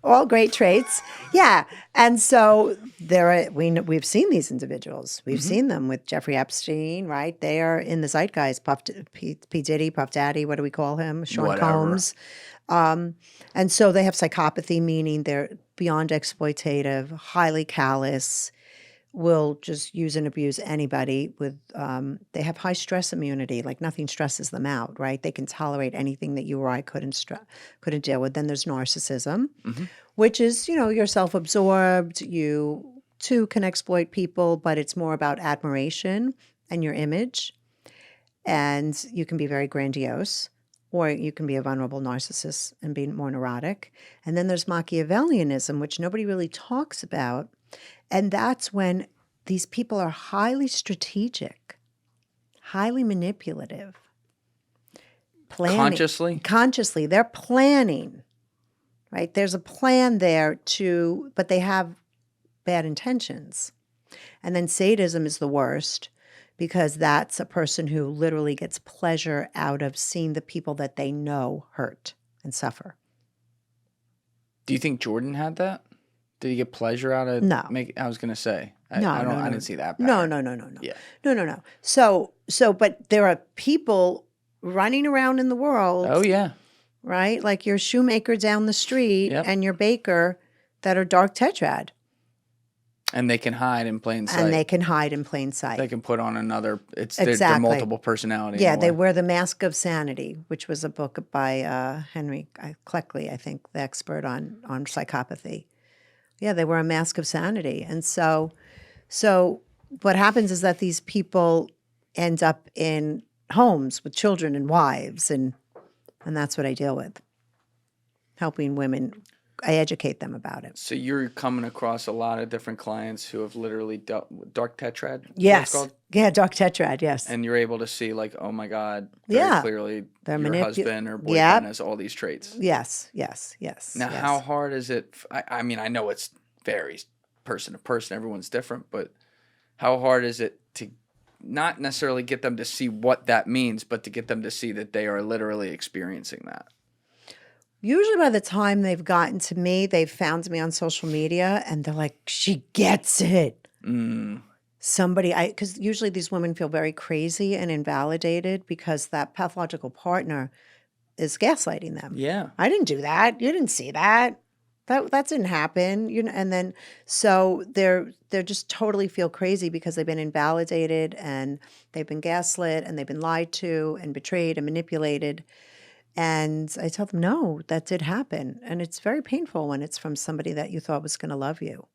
all great traits. Yeah. And so we've seen these individuals. We've seen them with Jeffrey Epstein, right? They are in the zeitgeist. P. Diddy, Puff Daddy, what do we call him? Sean Whatever. Combs. And so they have psychopathy, meaning they're beyond exploitative, highly callous, will just use and abuse anybody with they have high stress immunity, like nothing stresses them out, right? They can tolerate anything that you or I couldn't deal with. Then there's narcissism, which is, you're self-absorbed, you too can exploit people, but it's more about admiration and your image, and you can be very grandiose, or you can be a vulnerable narcissist and be more neurotic. And then there's Machiavellianism, which nobody really talks about. And that's when these people are highly strategic, highly manipulative. Consciously? Consciously. They're planning, right? There's a plan there but they have bad intentions. And then sadism is the worst, because that's a person who literally gets pleasure out of seeing the people that they know hurt and suffer. Do you think Jordan had that? Did he get pleasure out of I was going to say. I didn't see that pattern. No. Yeah. No. So, but there are people running around in the world. Oh, yeah. Right? Like your shoemaker down the street and your baker that are dark tetrad. And they can hide in plain sight. And they can hide in plain sight. They can put on another, they're multiple personality. Yeah, they wear the mask of sanity, which was a book by Henry Cleckley, I think, the expert on psychopathy. Yeah, they wear a mask of sanity. And so what happens is that these people end up in homes with children and wives, and that's what I deal with, helping women. I educate them about it. So you're coming across a lot of different clients who have literally dark tetrad? Yes. Yeah, dark tetrad, yes. And you're able to see, like, oh my God, very clearly your husband or boyfriend has all these traits. Yes. Now, how hard is it? I mean, I know it varies person to person. Everyone's different. But how hard is it to not necessarily get them to see what that means, but to get them to see that they are literally experiencing that? Usually by the time they've gotten to me, they've found me on social media and they're like, she gets it. Because usually these women feel very crazy and invalidated because that pathological partner is gaslighting them. Yeah. I didn't do that. You didn't see that. That didn't happen. And then so they're just totally feel crazy because they've been invalidated and they've been gaslit and they've been lied to and betrayed and manipulated. And I tell them, no, that did happen. And it's very painful when it's from somebody that you thought was going to love you.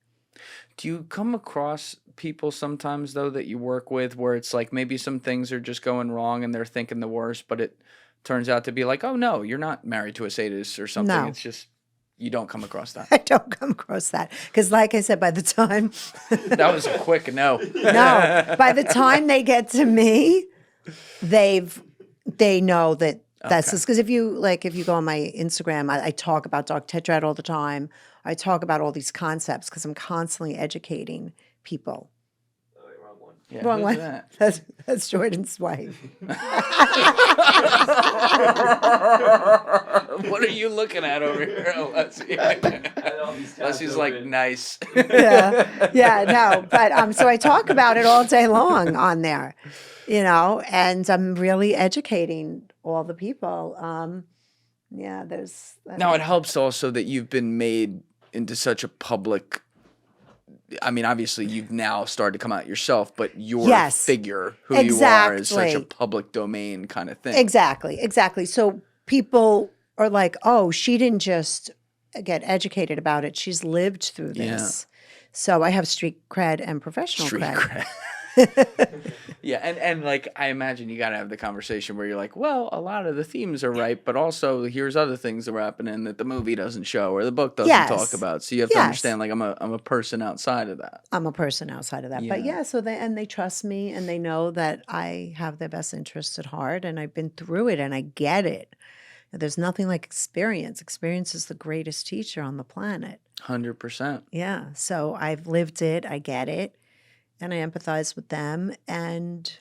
Do you come across people sometimes, though, that you work with where it's like maybe some things are just going wrong and they're thinking the worst, but it turns out to be like, oh, no, you're not married to a sadist or something. No. It's just you don't come across that. I don't come across that. Because like I said, by the time... That was a quick no. No. By the time they get to me, they know that that's just because if you go on my Instagram, I talk about dark tetrad all the time. I talk about all these concepts because I'm constantly educating people. Oh, wait, wrong one. Yeah, Wrong one. That? That's Jordan's wife. What are you looking at over here, Alessi? Alessi's like, nice. No. But so I talk about it all day long on there, and I'm really educating all the people. Now, it helps also that you've been made into such a public. I mean, obviously, you've now started to come out yourself, but your figure, who you are, is such a public domain kind of thing. Exactly. So people are like, oh, she didn't just get educated about it. She's lived through this. Yeah. So I have street cred and professional cred. Yeah, and like I imagine you got to have the conversation where you're like, well, a lot of the themes are right, but also here's other things that are happening that the movie doesn't show or the book doesn't talk about. So you have to understand, like, I'm a person outside of that. I'm a person outside of that. Yeah. But so they trust me and they know that I have their best interests at heart and I've been through it and I get it. There's nothing like experience. Experience is the greatest teacher on the planet. 100%. Yeah. So I've lived it. I get it. And I empathize with them, and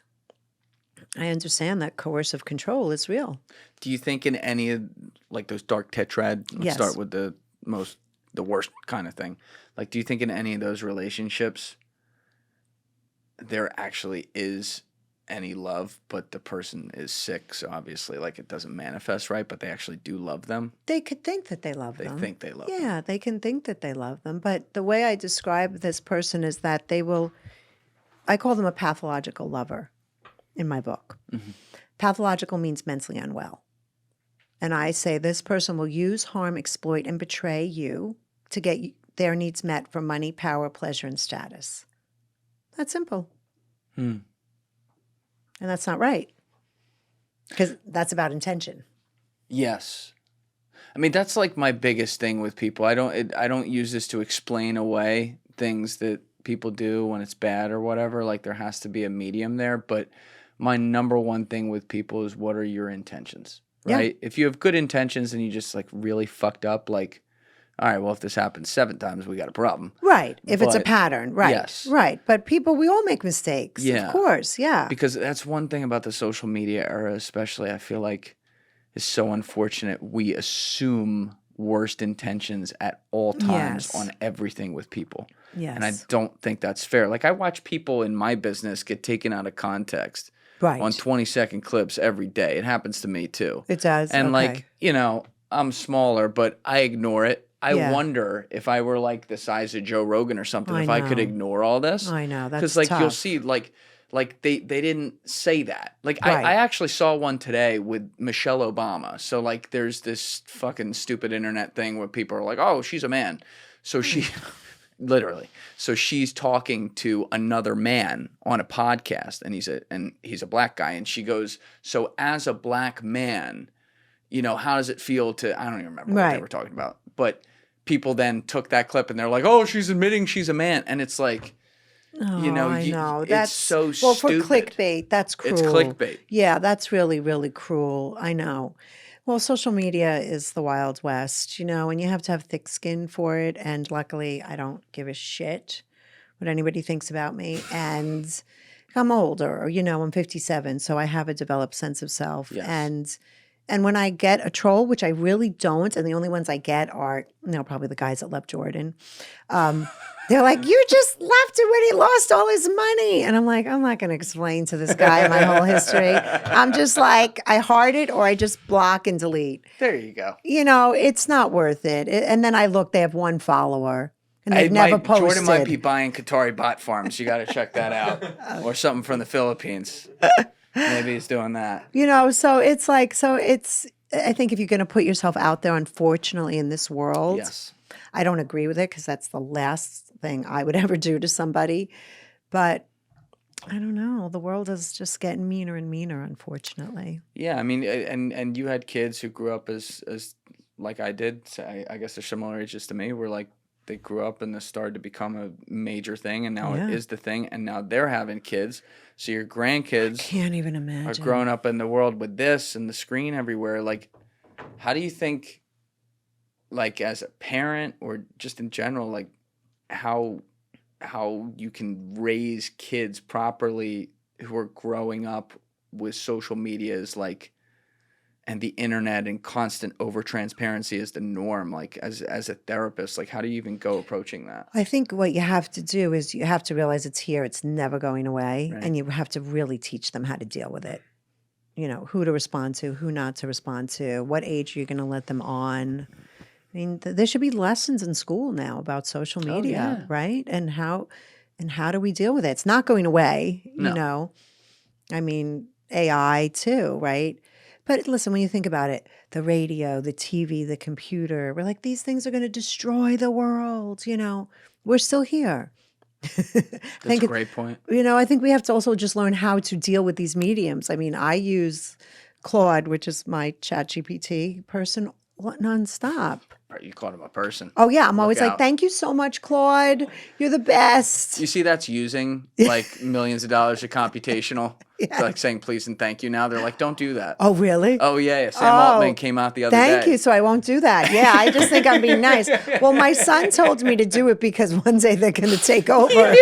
I understand that coercive control is real. Do you think in any of, like, those dark tetrad, let's start with the most the worst kind of thing. Like, do you think in any of those relationships there actually is any love, but the person is sick, so obviously, like, it doesn't manifest right, but they actually do love them? They could think that they love them. They think they love them. Yeah, they can think that they love them. But the way I describe this person is that they will, I call them a pathological lover in my book. Mm-hmm. Pathological means mentally unwell. And I say this person will use, harm, exploit, and betray you to get their needs met for money, power, pleasure, and status. That's simple. And that's not right. Because that's about intention. Yes. I mean, that's like my biggest thing with people. I don't use this to explain away things that people do when it's bad or whatever. Like, there has to be a medium there. But my number one thing with people is, what are your intentions? Right? Yeah. If you have good intentions and you just like really fucked up, like, all right, well, if this happens 7 times, we got a problem. Right. If it's a pattern. Right. Yes. Right. But people, we all make mistakes. Yeah. Of course. Yeah. Because that's one thing about the social media era, especially, I feel like is so unfortunate. We assume worst intentions at all times on everything with people. Yes. And I don't think that's fair. Like, I watch people in my business get taken out of context on 20-second clips every day. It happens to me too. It does. And like, you know, I'm smaller, but I ignore it. I wonder if I were like the size of Joe Rogan or something, if I could ignore all this. I know. That's because like tough. you'll see like they didn't say that. Like I actually saw one today with Michelle Obama. So like there's this fucking stupid internet thing where people are like, oh, she's a man. So she literally. So she's talking to another man on a podcast, and he's a black guy, and she goes, so as a black man, you know, how does it feel to, I don't even remember what they were talking about, but people then took that clip and they're like, oh, she's admitting she's a man. And it's like, you know, I know. That's so stupid. Well, for clickbait, that's cruel. It's clickbait. Yeah, that's really, really cruel. I know. Well, social media is the Wild West, you know, and you have to have thick skin for it. And luckily, I don't give a shit what anybody thinks about me. And I'm older, you know, I'm 57, so I have a developed sense of self. Yes. And when I get a troll, which I really don't, and the only ones I get are, you know, probably the guys that left Jordan. They're like, you just left him when he lost all his money. And I'm like, I'm not going to explain to this guy my whole history. I'm just like, I heart it or I just block and delete. There you go. You know, it's not worth it. And then I look, they have 1 follower. And they've never posted. Jordan might be buying Qatari bot farms. You got to check that out. Or something from the Philippines. Maybe he's doing that. You know, so it's like, I think if you're going to put yourself out there, unfortunately, in this world, I don't agree with it because that's the last thing I would ever do to somebody. But I don't know. The world is just getting meaner and meaner, unfortunately. Yeah, I mean, and you had kids who grew up as like I did. So I guess they're similar ages to me. Where like they grew up and this started to become a major thing, and now it is the thing, and now they're having kids. So your grandkids can't even imagine are growing up in the world with this and the screen everywhere. Like, how do you think, like as a parent or just in general, like how you can raise kids properly who are growing up with social media is like, and the internet and constant over transparency is the norm, like as a therapist, like how do you even go approaching that? I think what you have to do is you have to realize it's here, it's never going away, and you have to really teach them how to deal with it. You know, who to respond to, who not to respond to, what age you're going to let them on. I mean, there should be lessons in school now about social media, right? And how do we deal with it? It's not going away, you know. I mean, AI too, right? But listen, when you think about it, the radio, the TV, the computer, we're like, these things are going to destroy the world, you know. We're still here. That's a great point. You know, I think we have to also just learn how to deal with these mediums. I mean, I use Claude, which is my ChatGPT person, nonstop. You called him a person. Oh, yeah. I'm always like, thank you so much, Claude. You're the best. You see, that's using like millions of dollars of computational. Like saying please and thank you now. They're like, don't do that. Oh, really? Oh, yeah. Sam Altman came out the other day. Thank you. So I won't do that. Yeah, I just think I'm being nice. Well, my son told me to do it because one day they're going to take over.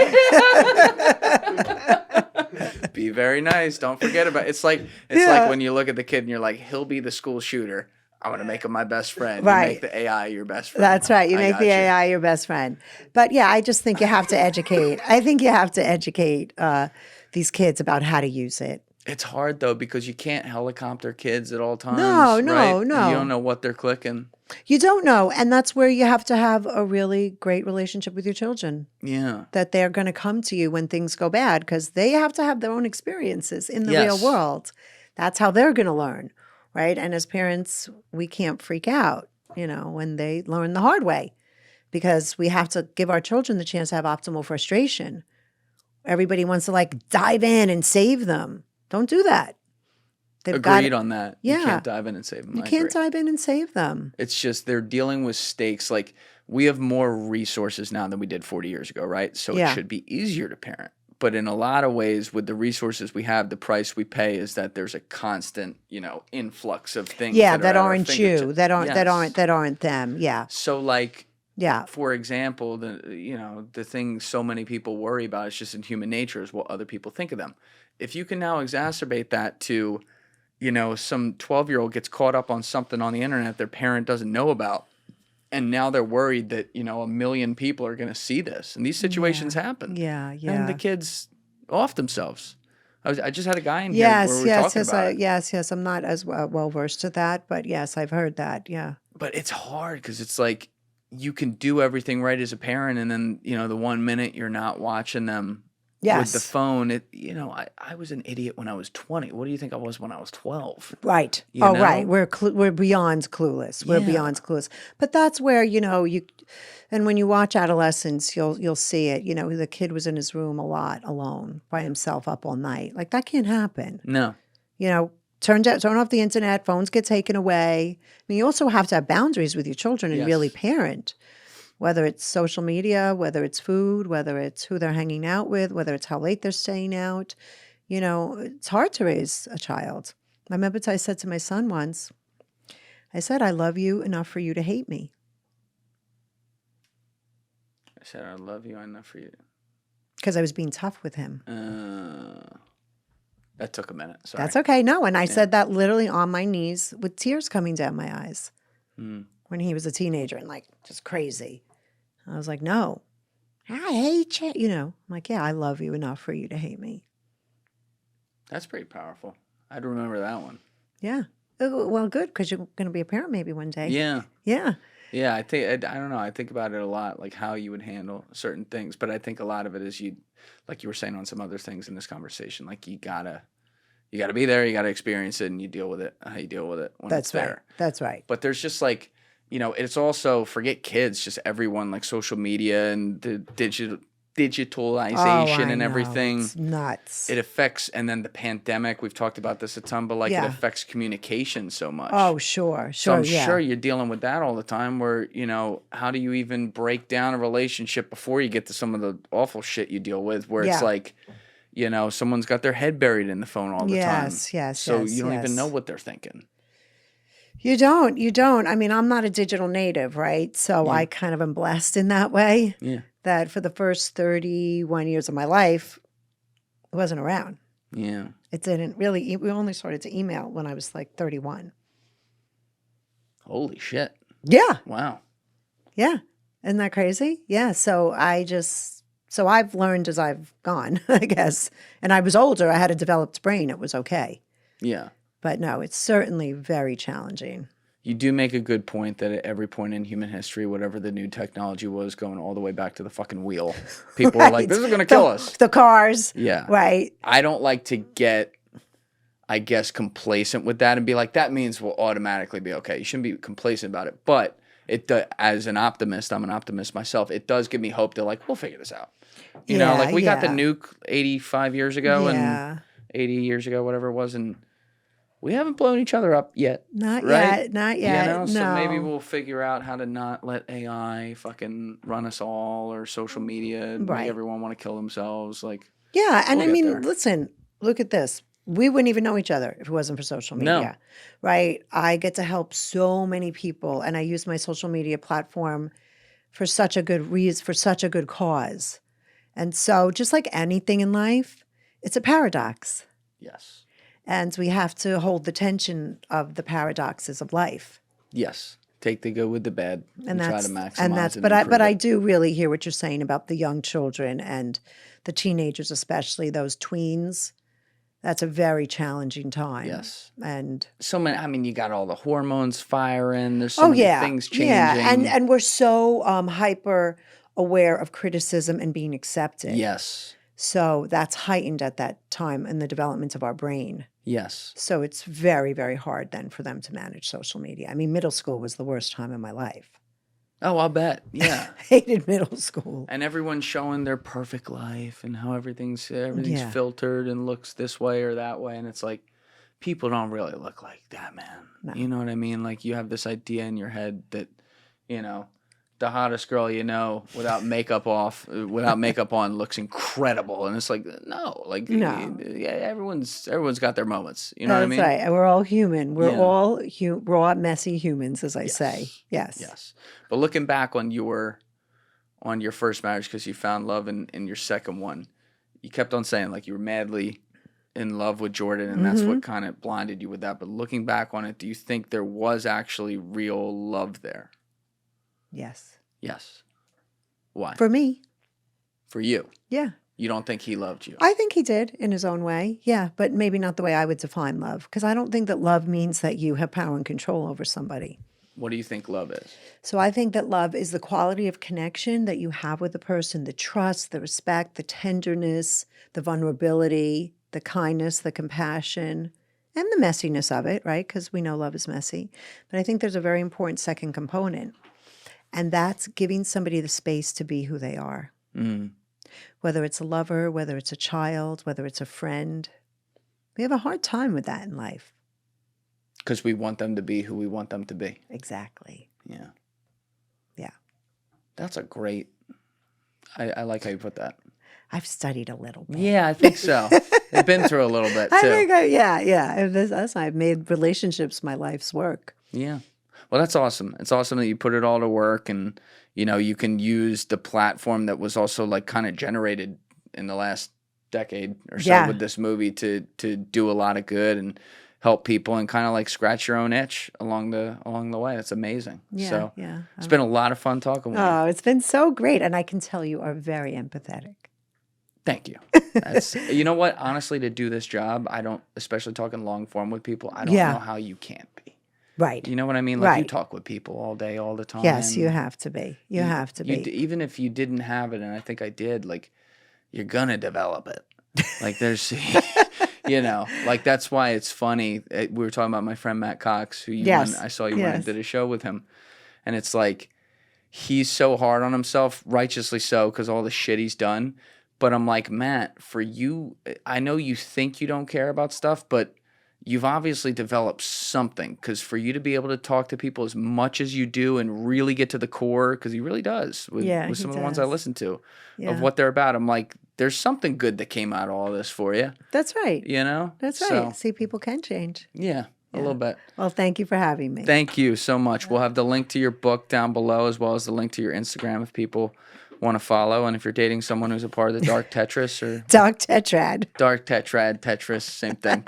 Be very nice. Don't forget about it. It's like when you look at the kid and you're like, he'll be the school shooter. I'm gonna make him my best friend. Right. You make the AI your best friend. That's right. You I make got the you. AI your best friend. But yeah, I just think you have to educate. I think you have to educate these kids about how to use it. It's hard though because you can't helicopter kids at all times. No, no, right? no. You don't know what they're clicking. You don't know. And that's where you have to have a really great relationship with your children. Yeah. That they're going to come to you when things go bad because they have to have their own experiences in the real Yes. world. That's how they're going to learn, right? And as parents, we can't freak out, when they learn the hard way because we have to give our children the chance to have optimal frustration. Everybody wants to dive in and save them. Don't do that. They've Agreed on that. Yeah. You can't dive in and save them. You I can't agree. dive in and save them. It's just they're dealing with stakes. Like we have more resources now than we did 40 years ago, right? So Yeah. it should be easier to parent. But in a lot of ways, with the resources we have, the price we pay is that there's a constant, influx of things. Yeah, that that are at our aren't you. fingertips. That aren't Yes. them. Yeah. So Yeah. for example, the thing so many people worry about is just in human nature is what other people think of them. If you can now exacerbate that to, some 12-year-old gets caught up on something on the internet their parent doesn't know about, and now they're worried that, a million people are going to see this. And these situations happen. Yeah. Yeah. And the kids off themselves. I just had a guy in here where we were talking about it. Yes. I'm not as well versed to that, but yes, I've heard that. Yeah. But it's hard because it's like you can do everything right as a parent, and then, the 1 minute you're not watching them with the phone. I was an idiot when I was 20. What do you think I was when I was 12? Right. You know? Right. We're beyond clueless. We're Yeah. beyond clueless. But that's where, and when you watch adolescents, you'll see it. The kid was in his room a lot alone by himself up all night. That can't happen. No. Turn off the internet, phones get taken away. I mean, you also have to have boundaries with your children and Yes. really parent. Whether it's social media, whether it's food, whether it's who they're hanging out with, whether it's how late they're staying out. It's hard to raise a child. I remember I said to my son once, I said, I love you enough for you to hate me. I said, I love you enough for you. Because I was being tough with him. That took a minute. Sorry. That's okay. No, and I said that literally on my knees with tears coming down my eyes when he was a teenager and just crazy. I was like, no, I hate you. I'm like, yeah, I love you enough for you to hate me. That's pretty powerful. I'd remember that one. Yeah. Well, good, because you're going to be a parent maybe one day. Yeah. Yeah. Yeah, I don't know. I think about it a lot, like how you would handle certain things. But I think a lot of it is like you were saying on some other things in this conversation, like you gotta be there, you gotta experience it, and you deal with it how you deal with it when it's there. That's right. But there's just it's also, forget kids, just everyone, like social media and the digitalization and everything. It's nuts. It affects, and then the pandemic, we've talked about this a ton, but it affects communication so much. Oh, sure. So I'm yeah. sure you're dealing with that all the time where, how do you even break down a relationship before you get to some of the awful shit you deal with where it's like, someone's got their head buried in the phone all the time. Yes. So you don't even know what they're thinking. You don't. I mean, I'm not a digital native, right? So I kind of am blessed in that way. Yeah. That for the first 31 years of my life, it wasn't around. Yeah. It didn't really, we only started to email when I was 31. Holy shit. Yeah. Wow. Yeah. Isn't that crazy? Yeah. So I've learned as I've gone, I guess. And I was older. I had a developed brain. It was okay. Yeah. But no, it's certainly very challenging. You do make a good point that at every point in human history, whatever the new technology was, going all the way back to the fucking wheel, people were like, this is going to kill us. The cars. Yeah. Right. I don't like to get, I guess, complacent with that and be like, that means we'll automatically be okay. You shouldn't be complacent about it. But as an optimist, I'm an optimist myself, it does give me hope that we'll figure this out. We got the nuke 85 years ago and 80 years ago, whatever it was, and we haven't blown each other up yet. Not right? yet. Not yet. No. So maybe we'll figure out how to not let AI fucking run us all, or social media and make everyone want to kill themselves. Yeah, and we'll I mean, get there. listen, look at this. We wouldn't even know each other if it wasn't for social media, right? I get to help so many people, and I use my social media platform for such a good reason, for such a good cause. And so just like anything in life, it's a paradox. Yes. And we have to hold the tension of the paradoxes of life. Yes. Take the good with the bad and try to maximize and that's it. but And I improve it. do really hear what you're saying about the young children and the teenagers, especially those tweens. That's a very challenging time. Yes. And So many. I mean, you got all the hormones firing. There's so oh many yeah, things changing. yeah, and we're so hyper aware of criticism and being accepted. Yes. So that's heightened at that time in the development of our brain. Yes. So it's very, very hard then for them to manage social media. I mean, middle school was the worst time in my life. Oh, I'll bet. Yeah. Hated middle school. And everyone's showing their perfect life and how everything's Yeah. filtered and looks this way or that way. And it's like, people don't really look like that, man. No. You know what I mean? Like, you have this idea in your head that, you know, the hottest girl you know without makeup on looks incredible. And it's like, no. Like, No. yeah, everyone's got their moments. You know what I That's mean? right. And we're all human. We're Yeah. all raw, messy humans, as I say. Yes. Yes. Yes. But looking back on your first marriage, because you found love in your second one, you kept on saying like you were madly in love with Jordan, and that's what kind of blinded you with that. But looking back on it, do you think there was actually real love there? Yes. Yes. Why? For me, For you. yeah. You don't think he loved you? I think he did in his own way. Yeah. But maybe not the way I would define love. Because I don't think that love means that you have power and control over somebody. What do you think love is? So I think that love is the quality of connection that you have with the person, the trust, the respect, the tenderness, the vulnerability, the kindness, the compassion, and the messiness of it, right? Because we know love is messy. But I think there's a very important second component, and that's giving somebody the space to be who they are. Mm. Whether it's a lover, whether it's a child, whether it's a friend. We have a hard time with that in life. Because we want them to be who we want them to be. Exactly. Yeah. Yeah. That's a great. I like how you put that. I've studied a little bit. Yeah, I think so. I've been through a little bit too. I think, yeah. I've made relationships my life's work. Yeah. Well, that's awesome. It's awesome that you put it all to work, and you know you can use the platform that was also like kind of generated in the last decade or so Yeah. with this movie to do a lot of good and help people and kind of like scratch your own itch along the way. That's amazing. Yeah, So yeah. it's been a lot of fun talking with you. Oh, it's been so great. And I can tell you are very empathetic. Thank you. That's you know what? Honestly, to do this job, I don't, especially talking long form with people, I don't Yeah. know how you can't be. Right. You know what I mean? Like you Right. talk with people all day, all the time. Yes, you have to be. You have to be. Even if you didn't have it, and I think I did, like you're gonna develop it. Like there's, you know, like that's why it's funny. We were talking about my friend Matt Cox, who Yes. I saw you went and Yes. did a show with him, and it's like he's so hard on himself, righteously so, because all the shit he's done. But I'm like, Matt, for you, I know you think you don't care about stuff, but you've obviously developed something, because for you to be able to talk to people as much as you do and really get to the core, because he really does with Yeah, some he of the ones I does. listen to Yeah. of what they're about. I'm like, there's something good that came out of all this for you, That's right. you know? That's right. So, See, people can change. yeah, a little bit. Well, thank you for having me. Thank you so much. We'll have the link to your book down below, as well as the link to your Instagram if people want to follow. And if you're dating someone who's a part of the Dark Tetris or Doc Tetrad. Dark Tetrad, Tetris, same thing,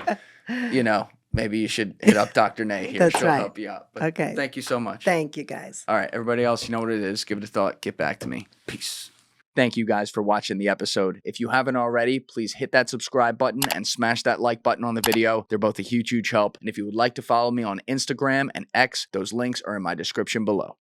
you know, maybe you should hit up Dr. Nay here. That's She'll right. help you out. But Okay. thank you so much. Thank you, guys. All right, everybody else, you know what it is. Give it a thought. Get back to me. Peace. Thank you guys for watching the episode. If you haven't already, please hit that subscribe button and smash that like button on the video. They're both a huge, huge help. And if you would like to follow me on Instagram and X, those links are in my description below.